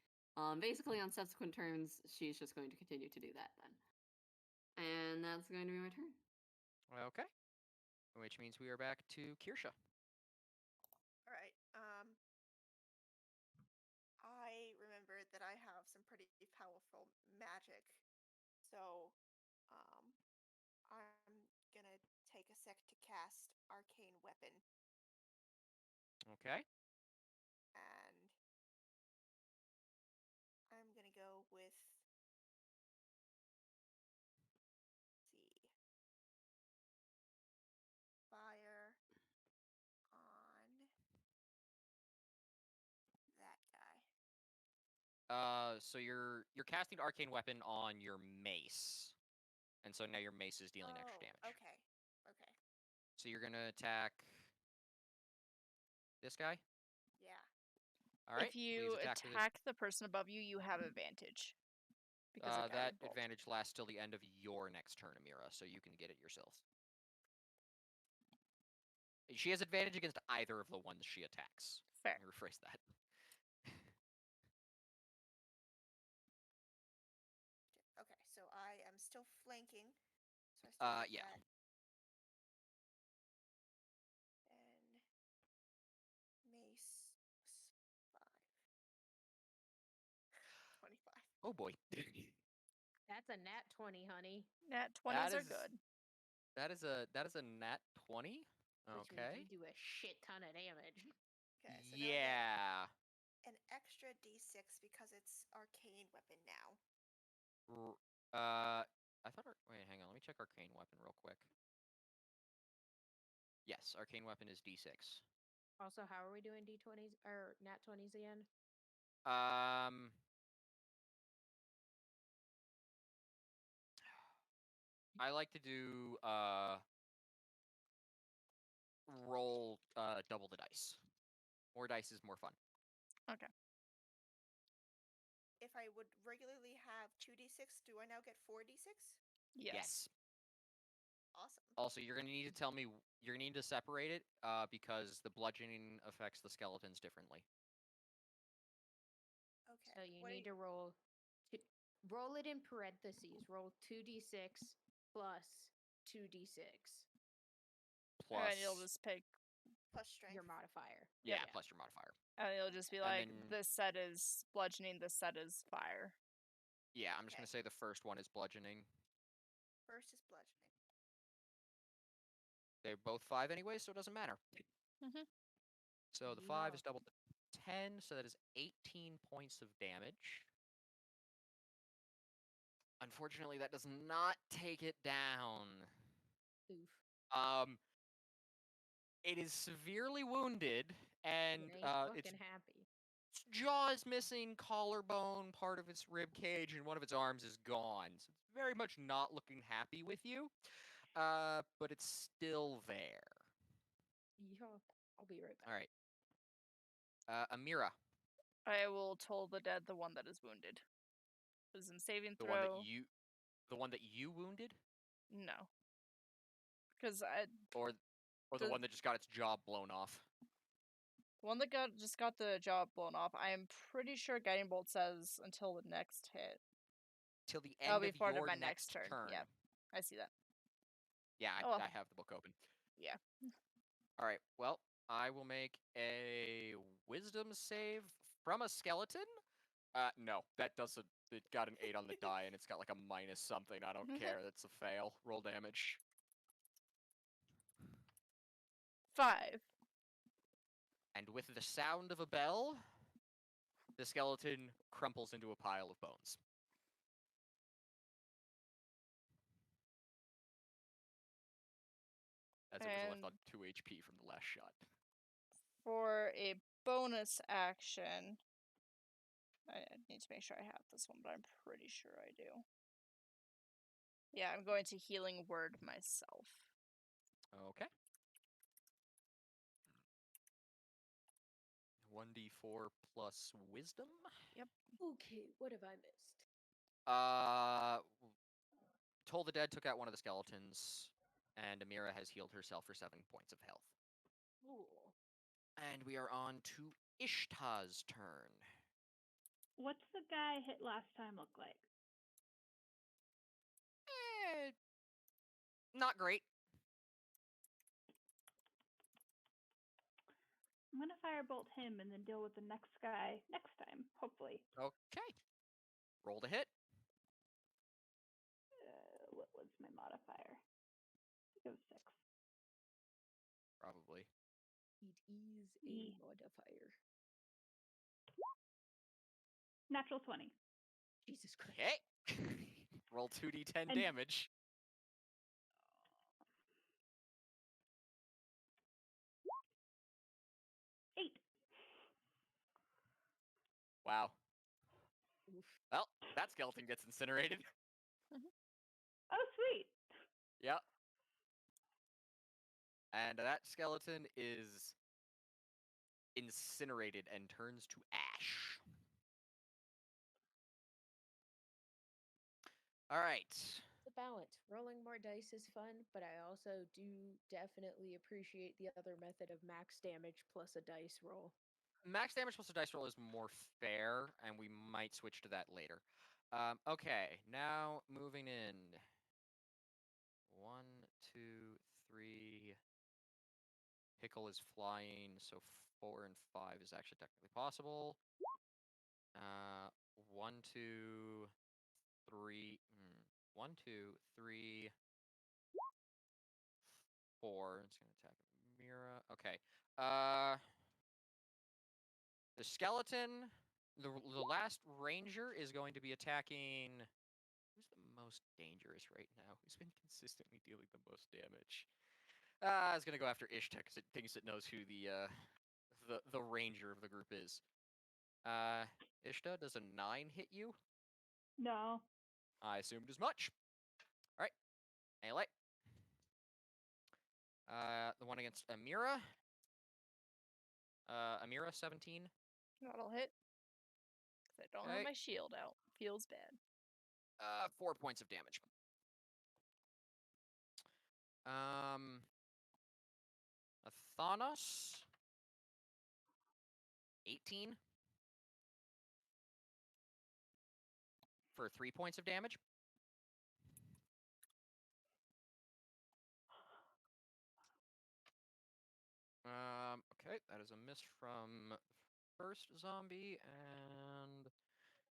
Basically on subsequent turns, she's just going to continue to do that then. And that's going to be my turn. Okay. Which means we are back to Kirsha. All right. I remembered that I have some pretty powerful magic, so I'm gonna take a sec to cast Arcane Weapon, Okay. and I'm gonna go with, let's see, fire on that guy. So you're casting Arcane Weapon on your mace. And so now your mace is dealing extra damage. Okay. Okay. So you're gonna attack this guy? Yeah. All right. If you please attack the person above you, you have advantage. Because of that guiding bolt. advantage lasts till the end of your next turn, Amira, so you can get it yourself. She has advantage against either of the ones she attacks. Fair. Let me rephrase that. Okay, so I am still flanking. So I still get yeah. that. And mace plus 5. 25. Oh boy. That's a nat 20, honey. Nat 20s are is- good. That is a nat 20. Which Okay. means you do a shit ton of damage. Okay, so now I Yeah. get an extra d6 because it's Arcane Weapon now. I thought. Wait, hang on. Let me check Arcane Weapon real quick. Yes, Arcane Weapon is D6. Also, how are we doing d20s or nat 20s again? I like to do roll double the dice. More dice is more fun. Okay. If I would regularly have 2d6, do I now get 4d6? Yes. Awesome. Also, you're gonna need to tell me. You're gonna need to separate it because the bludgeoning affects the skeletons differently. Okay. So you what are need to roll it in parentheses. Roll 2d6 plus 2d6, Plus, And you'll just pick, plus strength? your modifier. yeah, Yep. plus your modifier. and it'll just be And like, then- this set is bludgeoning, this set is fire. Yeah, I'm just Okay. gonna say the first one is bludgeoning. First is bludgeoning. They're both 5 anyway, so it doesn't matter. Mhm. So the 5 is Yeah. double 10, so that is 18 points of damage. Unfortunately, that does not take it down. Oof. It is severely wounded, and It ain't its fucking happy. jaw is missing, collarbone, part of its rib cage, and one of its arms is gone. So it's very much not looking happy with you, but it's still there. Yeah, I'll be right back. All right. Amira, I will toll the dead, the one that is wounded. Wisdom saving the throw. one that you wounded, No. Because I or the The- one that just got its jaw blown off. the one that just got the jaw blown off, I am pretty sure Guiding Bolt says until the next hit. Till the That'll end be of part of your my next next turn. Yep. I see that. Yeah, Oh, well. I have the book open. Yeah. All right. Well, I will make a wisdom save from a skeleton. No, that doesn't. It got an 8 on the die, and it's got like a minus something. I don't care. That's a fail. Roll damage. 5. And with the sound of a bell, the skeleton crumples into a pile of bones. As it was left on And 2 HP from the last shot. for a bonus action, I need to make sure I have this one, but I'm pretty sure I do. Yeah, I'm going to healing word myself. Okay. 1d4 plus wisdom. Okay, what have I missed? Toll the Dead took out one of the skeletons, and Amira has healed herself for 7 points of health. Cool. And we are on to Ishta's turn. What's the guy hit last time look like? Not great. I'm gonna firebolt him and then deal with the next guy next time, hopefully. Okay. Roll to hit. What was my modifier? It was 6. Probably. It is a E. modifier. Natural 20. Jesus Christ. Okay. Roll 2d10 And- damage. Eight. Wow. Oof. Well, that skeleton gets incinerated. Oh, sweet. Yep. And that skeleton is incinerated and turns to ash. All right. It's a balance. Rolling more dice is fun, but I also do definitely appreciate the other method of max damage plus a dice roll. Max damage plus a dice roll is more fair, and we might switch to that later. Okay, now moving in. 1, 2, 3. Pickle is flying, so 4 and 5 is actually technically possible. 1, 2, 3. 1, 2, 3, 4. It's gonna attack Mira. Okay. The skeleton, the last ranger is going to be attacking. Who's the most dangerous right now? Who's been consistently dealing the most damage? It's gonna go after Ishta because it thinks it knows who the ranger of the group is. Ishta, does a 9 hit you? No. I assumed as much. All right. Melee. The one against Amira. Amira, 17. That'll hit. 'Cause I don't have Okay. my shield out. Feels bad. 4 points of damage. Athanos. 18. For 3 points of damage. Okay, that is a miss from the first zombie, and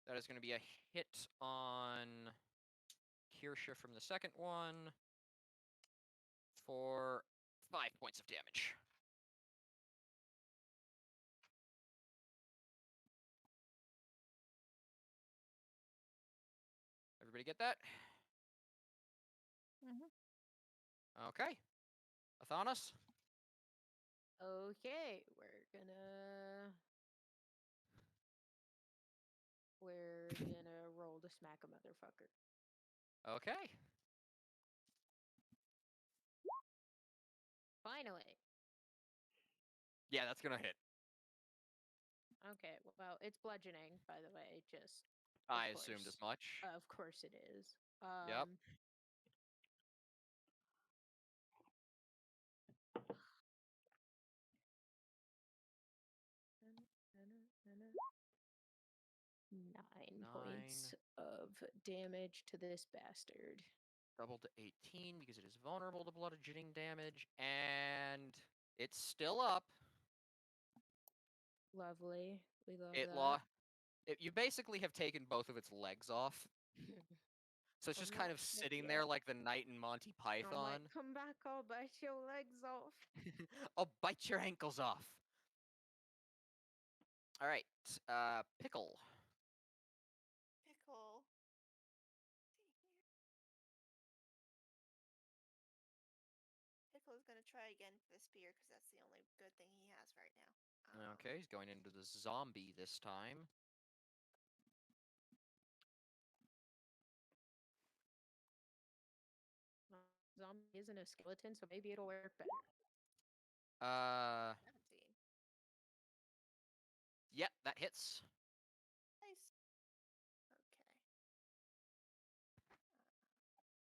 that is going to be a hit on Kirsha from the second one for 5 points of damage. Everybody get that? Mhm. Okay. Athanos. Okay, we're gonna roll to smack a motherfucker. Okay. Finally. Yeah, that's going to hit. Okay, well, it's bludgeoning, by the way, just I of assumed as course. much. Of course it is. Yep. Nine 9. points of damage to this bastard. Doubled to 18 because it is vulnerable to bludgeoning damage, and it's still up. Lovely. We love It that. you basically have taken both of its legs off, so it's I'm just kind not of dead sitting yet. there like the knight in Monty I'm like, Python. come back, I'll bite your legs off. I'll bite your ankles off. All right, Pickle. Pickle. See here. Pickle is gonna try again for the spear because that's the only good thing he has right now. Okay, he's going into the zombie this time. Zombie isn't a skeleton, so maybe it'll work better. 17. Yep, that hits. Nice. Okay.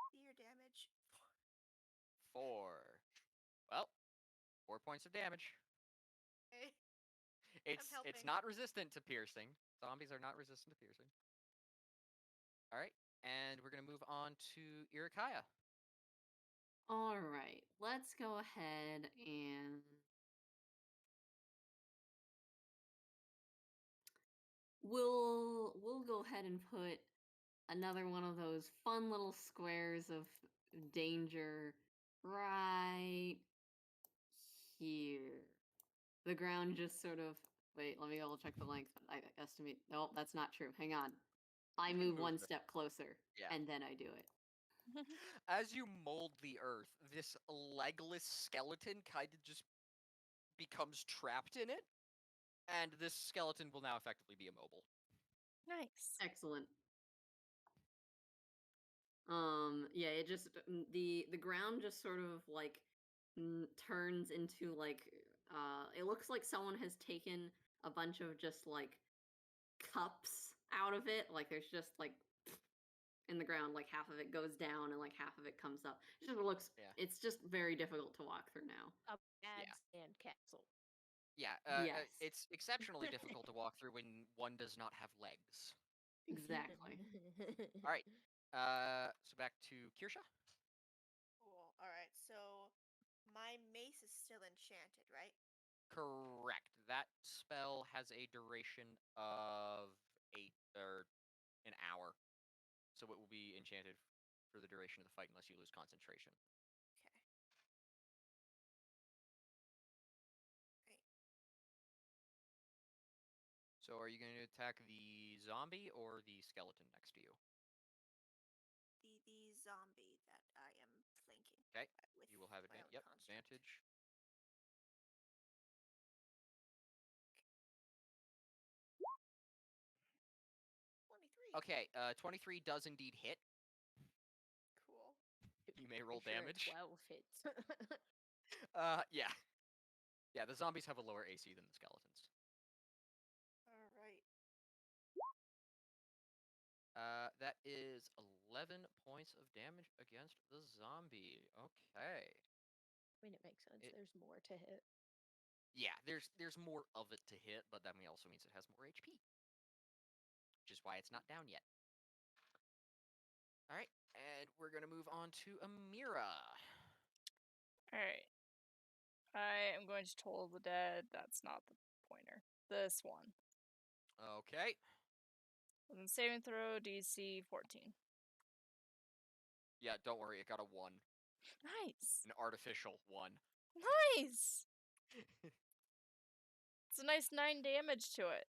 Spear damage. 4. Well, 4 points of damage. Okay. It's helping. not resistant to piercing. Zombies are not resistant to piercing. All right, and we're gonna move on to Irakaya. All right, let's go ahead and we'll go ahead and put another one of those fun little squares of danger right here. The ground just sort of wait, let me double check the length. I estimate no, that's not true. Hang on. I You can move move one the- step closer Yeah. and then I do it. As you mold the earth, this legless skeleton kind of just becomes trapped in it, and this skeleton will now effectively be immobile. Nice. Excellent. Yeah, it just the ground just sort of like turns into like it looks like someone has taken a bunch of just like cups out of it. Like there's just like in the ground, like half of it goes down and like half of it comes up. It just looks Yeah. it's just very difficult to walk through now. A bad Yeah. sand castle. Yeah, Yes. it's exceptionally difficult to walk through when one does not have legs. Exactly. All right, so back to Kirsha. Cool. All right. So my mace is still enchanted, right? Correct. That spell has a duration of 8 or an hour, so it will be enchanted for the duration of the fight unless you lose concentration. Okay. Right. So are you going to attack the zombie or the skeleton next to you? The zombie that I am flanking. Okay. With You will have my own construct. advantage. Okay, 23 does indeed hit. Cool. You may roll Pretty sure a damage. 12 hits. Yeah. Yeah, the zombies have a lower AC than the skeletons. All right. That is 11 points of damage against the zombie. Okay. I mean, it makes sense. It- There's more to hit. Yeah, there's more of it to hit, but that also means it has more HP. Which is why it's not down yet. Alright, and we're gonna move on to Amira. Alright. I am going to Toll the Dead. That's not the pointer. This one. Okay. With a saving throw, DC 14. Yeah, don't worry, it got a 1. Nice. An artificial 1. Nice. It's a nice 9 damage to it.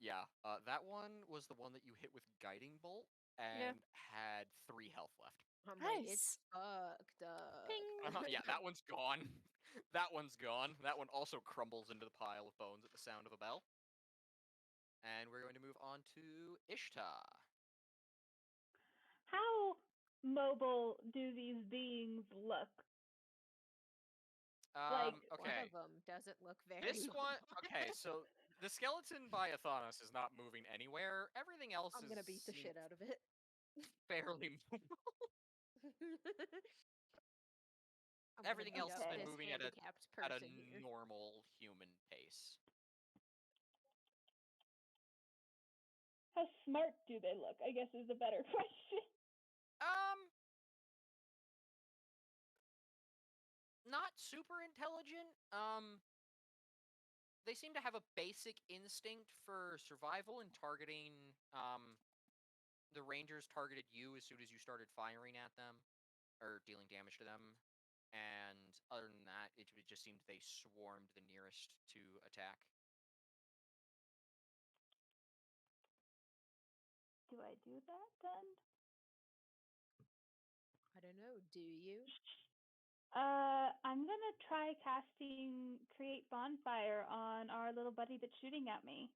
Yeah. That one was the one that you hit with Guiding Bolt and had 3 health left. I'm like, Nice. it's fucked up. Ping. Yeah, that one's gone. That one's gone. That one also crumbles into the pile of bones at the sound of a bell. And we're going to move on to Ishtar. How mobile do these beings look? Like, One Okay. of them doesn't look very. This one, mobile. okay, so the skeleton by Athanos is not moving anywhere. Everything else I'm gonna beat the shit out of it. fairly I'm Everything gonna else beat has up been this moving at a handicapped person here. normal human pace. how smart do they look? I guess is a better question. Not super intelligent. They seem to have a basic instinct for survival and targeting. The rangers targeted you as soon as you started firing at them or dealing damage to them. And other than that, it just seemed they swarmed the nearest to attack. Do I do that then? I don't know. Do you? I'm gonna try casting Create Bonfire on our little buddy that's shooting at me,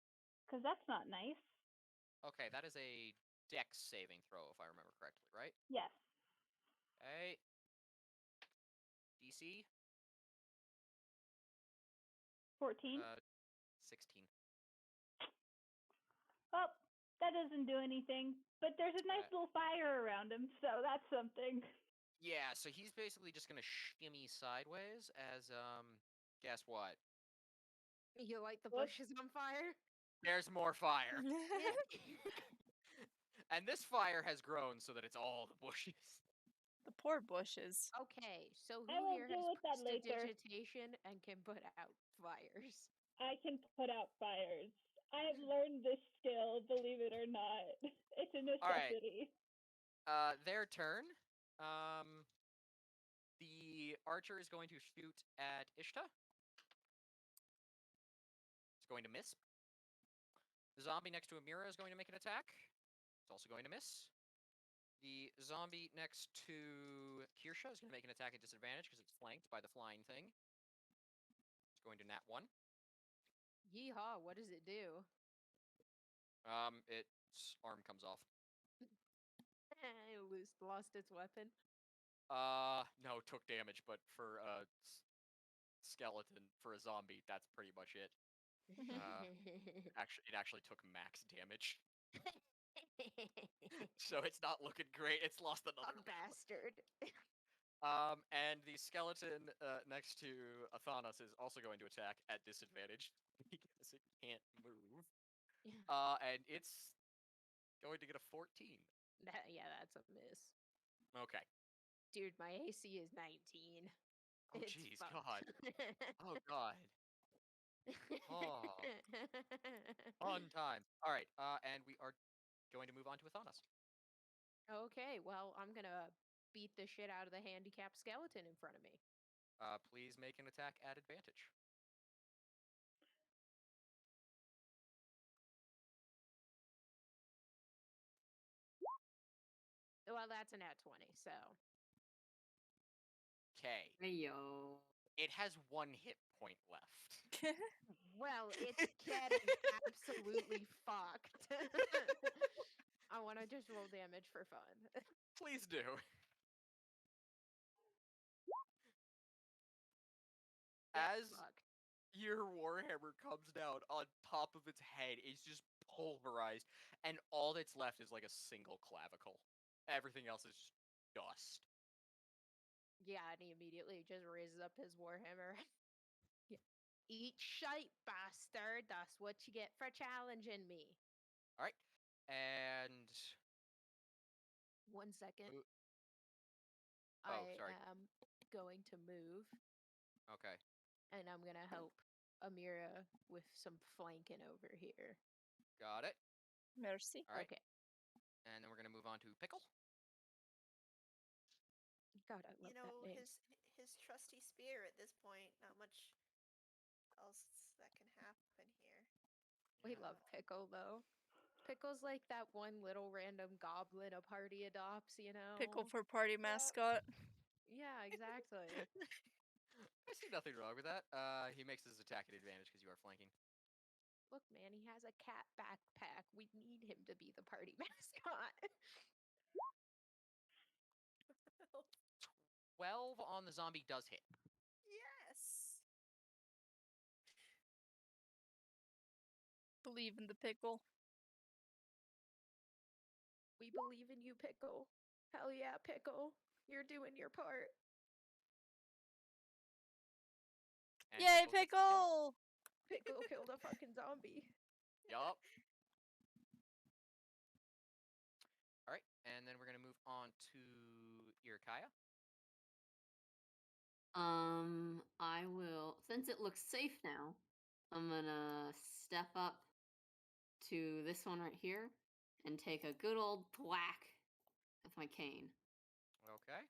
cause that's not nice. Okay, that is a Dex saving throw, if I remember correctly, right? Yes. Okay. DC 14. 16. Well, that doesn't do anything, but there's a nice little fire around him, so that's something. Yeah, so he's basically just gonna shimmy sideways as guess what? You light the Whoops. bushes on fire? There's more fire. Yeah. And this fire has grown so that it's all the bushes. The poor bushes. Okay, so I who will here deal has with that later. prestidigitation and can put out fires? I can put out fires. I have learned this skill, believe it or not. It's a Alright. necessity. Their turn. The archer is going to shoot at Ishta. It's going to miss. The zombie next to Amira is going to make an attack. It's also going to miss. The zombie next to Kirsha is going to make an attack at disadvantage because it's flanked by the flying thing. It's going to nat 1. Yeehaw, what does it do? Its arm comes off. Lost its weapon. No, took damage, but for a skeleton, for a zombie, that's pretty much it. It actually took max damage. So it's not looking great. It's lost another bastard. And the skeleton next to Athanos is also going to attack at disadvantage because it can't move. And it's going to get a 14. Yeah, that's a miss. Okay. Dude, my AC is 19. Oh, It's jeez, fucked. God. Oh, God. Oh. Fun time. All right, and we are going to move on to Athanos. Okay, well, I'm gonna beat the shit out of the handicapped skeleton in front of me. Please make an attack at advantage. Well, that's a nat 20, so. Okay. Hey yo. It has 1 hit point left. Well, it's getting absolutely fucked. want to just roll damage for fun. Please do. Get As fucked. your warhammer comes down on top of its head, it's just pulverized, and all that's left is like a single clavicle. Everything else is just dust. Yeah, and he immediately just raises up his warhammer. Yeah. Eat shite, bastard. That's what you get for challenging me. All right, and 1 second. Oh, I sorry. am going to move, Okay, and I'm gonna help Amira with some flanking over here. got it. Merci. All right, Okay. and then we're gonna move on to pickle. God, I love You know, that name. his trusty spear at this point. Not much else that can happen here. We love Pickle though. Pickle's like that one little random goblin a party adopts, you know? Pickle for party mascot. Yeah, exactly. I see nothing wrong with that. He makes his attack at advantage because you are flanking. Look, man, he has a cat backpack. We need him to be the party mascot. 12 on the zombie does hit. Yes. Believe in the pickle. We believe in you, Pickle. Hell yeah, Pickle. You're doing your part. And Yay, gets the kill. pickle! Pickle killed a fucking zombie. Yup. All right, and then we're gonna move on to Irkaya. I will, since it looks safe now, I'm gonna step up to this one right here and take a good old thwack with my cane. Okay.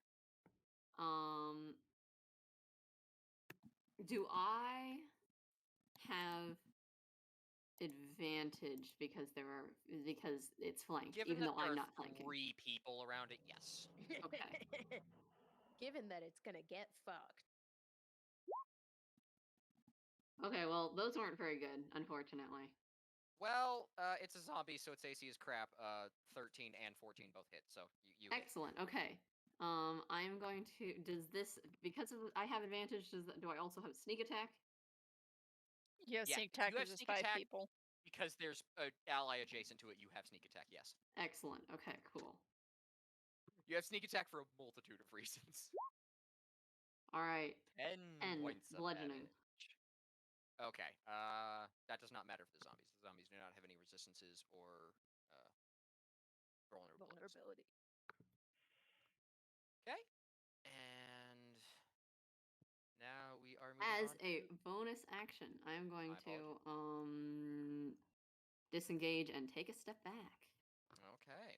Do I have advantage because it's flanked, Given even that though there I'm are not flanking? 3 people around it, yes. Okay. Given that it's gonna get fucked. Okay, well, those weren't very good, unfortunately. Well, it's a zombie, so its AC is crap. 13 and 14 both hit, so you hit. Excellent. Okay. I'm going to. Does this, because I have advantage? Do I also have sneak attack? You have Yeah, sneak attack you have because it's sneak 5 attack. people. Because there's an ally adjacent to it, you have sneak attack, yes. Excellent. Okay, cool. You have sneak attack for a multitude of reasons. All right. 10 And points of bludgeoning. damage. Okay, that does not matter for the zombies. The zombies do not have any resistances or vulnerabilities. Vulnerability. Okay, and now we are moving As on a to... bonus action, I'm going My to disengage and take a step back. Okay.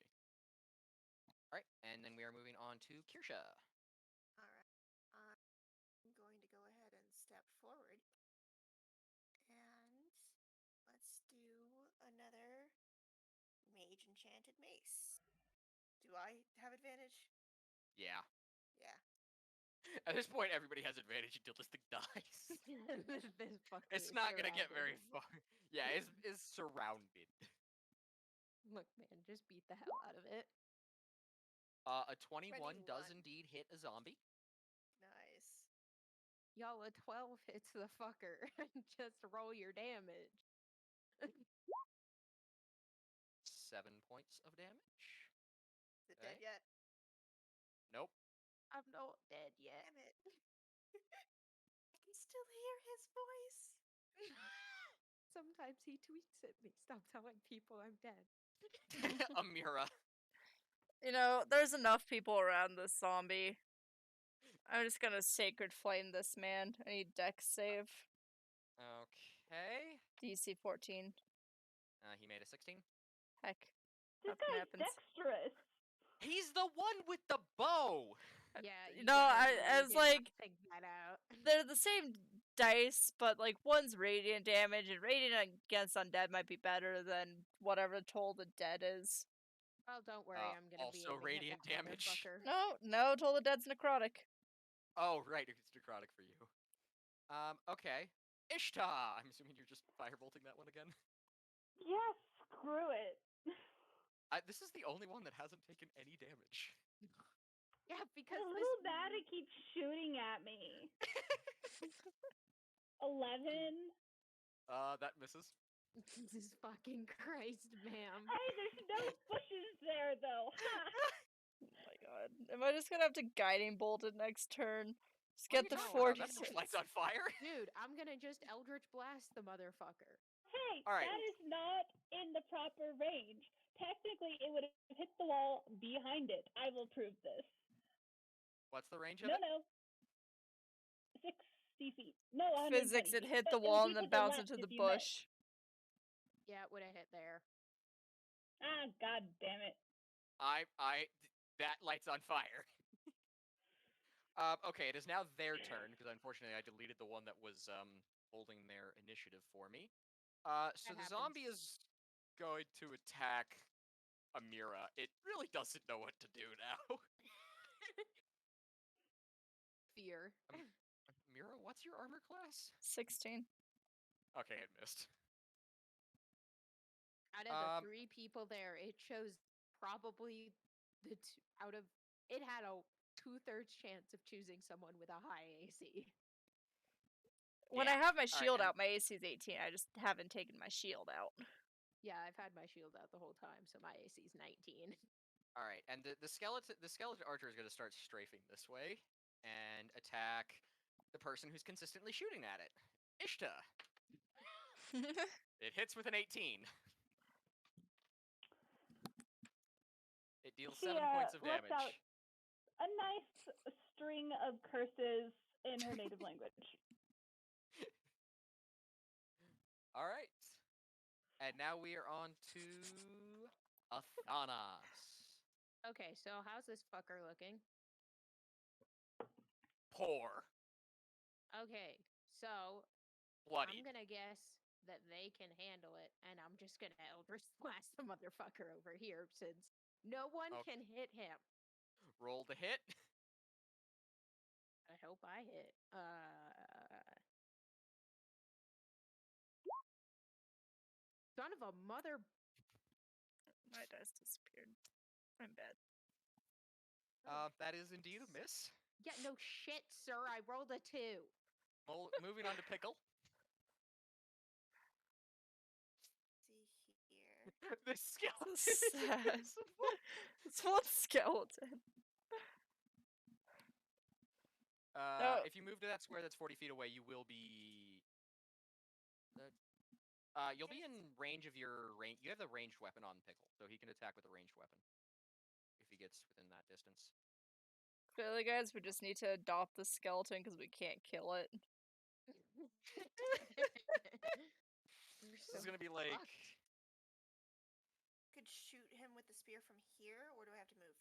Alright, and then we are moving on to Kirsha. All right. I'm going to go ahead and step forward. And let's do another Mage Enchanted Mace. Do I have advantage? Yeah. Yeah. At this point, everybody has advantage until this thing dies. This fucker It's is not gonna get surrounded. very far. Yeah, it's surrounded. Look, man, just beat the hell out of it. A 21 does 21. indeed hit a zombie. Nice. Y'all, a 12 hits the fucker. Just roll your damage. 7 points of damage. Is it dead Okay. yet? Nope. I'm not dead yet. Damn it. I can still hear his voice. Sometimes he tweets at me. Stop telling people I'm dead. Amira. You know, there's enough people around this zombie. I'm just gonna Sacred Flame this man. I need Dex save. Okay. DC 14. He made a 16. Heck. This Nothing guy's happens. dexterous. He's the one with the bow! Yeah, You know, I was like, take that out. they're the same dice, but like one's radiant damage, and radiant against undead might be better than whatever Toll the Dead is. Oh, don't worry, I'm gonna be also aiming radiant at that damage. motherfucker. No, Toll the Dead's necrotic. Oh, right, it's necrotic for you. Okay. Ishtar! I'm assuming you're just firebolting that one again? Yeah, screw it. This is the only one that hasn't taken any damage. Yeah, because The this little baddie keeps shooting at me. 11. That misses. Jesus fucking Christ, ma'am. Hey, there's no bushes there though. Ha! Oh my god. Am I just gonna have to guiding bolt it next turn? Just What are get you the talking No, about? 40 That thing lights on fire. Dude, I'm gonna just Eldritch Blast the motherfucker. Hey, All right. that is not in the proper range. Technically, it would have hit the wall behind it. I will prove this. What's the range of No, it? no. 60 feet. No, 120 physics, it feet. hit But the it would wall be and then to the bounced left into if the you missed. bush. Yeah, it would have hit there. Ah, god damn it. That lights on fire. Okay, it is now their turn because unfortunately I deleted the one that was holding their initiative for me. So the That zombie happens. is going to attack Amira. It really doesn't know what to do now. Fear. Amira, what's your armor class? 16. Okay, it missed. Out of the 3 people there, it chose probably out of it had a 2/3 chance of choosing someone with a high AC. When Yeah. I have my All right, shield and- out, my AC is 18. I just haven't taken my shield out. Yeah, I've had my shield out the whole time, so my AC is 19. All right, and the skeleton archer is going to start strafing this way and attack the person who's consistently shooting at it. Ishta. It hits with an 18. It deals She 7 points of lets damage. out a nice string of curses in her native language. All right. And now we are on to Athanas. Okay, so how's this fucker looking? Poor. Okay, so Bloody. I'm gonna guess that they can handle it, and I'm just gonna Eldritch Blast the motherfucker over here since no one Okay. can hit him. Roll the hit. I hope I hit. Son of a mother. My dice disappeared. I'm bad. That is indeed a miss. Yeah, no shit, sir. I rolled a 2. Moving on to Pickle. See here. This skeleton This is is sad. invincible. It's one skeleton. No. If you move to that square that's 40 feet away, you will be. You'll be in range of your range. You have the ranged weapon on Pickle, so he can attack with a ranged weapon if he gets within that distance. Clearly, guys, we just need to adopt the skeleton because we can't kill it. This is gonna be like. Could shoot him with the spear from here, or do I have to move?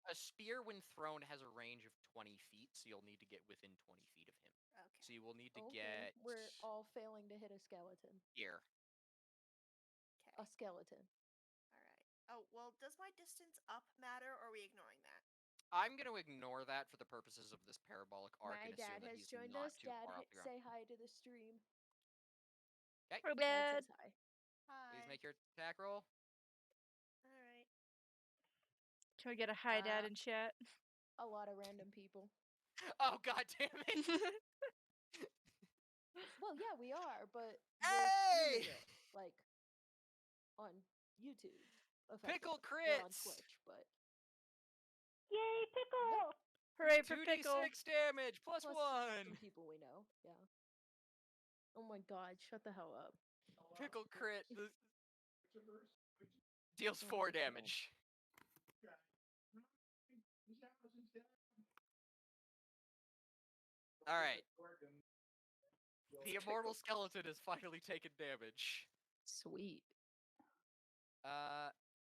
A spear, when thrown, has a range of 20 feet, so you'll need to get within 20 feet of him. Okay. So you will need to Okay, get we're all failing to hit a skeleton. here. Okay. A skeleton. All right. Oh, well, does my distance up matter, or are we ignoring that? I'm going to ignore that for the purposes of this parabolic arc My and assume dad that has he's joined not us. too Dad, far off the ground. say hi to the stream. Okay, We're Dad bad. says hi. Hi. please make your attack roll. All right. Can we get a hi dad in chat? A lot of random people. Oh, god damn it! Well, yeah, we are, but Hey! we're streaming it, like, on YouTube. Pickle effectively. We're on crits! Twitch, but Yay, Pickle! Hooray for 2d6 Pickle! damage, plus plus 1! some people we know. Yeah. Oh my god, shut the hell up. Pickle crit. Deals Oh 4 my God. damage. Alright. The immortal skeleton has finally taken damage. Sweet.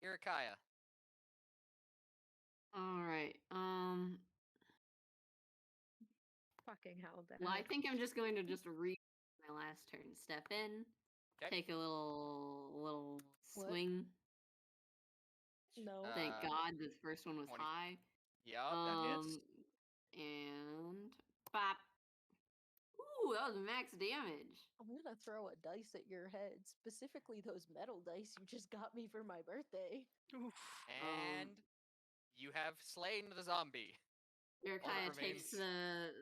Irakaya. All right. Fucking hell, Dad. Well, I think I'm just going to read my last turn. Step in, 'Kay. take a little What? swing. No. Thank Uh, God this first one was 20. high. Yup, that hits. And bop. Ooh, that was max damage. I'm gonna throw a dice at your head, specifically those metal dice you just got me for my birthday. Oof. And you have slain the zombie. Mira All that kind of takes remains-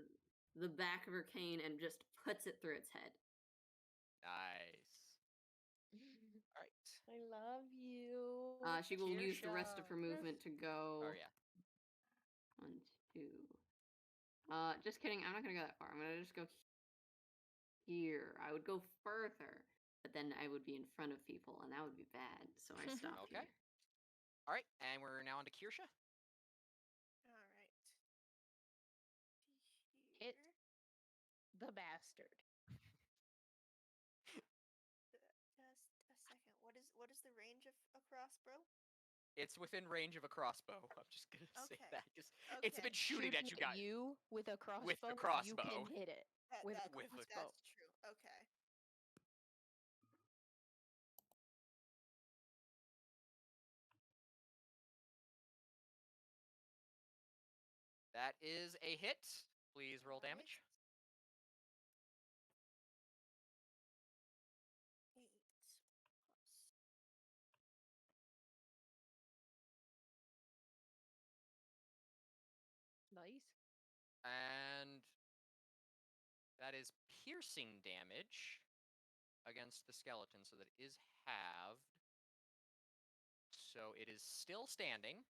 the back of her cane and just puts it through its head. Nice. All right. I love you. She will use the rest of her Kirsha. movement to go. Oh yeah. 1, 2. Just kidding. I'm not gonna go that far. I'm gonna just go here. I would go further, but then I would be in front of people, and that would be bad. So I stopped Okay. here. All right, and we're now on to Kirsha. All right. Hit. Here. The bastard. Just a second. What is the range of a crossbow? It's within range of a crossbow. I'm just gonna say Okay. that. Just it's Okay. been shooting at you guys. You with a crossbow. With the You crossbow. can hit it. With a with the- crossbow. That's true. Okay. That is a hit. Please roll Alright. damage. 8 plus. Nice. And that is piercing damage against the skeleton, so that it is halved. So it is still standing.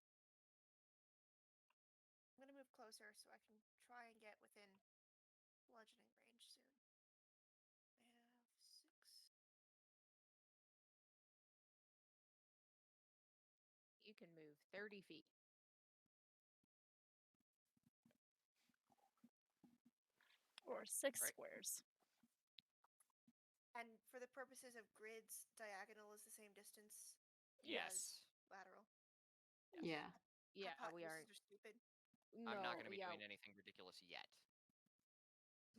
I'm gonna move closer so I can try and get within bludgeoning range soon. I have 6. You can move 30 feet. Or 6 Right. squares. And for the purposes of grids, diagonal is the same distance Yes. as lateral. Yeah. Yeah, we Hypotenuses aren't. are stupid. I'm not going to be yeah, doing anything ridiculous yet.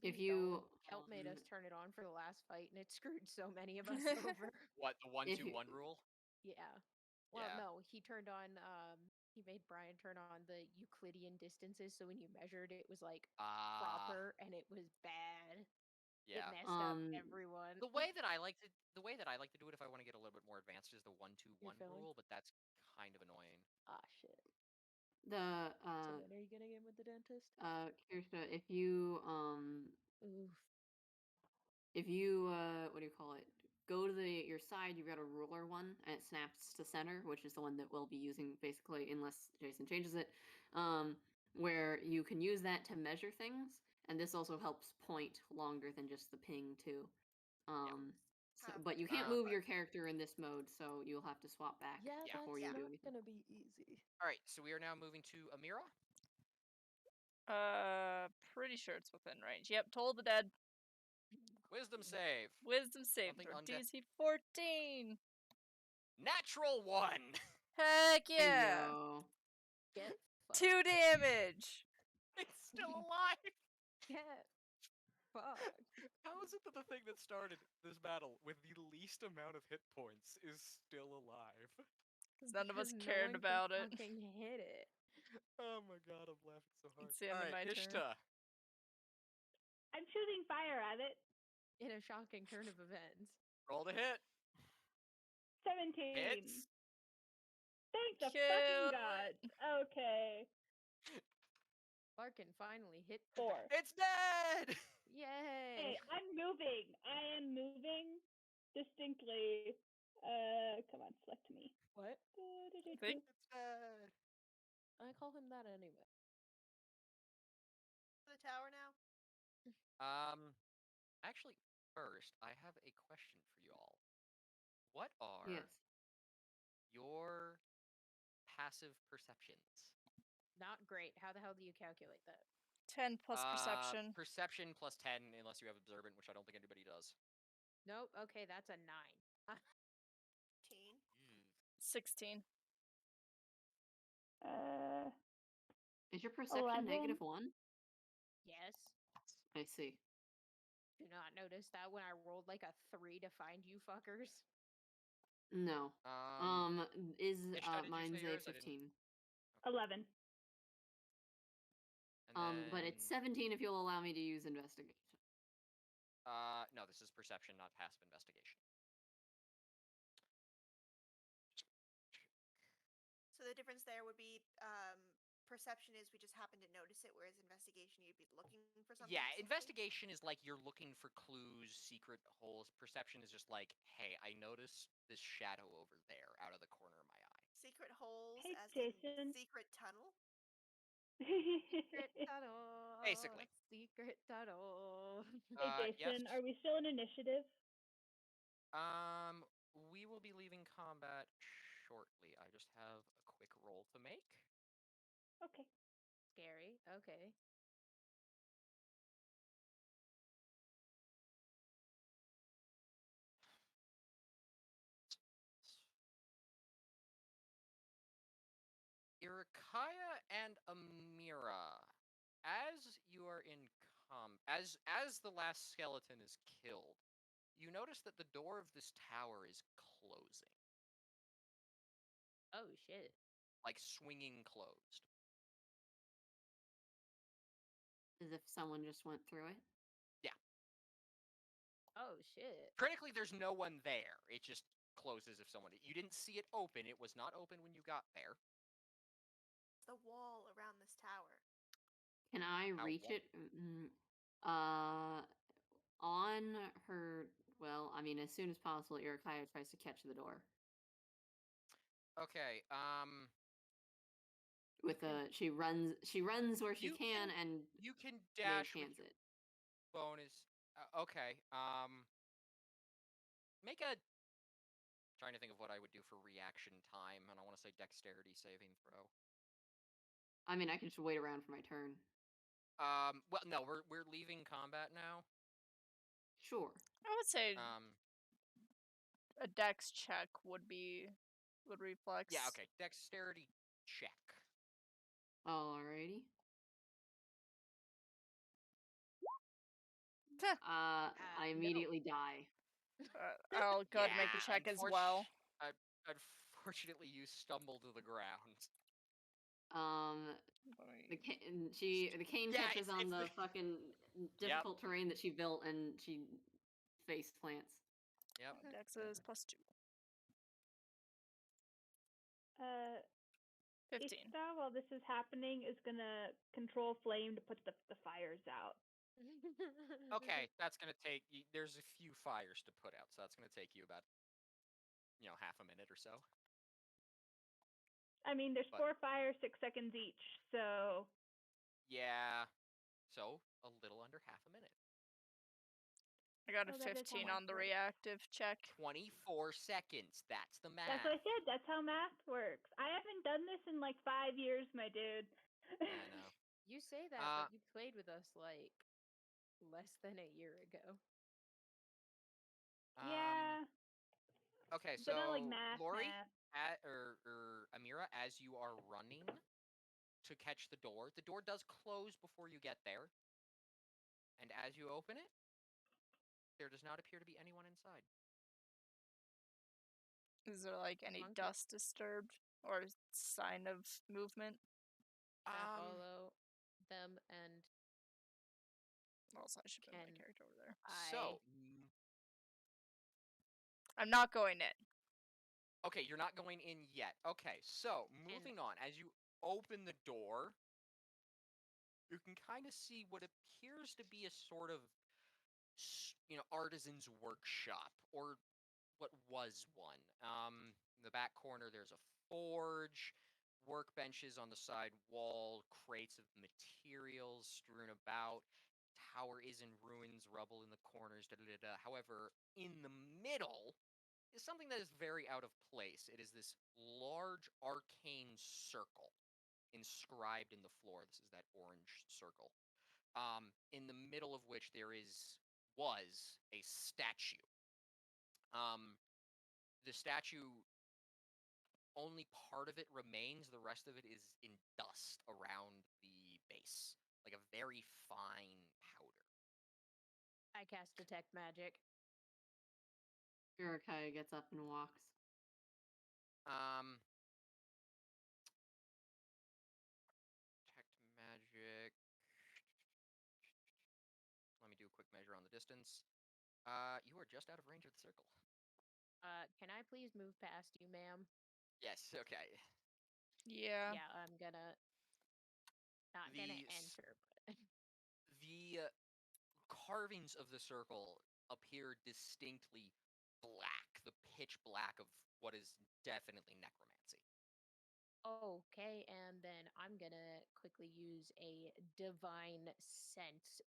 If don't. you Kelp made us turn it on for the last fight, and it screwed so many of us over. What, the If you- 1-2-1 rule? Yeah. Well, Yeah. no, he turned on. He made Brian turn on the Euclidean distances, so when you measured, it was like proper, and it was bad. Yeah. It messed up everyone. The way that I like to do it, if I want to get a little bit more advanced, is the 1-2-1 feeling? rule, but that's kind of annoying. Ah, shit. the So when are you getting in with the dentist? Kirsha, if you Oof. what do you call it? Go to your side, you've got a ruler one, and it snaps to center, which is the one that we'll be using basically, unless Jason changes it. Where you can use that to measure things, and this also helps point longer than just the ping too. But you can't move your character in this mode, so you'll have to swap back Yeah, before that's you do not anything. gonna be easy. All right, so we are now moving to Amira. Pretty sure it's within range. Yep, Toll the Dead. Wisdom save. Wisdom save Something throw. undead. DC 14. Natural 1. Heck yeah. Ayo. Get fucked. 2 damage. It's still alive. Get fucked. How is it that the thing that started this battle with the least amount of hit points is still alive? Because none of us Because no cared one can about it. fucking hit it. Oh my god, I'm laughing so hard. It's the end of my turn. Ishta. I'm shooting fire at it. In a shocking turn of events. Roll to hit. 17. Hits. Thank the Kill fucking it. gods. Okay. Larkin finally hit 4. It's dead. Yay! Hey, I'm moving. I am moving distinctly. Come on, select me. What? Think? It's dead. I call him that anyway. The tower now. Actually, first, I have a question for you all. What are Yes. your passive perceptions? Not great. How the hell do you calculate that? 10 plus perception. Perception plus 10, unless you have observant, which I don't think anybody does. Nope. Okay, that's a 9. 18. 16. Is your perception 11. -1? Yes. I see. Do not notice that when I rolled like a 3 to find you fuckers. No. Ishta, did you Mine's say a yours? I didn't- 15. 11. And But it's then 17 if you'll allow me to use investigation. No, this is perception, not passive investigation. So the difference there would be perception is we just happen to notice it, whereas investigation you'd be looking for something. Yeah, specifically. investigation is like you're looking for clues, secret holes. Perception is just like, hey, I noticed this shadow over there out of the corner of my eye. Secret holes, Hey, as Jason. in secret tunnel. Secret tunnel. Basically. Secret tunnel. Hey, Yes. Jason, are we still in initiative? We will be leaving combat shortly. I just have a quick roll to make. Okay. Scary. Okay. Irakaya and Amira, as you are in as the last skeleton is killed, you notice that the door of this tower is closing, Oh shit. like swinging closed. As if someone just went through it. Oh shit. Critically, there's no one there. It just closes if someone. You didn't see it open. It was not open when you got there. The wall around this tower. Can I How reach wa- it? On her. Well, I mean, as soon as possible, Irakaya tries to catch the door Okay. with a. She runs where she You can, can- and You can mage dash with hands your it. bonus. Okay. Make a. Trying to think of what I would do for reaction time, and I want to say dexterity saving throw. I mean, I can just wait around for my turn. Well, no, we're leaving combat now. Sure. I would say Um, a dex check would reflex. yeah, okay, dexterity check. Alrighty. Heh. I no. immediately die. I'll go ahead and make the check as well. Unfortunately, you stumble to the ground. The cane Yeah, catches on it's the the- fucking difficult terrain that she built, and she face plants. Yep. Dex is +2. 15. Ista, while this is happening, is gonna control flame to put the fires out. Okay, that's gonna take. There's a few fires to put out, so that's gonna take you about, half a minute or so. I mean, there's But- 4 fires, 6 seconds each, so Yeah. So a little under half a minute. I got a Oh, that is how 15 math on the works. reactive check. 24 seconds. That's the math. that's what I said. That's how math works. I haven't done this in like 5 years, my dude. Yeah, I know. You say that, but you played with us like less than a year ago. Yeah, Okay, but so not like math. Lori, or Amira, as you are running to catch the door does close before you get there, and as you open it, there does not appear to be anyone inside. Is there like any Monkey. dust disturbed or sign of movement? Can I follow them and Also, I should put my Can character over there. So, I'm not going in. okay, you're not going in yet. Okay, so moving on, as you open the door, you can kind of see what appears to be a sort of, artisan's workshop, or what was one. In the back corner, there's a forge, workbenches on the side wall, crates of materials strewn about. Tower is in ruins, rubble in the corners. However, in the middle is something that is very out of place. It is this large arcane circle inscribed in the floor. This is that orange circle. In the middle of which was a statue. The statue, only part of it remains. The rest of it is in dust around the base, like a very fine powder. I cast detect magic? Irakaya gets up and walks. Detect magic. Let me do a quick measure on the distance. You are just out of range of the circle. Can I please move past you, ma'am? Yes, okay. Yeah. Yeah, I'm gonna not gonna enter, but The carvings of the circle appear distinctly black, the pitch black of what is definitely necromancy. okay, and then I'm gonna quickly use a divine sense.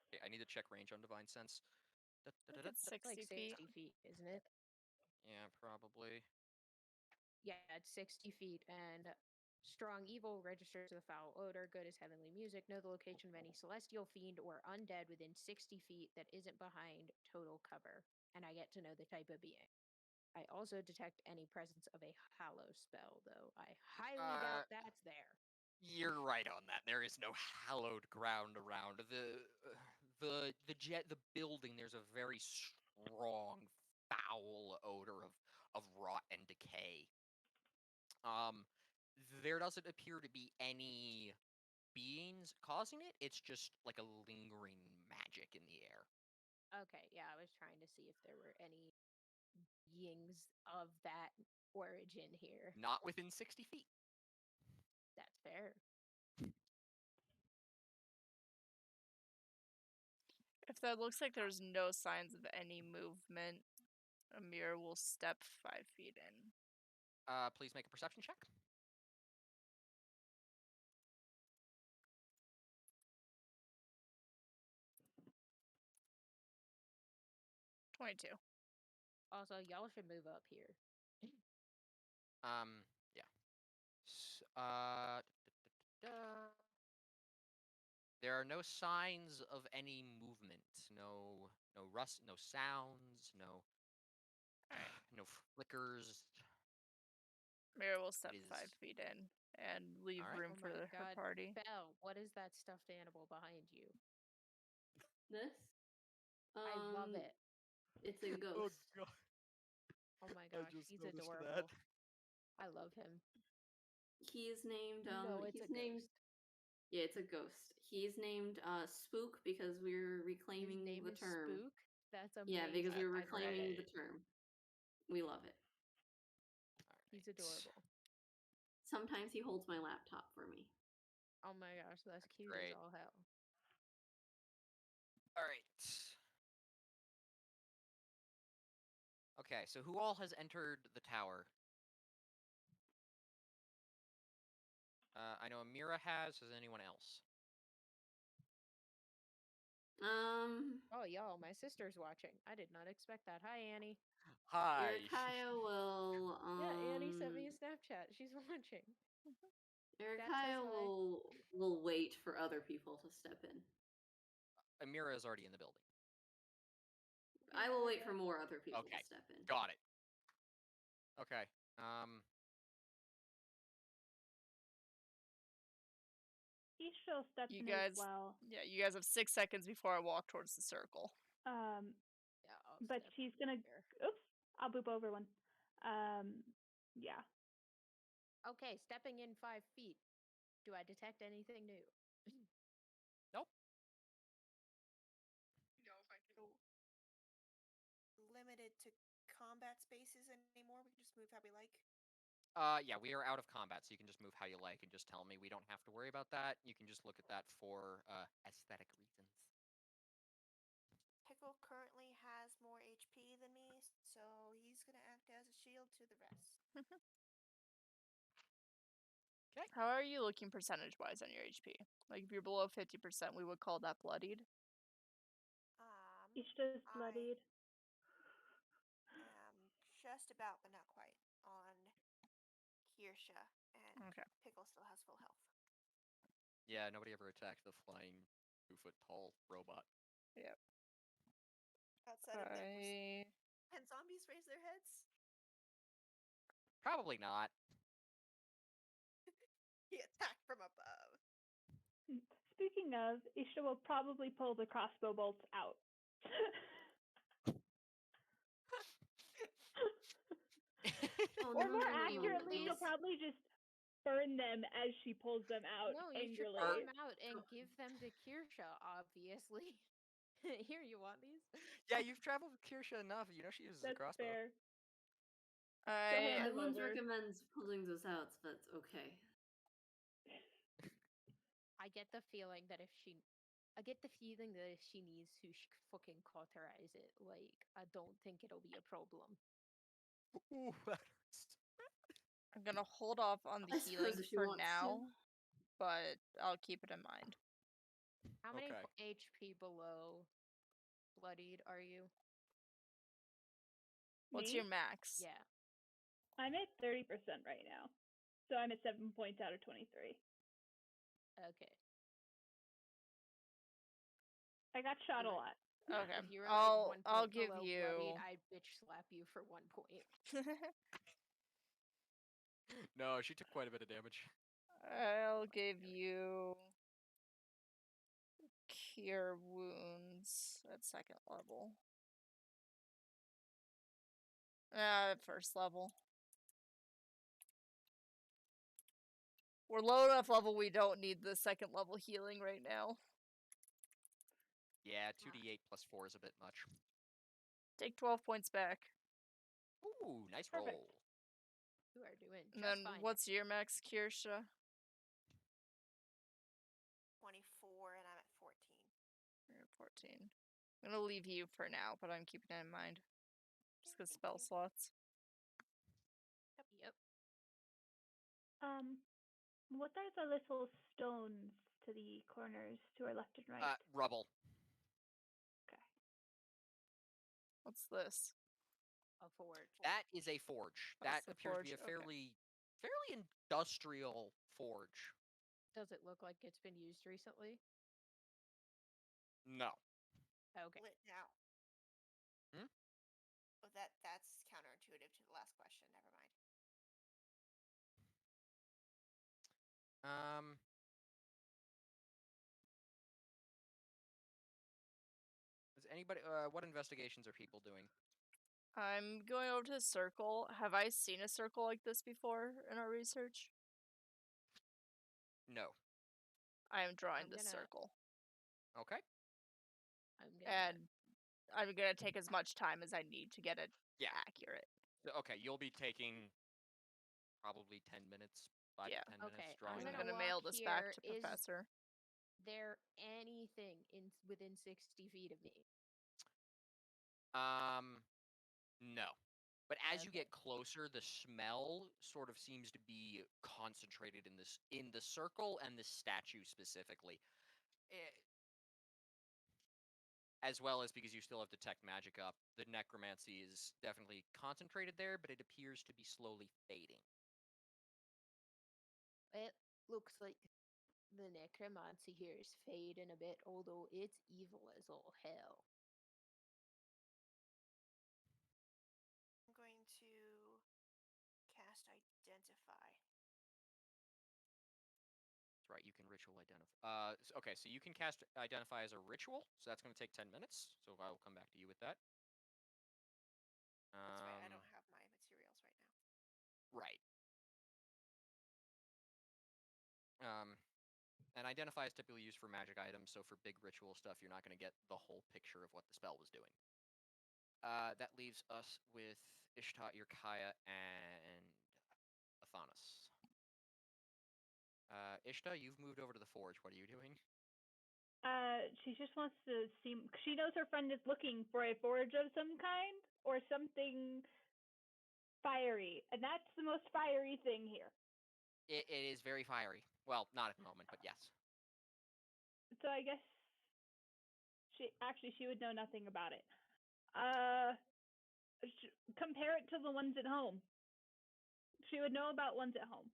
Okay, I need to check range on divine sense. I think it's That's like 60 feet. 60 feet, isn't it? Yeah, probably. Yeah, it's 60 feet, and strong evil registers the foul odor. Good is heavenly music. Know the location of any celestial fiend or undead within 60 feet that isn't behind total cover, and I get to know the type of being. I also detect any presence of a hallow spell, though I highly doubt that's there. You're right on that. There is no hallowed ground around the building. There's a very strong, foul odor of rot and decay. There doesn't appear to be any beings causing it. It's just like a lingering magic in the air. Okay, yeah, I was trying to see if there were any beings of that origin here. Not within 60 feet. That's fair. If that looks like there's no signs of any movement, Amira will step 5 feet in. Please make a perception check. $22. Also, y'all should move up here. Yeah. There are no signs of any movement. No rust, no sounds, no Alright. no flickers. Amira will step is- 5 feet in and leave Alright. room Oh for my her god, party. Belle, what is that stuffed animal behind you? This? I love it. It's a ghost. god. Oh my gosh, just he's noticed adorable. that. I love him. He's named No, it's he's a named ghost. Yeah, it's a ghost. He's named Spook because we're His reclaiming name the is term. Spook. That's Yeah, amazing. because we're I love reclaiming it. the term. We love it. He's adorable. Sometimes he holds my laptop for me. Oh my gosh, that's cute great. as all hell. Alright. Okay, so who all has entered the tower? I know Amira has. Has anyone else? Oh, y'all, my sister's watching. I did not expect that. Hi, Annie. Hi. Erikaya will Yeah, Annie sent me a Snapchat. She's watching. Erikaya says hi. will wait for other people to step in. Amira is already in the building. I will wait Yeah. for more other people Okay, to step in. got it. Okay. Isha steps You in guys, as well. yeah, you guys have 6 seconds before I walk towards the circle. Yeah, I'll But step she's over gonna. here. Oops, I'll boop over one. Yeah. Okay, stepping in 5 feet. Do I detect anything new? Nope. Limited to combat spaces anymore. We can just move how we like. Yeah, we are out of combat, so you can just move how you like and just tell me. We don't have to worry about that. You can just look at that for aesthetic reasons. Pickle currently has more HP than me, so he's gonna act as a shield to the rest. Okay. How are you looking percentage-wise on your HP? Like, if you're below 50%, we would call that bloodied. Ishta's bloodied. I am just about, but not quite, on Kirsha, and Okay. Pickle still has full health. Yeah, nobody ever attacked the flying 2-foot tall robot. Yep. Outside of Nick, can zombies raise their heads? Probably not. He attacked from above. Speaking of, Ishta will probably pull the crossbow bolts out. Oh, Or no, more no, no, accurately, these- she'll probably just burn them as she pulls them out No, you should angrily. pull them out and give them to Kirsha, obviously. Here, you want these? Yeah, you've traveled with Kirsha enough. You know she uses a That's crossbow. fair. I hand them Highlands over. recommends pulling those out, but okay. I get the feeling that if she needs to, she could fucking cauterize it. Like, I don't think it'll be a problem. Ooh, that hurts. I'm gonna hold off on the I suppose healing if she for wants to. now, but I'll keep it in mind. How many Okay. HP below bloodied are you? What's Me? your max? Yeah. I'm at 30% right now. So I'm at 7 points out of 23. Okay. I got shot a Right. lot. Okay, If you were like I'll 1 I'll point give below you. bloodied, I'd bitch slap you for 1 point. No, she took quite a bit of damage. I'll give you cure wounds at second level. First level. We're low enough level we don't need the second level healing right now. Yeah, 2d8 plus 4 is a bit much. Take 12 points back. Ooh, nice Perfect. roll. You are doing And just then fine. what's your max, Kirsha? 24, and I'm at 14. You're at 14. I'm gonna leave you for now, but I'm keeping it in mind. Just because Thank spell you. slots. Yep. What are the little stones to the corners to our left and right? Rubble. Okay. What's this? A forge. That is a forge. That's That the appears to be a forge, okay. fairly industrial forge. Does it look like it's been used recently? No. Okay. Lit now. Hmm? Oh, that's counterintuitive to the last question. Never mind. Is anybody? What investigations are people doing? I'm going over to the circle. Have I seen a circle like this before in our research? No. I am drawing I'm this gonna- circle. Okay. And I'm gonna take as much time as I need to get it Yeah. accurate. Okay, you'll be taking probably 10 minutes, 5 Yeah. to 10 Okay, minutes I'm drawing I'm gonna that. gonna mail walk this back here. to Is Professor. there anything within 60 feet of me? No. But as you Okay. get closer, the smell sort of seems to be concentrated in the circle and the statue specifically. As well as because you still have detect magic up, the necromancy is definitely concentrated there, but it appears to be slowly fading. It looks like the necromancy here is fading a bit, although it's evil as all hell. I'm going to cast Identify. That's right, you can ritual identify. Okay, so you can cast identify as a ritual, so that's going to take 10 minutes. So I will come back to you with that. That's right. I don't have my materials right now. Right. And identify is typically used for magic items, so for big ritual stuff, you're not going to get the whole picture of what the spell was doing. That leaves us with Ishtar, Urkaya, and Athanas. Ishtar, you've moved over to the forge. What are you doing? She just wants to see. She knows her friend is looking for a forge of some kind or something fiery, and that's the most fiery thing here. It is very fiery. Well, not at the moment, but yes. So I guess she would know nothing about it. Compare it to the ones at home. She would know about ones at home.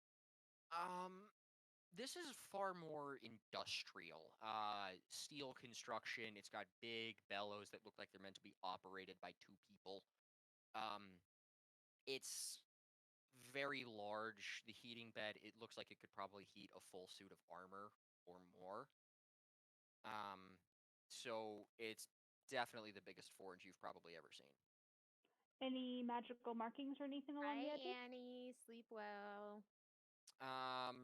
This is far more industrial. Steel construction. It's got big bellows that look like they're meant to be operated by two people. It's very large. The heating bed, it looks like it could probably heat a full suit of armor or more. So it's definitely the biggest forge you've probably ever seen. Any magical markings or anything along the Hi, edges? Annie. Sleep well. Magical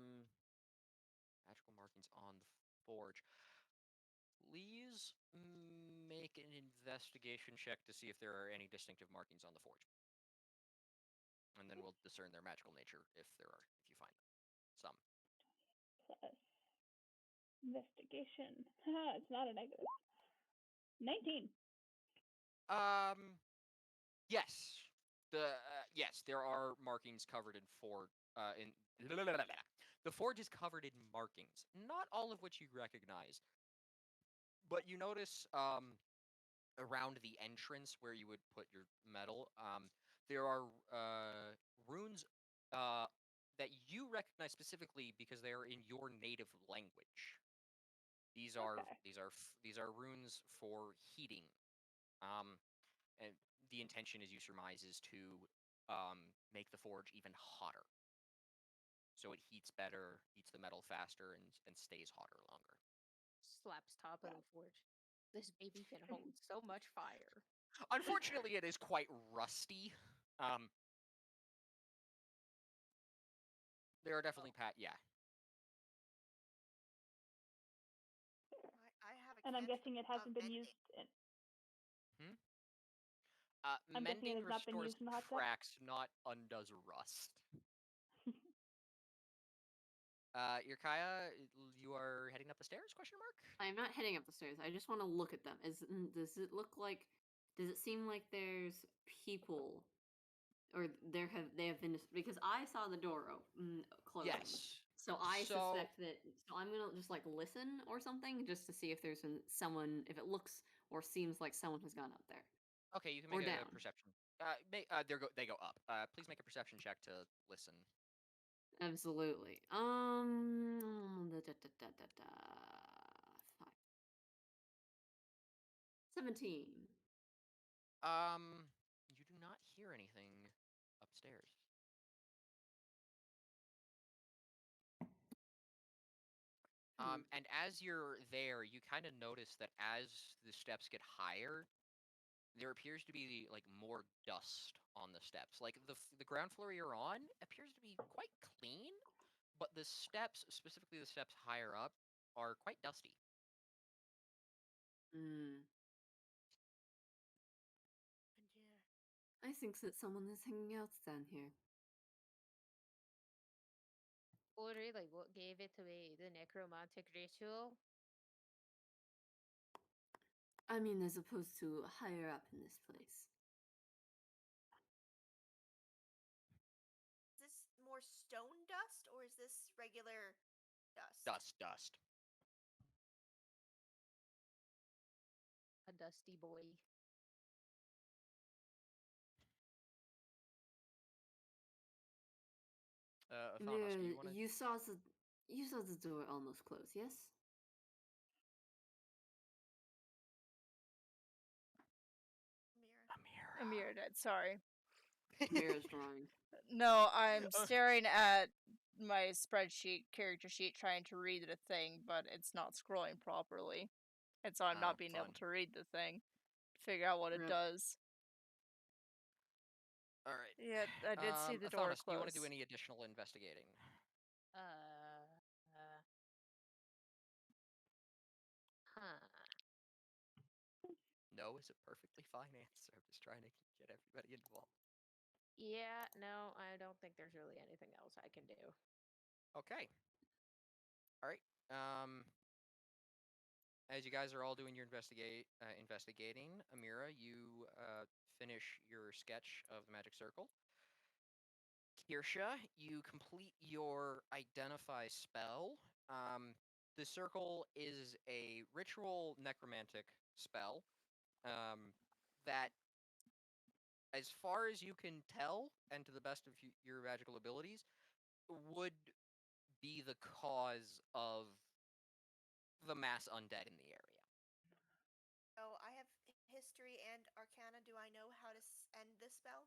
markings on the forge. Please make an investigation check to see if there are any distinctive markings on the forge. And then we'll discern their magical nature if there are, if you find them. Some. Plus investigation. It's not a negative. 19. Yes. Yes, there are markings covered in the forge is covered in markings, not all of which you recognize. But you notice around the entrance where you would put your metal, there are runes that you recognize specifically because they are in your native language. These are Okay. these are runes for heating. And the intention, as you surmise, is to make the forge even hotter. So it heats better, heats the metal faster, and stays hotter longer. Slaps top of the forge. This baby can hold so much fire. Unfortunately, it is quite rusty. There are definitely yeah. I have a And I'm guessing it cantrip of hasn't been mending. used in. I'm guessing it Mending has not been restores used in the hot tub. cracks, not undoes rust. Yurkaya, you are heading up the stairs? Question mark. I'm not heading up the stairs. I just want to look at them. Does it look like? Does it seem like there's people, or they have been because I saw the door closing. Yes. So I suspect that. So I'm gonna just like listen or something just to see if there's someone, if it looks or seems like someone has gone up there. Okay, you can Or make a down. perception. They go up. Please make a perception check to listen. Absolutely. Five. 17. You do not hear anything upstairs. And as you're there, you kind of notice that as the steps get higher, there appears to be like more dust on the steps. Like the ground floor you're on appears to be quite clean, but the steps, specifically the steps higher up, are quite dusty. I think that someone is hanging out down here. Oh, really? What gave it away? The necromantic ritual? I mean, as opposed to higher up in this place. Is this more stone dust or is this regular dust? Dust. A dusty boy. Athanos, do you want to? You saw the door almost close, yes? Amira did, sorry. Mira's drawing. No, I'm staring at my spreadsheet, character sheet, trying to read the thing, but it's not scrolling properly. And so I'm not being able to read the thing, figure out what it does. All right. Yeah, I did see the door Athanos, close. do you want to do any additional investigating? No is a perfectly fine answer. I'm just trying to get everybody involved. Yeah, no, I don't think there's really anything else I can do. Okay. All right. As you guys are all doing your investigating, Amira, you finish your sketch of the magic circle. Kirsha, you complete your identify spell. The circle is a ritual necromantic spell that, as far as you can tell, and to the best of your magical abilities, would be the cause of the mass undead in the area. Oh, I have history and arcana. Do I know how to end this spell?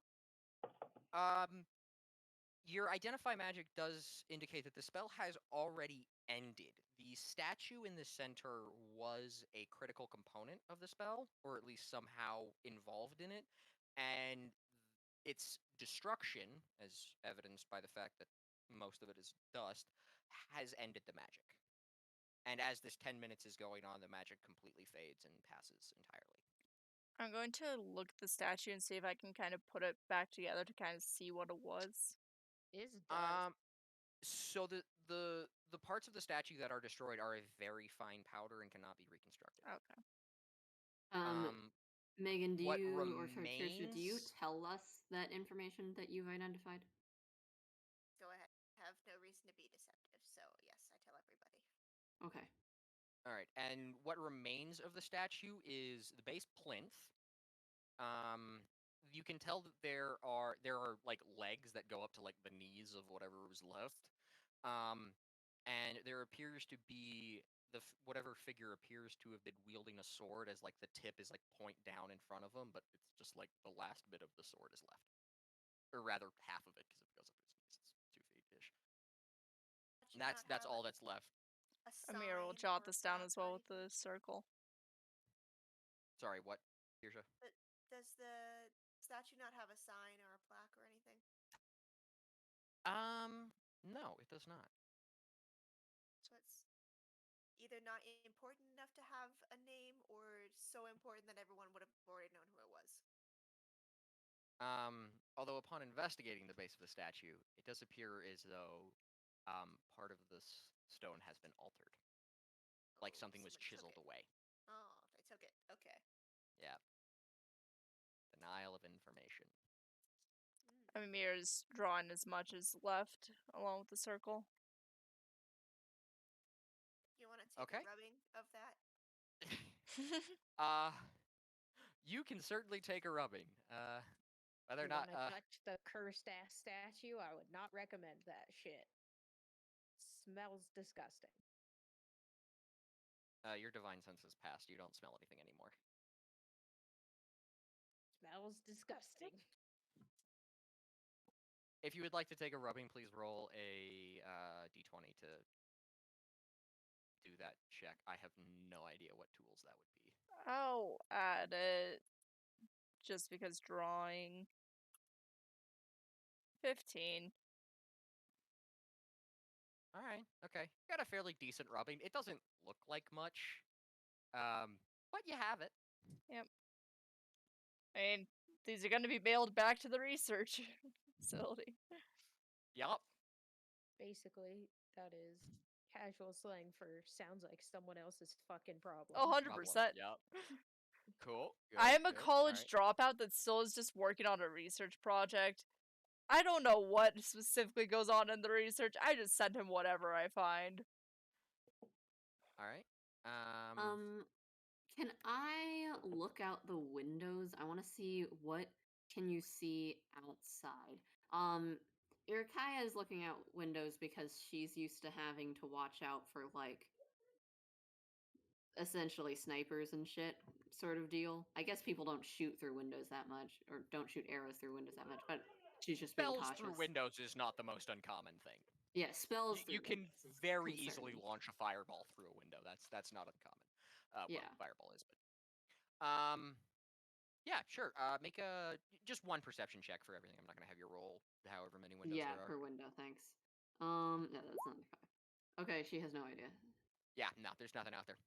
Your identify magic does indicate that the spell has already ended. The statue in the center was a critical component of the spell, or at least somehow involved in it, and its destruction, as evidenced by the fact that most of it is dust, has ended the magic. And as this 10 minutes is going on, the magic completely fades and passes entirely. I'm going to look at the statue and see if I can kind of put it back together to kind of see what it was. Is dust. So the parts of the statue that are destroyed are a very fine powder and cannot be reconstructed. Okay. Megan, do what you or Trisha, do you remains- tell us that information that you've identified? Go ahead. I have no reason to be deceptive, so yes, I tell everybody. Okay. All right, and what remains of the statue is the base plinth. You can tell that there are like legs that go up to like the knees of whatever was left. And there appears to be whatever figure appears to have been wielding a sword as like the tip is like point down in front of him, but it's just like the last bit of the sword is left, or rather half of it, because if it goes up to his knees, it's 2 feet-ish. And that's all that's left. Amira will jot this down as well with the circle. Sorry, what, Kirsha? But does the statue not have a sign or a plaque or anything? No, it does not. So it's either not important enough to have a name, or so important that everyone would have already known who it was. Although upon investigating the base of the statue, it does appear as though part of this stone has been altered. Like something was chiseled away. Oh, they took it. Okay. Yeah. Denial of information. Amira's drawn as much as left along with the circle. You want to take Okay. a rubbing of that? You can certainly take a rubbing. Whether or You not want to touch the cursed ass statue? I would not recommend that shit. Smells disgusting. Your divine sense has passed. You don't smell anything anymore. Smells disgusting. If you would like to take a rubbing, please roll a d20 to do that check. I have no idea what tools that would be. I'll add it just because drawing. 15. All right. Okay. You got a fairly decent rubbing. It doesn't look like much, but you have it. Yep. I mean, these are going to be mailed back to the research facility. Yup. Basically, that is casual slang for sounds like someone else's fucking problem. Oh, 100%. Yep. Cool. Good, I am a good. college All right. dropout that still is just working on a research project. I don't know what specifically goes on in the research. I just send him whatever I find. All right. Can I look out the windows? I want to see what can you see outside. Irkaya is looking out windows because she's used to having to watch out for like essentially snipers and shit sort of deal. I guess people don't shoot through windows that much or don't shoot arrows through windows that much, but she's just being Spells cautious. through windows is not the most uncommon thing. Yeah, spells. You through can windows is very easily concerning. launch a fireball through a window. That's not uncommon. Yeah. Well, fireball is, but yeah, sure. Make just one perception check for everything. I'm not gonna have you roll however many windows Yeah, there are. per window. Thanks. No, that's not 5. Okay, she has no idea. Yeah, no, there's nothing out there.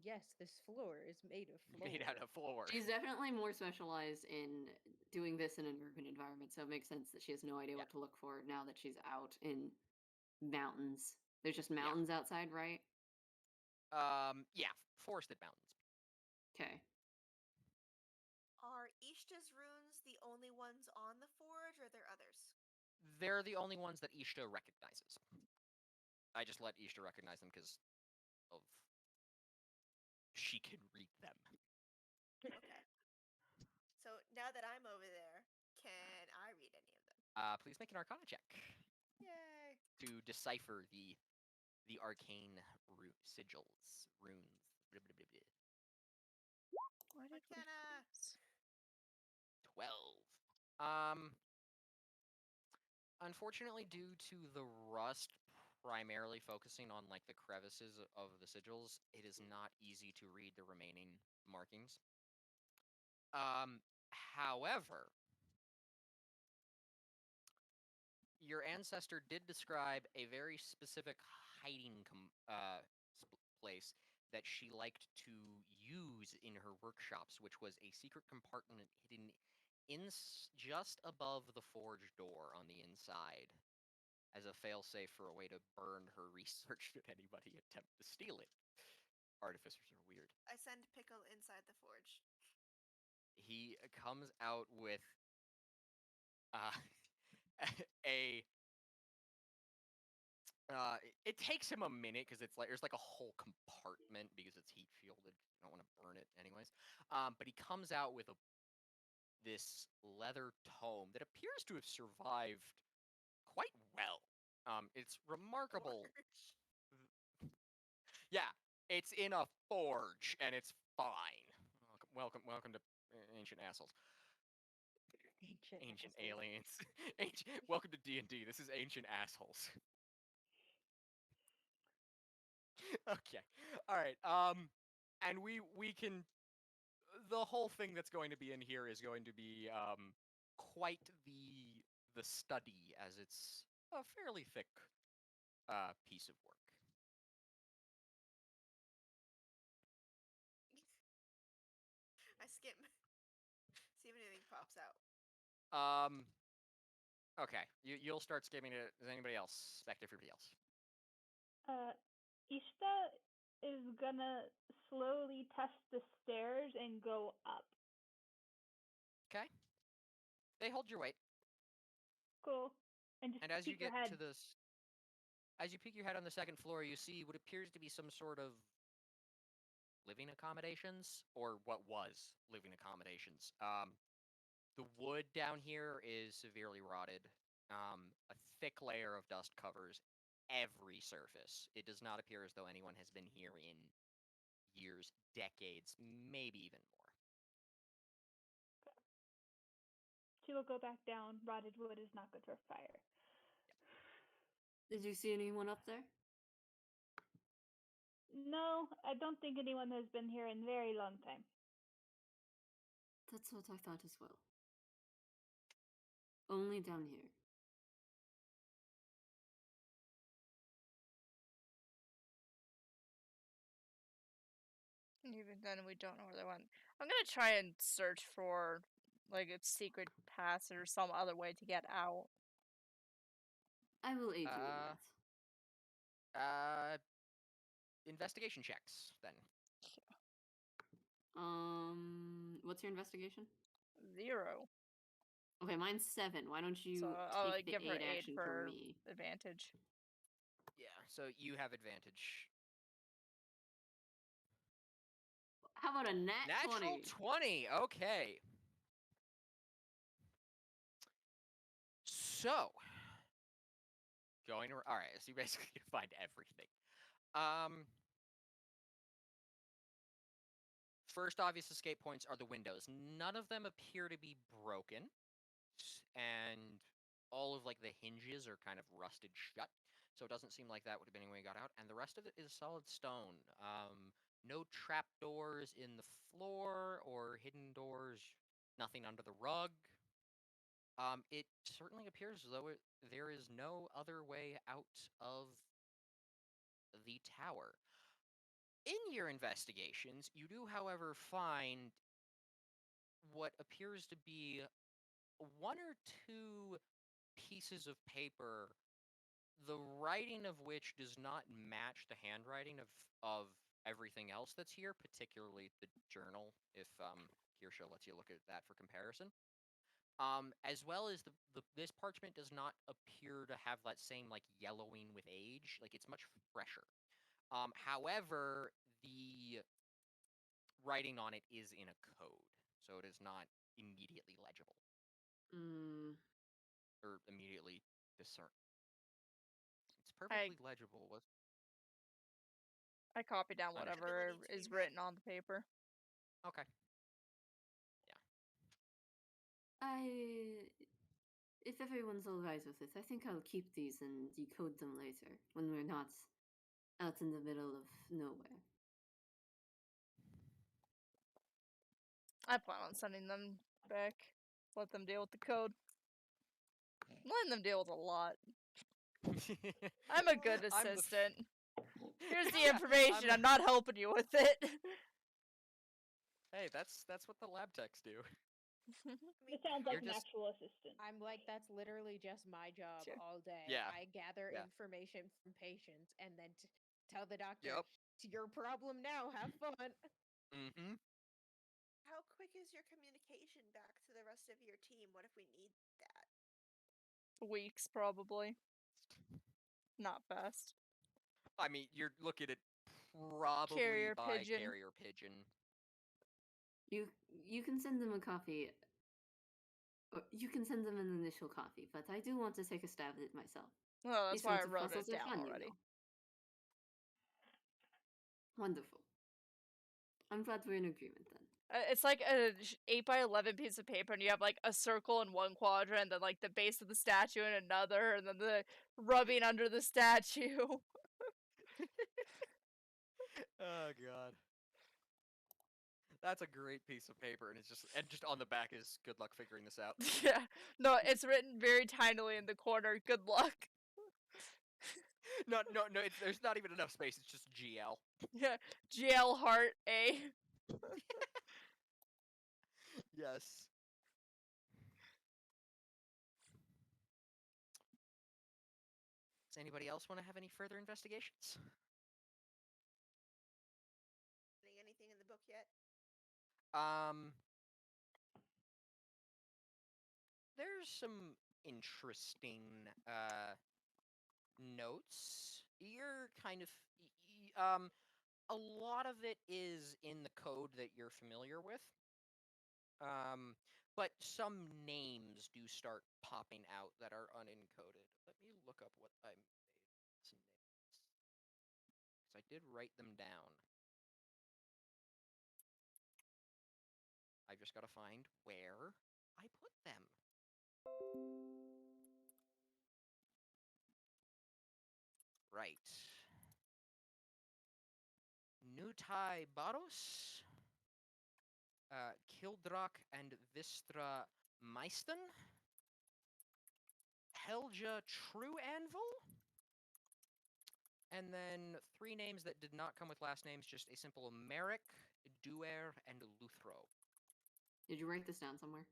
Yes, this floor is made of floor. Made out of floor. She's definitely more specialized in doing this in an urban environment, so it makes sense that she has no idea what to look for now that she's out in mountains. There's just mountains outside, right? Yeah, forested mountains. Okay. Are Ishta's runes the only ones on the forge, or are there others? They're the only ones that Ishta recognizes. I just let Ishta recognize them because of she can read them. Okay. So now that I'm over there, can I read any of them? Please make an Arcana check Yay! to decipher the arcane sigils, runes. Blah, blah, blah, blah. Why did we Arcana! freeze? 12. Unfortunately, due to the rust primarily focusing on like the crevices of the sigils, it is not easy to read the remaining markings. However, your ancestor did describe a very specific hiding place that she liked to use in her workshops, which was a secret compartment hidden just above the forge door on the inside, as a failsafe for a way to burn her research should anybody attempt to steal it. Artificers are weird. I send Pickle inside the forge. He comes out with uh, a it takes him a minute because it's like there's like a whole compartment because it's heat shielded. You don't want to burn it anyways. But he comes out with this leather tome that appears to have survived quite well. It's remarkable. Forge. Yeah, it's in a forge and it's fine. Welcome to ancient assholes. Ancient assholes. aliens. Welcome to D&D. This is ancient assholes. Okay. All right. And we can the whole thing that's going to be in here is going to be quite the study, as it's a fairly thick piece of work. I skim. See if anything pops out. Okay. You'll start skimming it. Does anybody else? Back to everybody else. Ishta is gonna slowly test the stairs and go up. Okay. They hold your weight. Cool. And just And as you peek your get head. to this, as you peek your head on the second floor, you see what appears to be some sort of living accommodations, or what was living accommodations. The wood down here is severely rotted. A thick layer of dust covers every surface. It does not appear as though anyone has been here in years, decades, maybe even more. She will go back down. Rotted wood is not good for fire. Did you see anyone up there? No, I don't think anyone has been here in a very long time. That's what I thought as well. Only down here. Even then, we don't know where they went. I'm gonna try and search for like a secret pass or some other way to get out. I will aid you in that. Investigation checks then. What's your investigation? 0. Okay, mine's 7. Why don't you So I'll take the give her aid 8 action for from me? advantage. Yeah, so you have advantage. How about a nat Natural 20? 20. Okay. So, all right. So you basically can find everything. First obvious escape points are the windows. None of them appear to be broken, and all of like the hinges are kind of rusted shut. So it doesn't seem like that would have been any way you got out. And the rest of it is solid stone. No trapdoors in the floor or hidden doors. Nothing under the rug. It certainly appears as though there is no other way out of the tower. In your investigations, you do, however, find what appears to be 1 or 2 pieces of paper, the writing of which does not match the handwriting of everything else that's here, particularly the journal, if Kirsha lets you look at that for comparison. As well as this parchment does not appear to have that same like yellowing with age. Like it's much fresher. However, the writing on it is in a code, so it is not immediately legible or immediately discern. It's perfectly legible. I copy down An whatever ability to be is met. written on the paper. Okay. If everyone's alright with it, I think I'll keep these and decode them later when we're not out in the middle of nowhere. I plan on sending them back. Let them deal with the code. letting them deal with a lot. I'm a good I'm the f- assistant. Here's the Yeah, information. I'm- I'm not helping you with it. Hey, that's what the lab techs do. I mean, It sounds like You're an just- actual assistant. I'm like, that's literally just my job Sure. all day. Yeah, I gather yeah. information from patients and then tell the doctor, Yep. it's your problem now. Have fun. Mm-hmm. how quick is your communication back to the rest of your team? What if we need that? Weeks, probably. Not fast. I mean, you're looking at probably Carrier by pigeon. carrier pigeon. You can send them a copy. You can send them an initial copy, but I do want to take a stab at it myself. Well, that's These why I sorts of wrote puzzles it are down fun, already. you know. Wonderful. I'm glad we're in agreement then. It's like a 8x11 piece of paper, and you have like a circle in one quadrant, and then like the base of the statue in another, and then the rubbing under the statue. Oh god. That's a great piece of paper, and it's just on the back is good luck figuring this out. Yeah. No, it's written very tinily in the corner. Good luck. No, there's not even enough space. It's just GL. Yeah. GL Heart A. Yes. Does anybody else want to have any further investigations? Getting anything in the book yet? There's some interesting notes. You're kind of a lot of it is in the code that you're familiar with. But some names do start popping out that are unencoded. Let me look up what I made some names. Because I did write them down. I've just got to find where I put them. Right. Nutai Baros, Kildrak and Vistra Meisten, Helja True Anvil, and then 3 names that did not come with last names, just a simple Merrick, Duer, and Luthro. Did you write this down somewhere?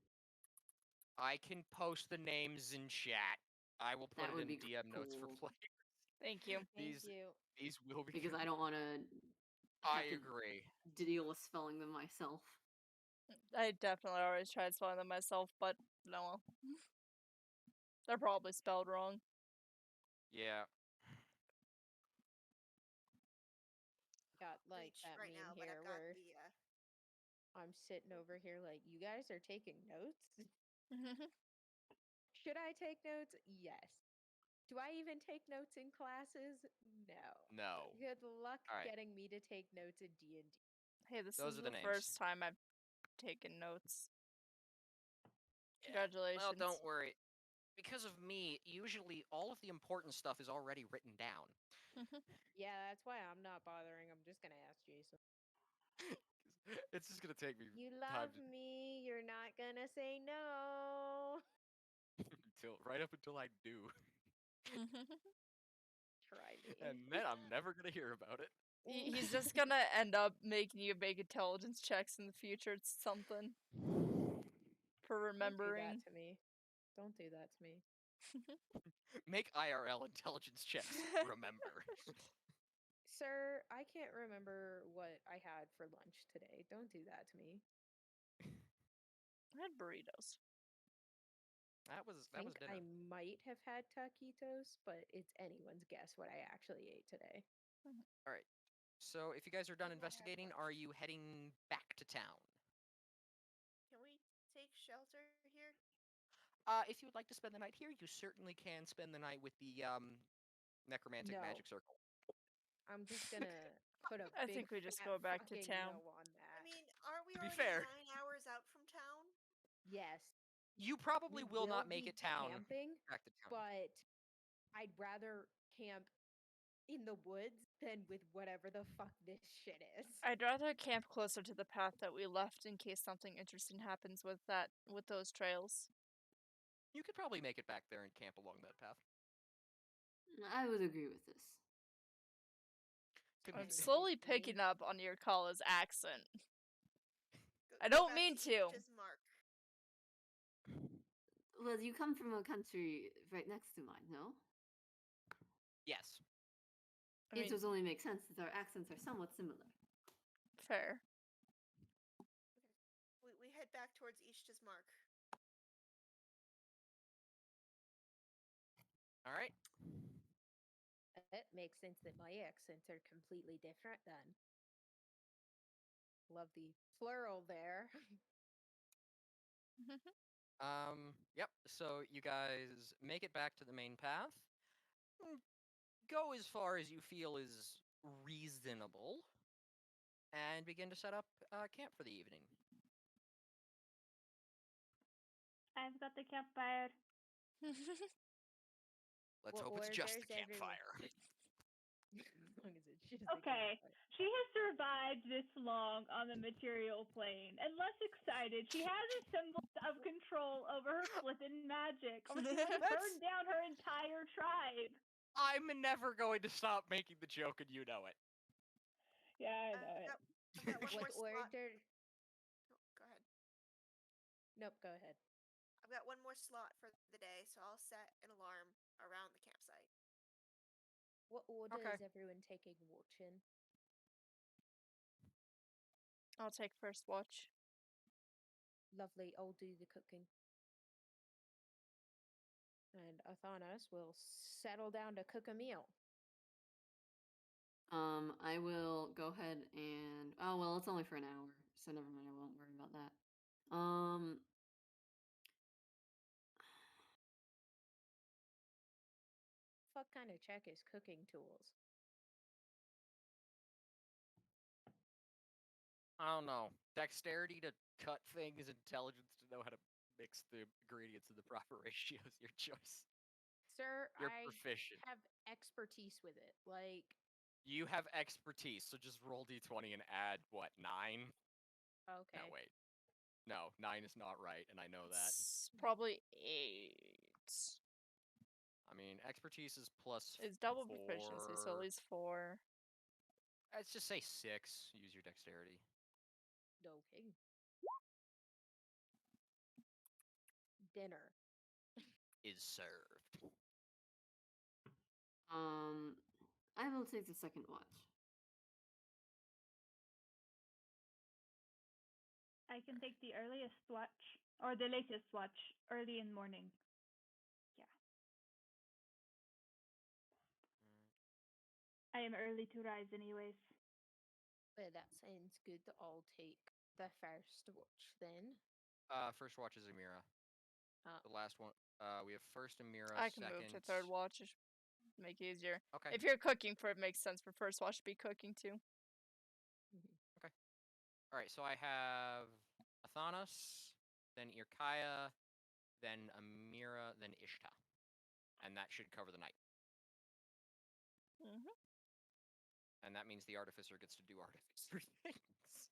I can post the names in chat. I will put That it would in be DM notes for cool. players. Thank you. Thank you. These will be Because I don't want to I to agree. deal with spelling them myself. I definitely always tried spelling them myself, but no. Well. They're probably spelled wrong. Yeah. Got like Reach that right meme now, but here I've got where the I'm sitting over here like, you guys are taking notes? Should I take notes? Yes. Do I even take notes in classes? No. No. Good luck All right. getting me to take notes in D&D. Hey, this Those is are the the names. first time I've taken notes. Yeah. Congratulations. Well, don't worry. Because of me, usually all of the important stuff is already written down. Yeah, that's why I'm not bothering. I'm just gonna ask Jason. It's just gonna take me You time love me. You're not gonna say no. right up until I do, Try me. and then I'm never gonna hear about it. He's just gonna end up making you make intelligence checks in the future. It's something for Don't do remembering. that to me. Don't do that to me. Make IRL intelligence checks. Remember. Sir, I can't remember what I had for lunch today. Don't do that to me. I had burritos. That was I think dinner. I might have had taquitos, but it's anyone's guess what I actually ate today. All right. So if you guys are done I had investigating, lunch. are you heading back to town? Can we take shelter here? If you would like to spend the night here, you certainly can spend the night with the necromantic No. magic circle. I'm just gonna put a I big think we just fat go back to fucking town. no on that. I mean, aren't we To be already fair. 9 hours out from town? Yes, You probably we will not make be it town. camping, Back to town. but I'd rather camp in the woods than with whatever the fuck this shit is. I'd rather camp closer to the path that we left in case something interesting happens with those trails. You could probably make it back there and camp along that path. I would agree with this. Could I'm be- slowly picking up on your Kala's accent. Go- I go don't back mean to. Each's mark. Well, you come from a country right next to mine, no? Yes. I It mean, does only make sense that our accents are somewhat similar. fair. We head back towards Each's mark. All right. It makes sense that my accents are completely different then. Love the plural there. Yep. So you guys make it back to the main path. Go as far as you feel is reasonable, and begin to set up camp for the evening. I've got the campfire. Let's What hope it's just orders the campfire. As long as it's just the Okay. campfire. She has survived this long on the material plane and less excited. She has a semblance of control over her flippin' magic. Or she would have burned down her entire tribe. I'm never going to stop making the joke, and you know it. Yeah, I know it. I've got one more What slot. order? Oh, go ahead. Nope, go ahead. I've got one more slot for the day, so I'll set an alarm around the campsite. What order Okay. is everyone taking watch in? I'll take first watch. Lovely, I'll do the cooking. And Athanas will settle down to cook a meal. I will go ahead and oh well, it's only for an hour, so never mind. I won't worry about that. What kind of check is cooking tools? I don't know. Dexterity to cut things, intelligence to know how to mix the ingredients in the proper ratios. Your choice. Sir, You're I proficient. have expertise with it. Like, You have expertise, so just roll d20 and add, what, 9? okay. No, wait. No, 9 is not right, and I know that. It's probably 8. I mean, expertise is plus It's double 4. proficiency, so at least 4. Let's just say 6. Use your dexterity. Okay. Dinner. Is served. I will take the second watch. I can take the earliest watch, or the latest watch, early in the morning. Yeah. I am early to rise anyways. Well, that sounds good. I'll take the first watch then. First watch is Amira. Uh, The last one, we have first Amira, I can second... move to third watch. Just make it easier. Okay. If you're cooking for it, makes sense for first watch to be cooking too. Alright, so I have Athanas, then Irkaya, then Amira, then Ishta. And that should cover the night. Mm-hmm. And that means the Artificer gets to do Artificer things.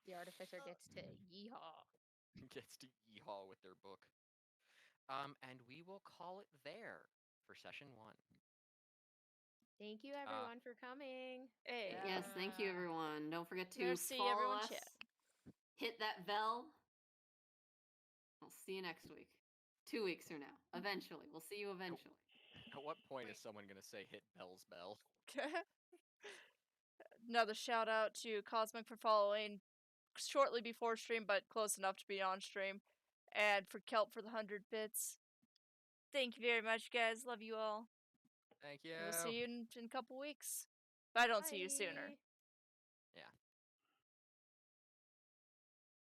The artificer gets to yeehaw. Gets to yeehaw with their book. And we will call it there for session 1. Thank you everyone for coming. Hey. Yes, thank you everyone. Don't forget to Merci, follow everyone, us. chat. Hit that bell. I'll see you next week. 2 weeks from now. Eventually. We'll see you eventually. At what point is someone going to say hit Bell's bell? Another shout out to Cosmic for following shortly before stream, but close enough to be on stream. And for Kelp for the 100 bits. Thank you very much, guys. Love you all. Thank you. We'll see you in a couple weeks. If I don't see you sooner. Bye.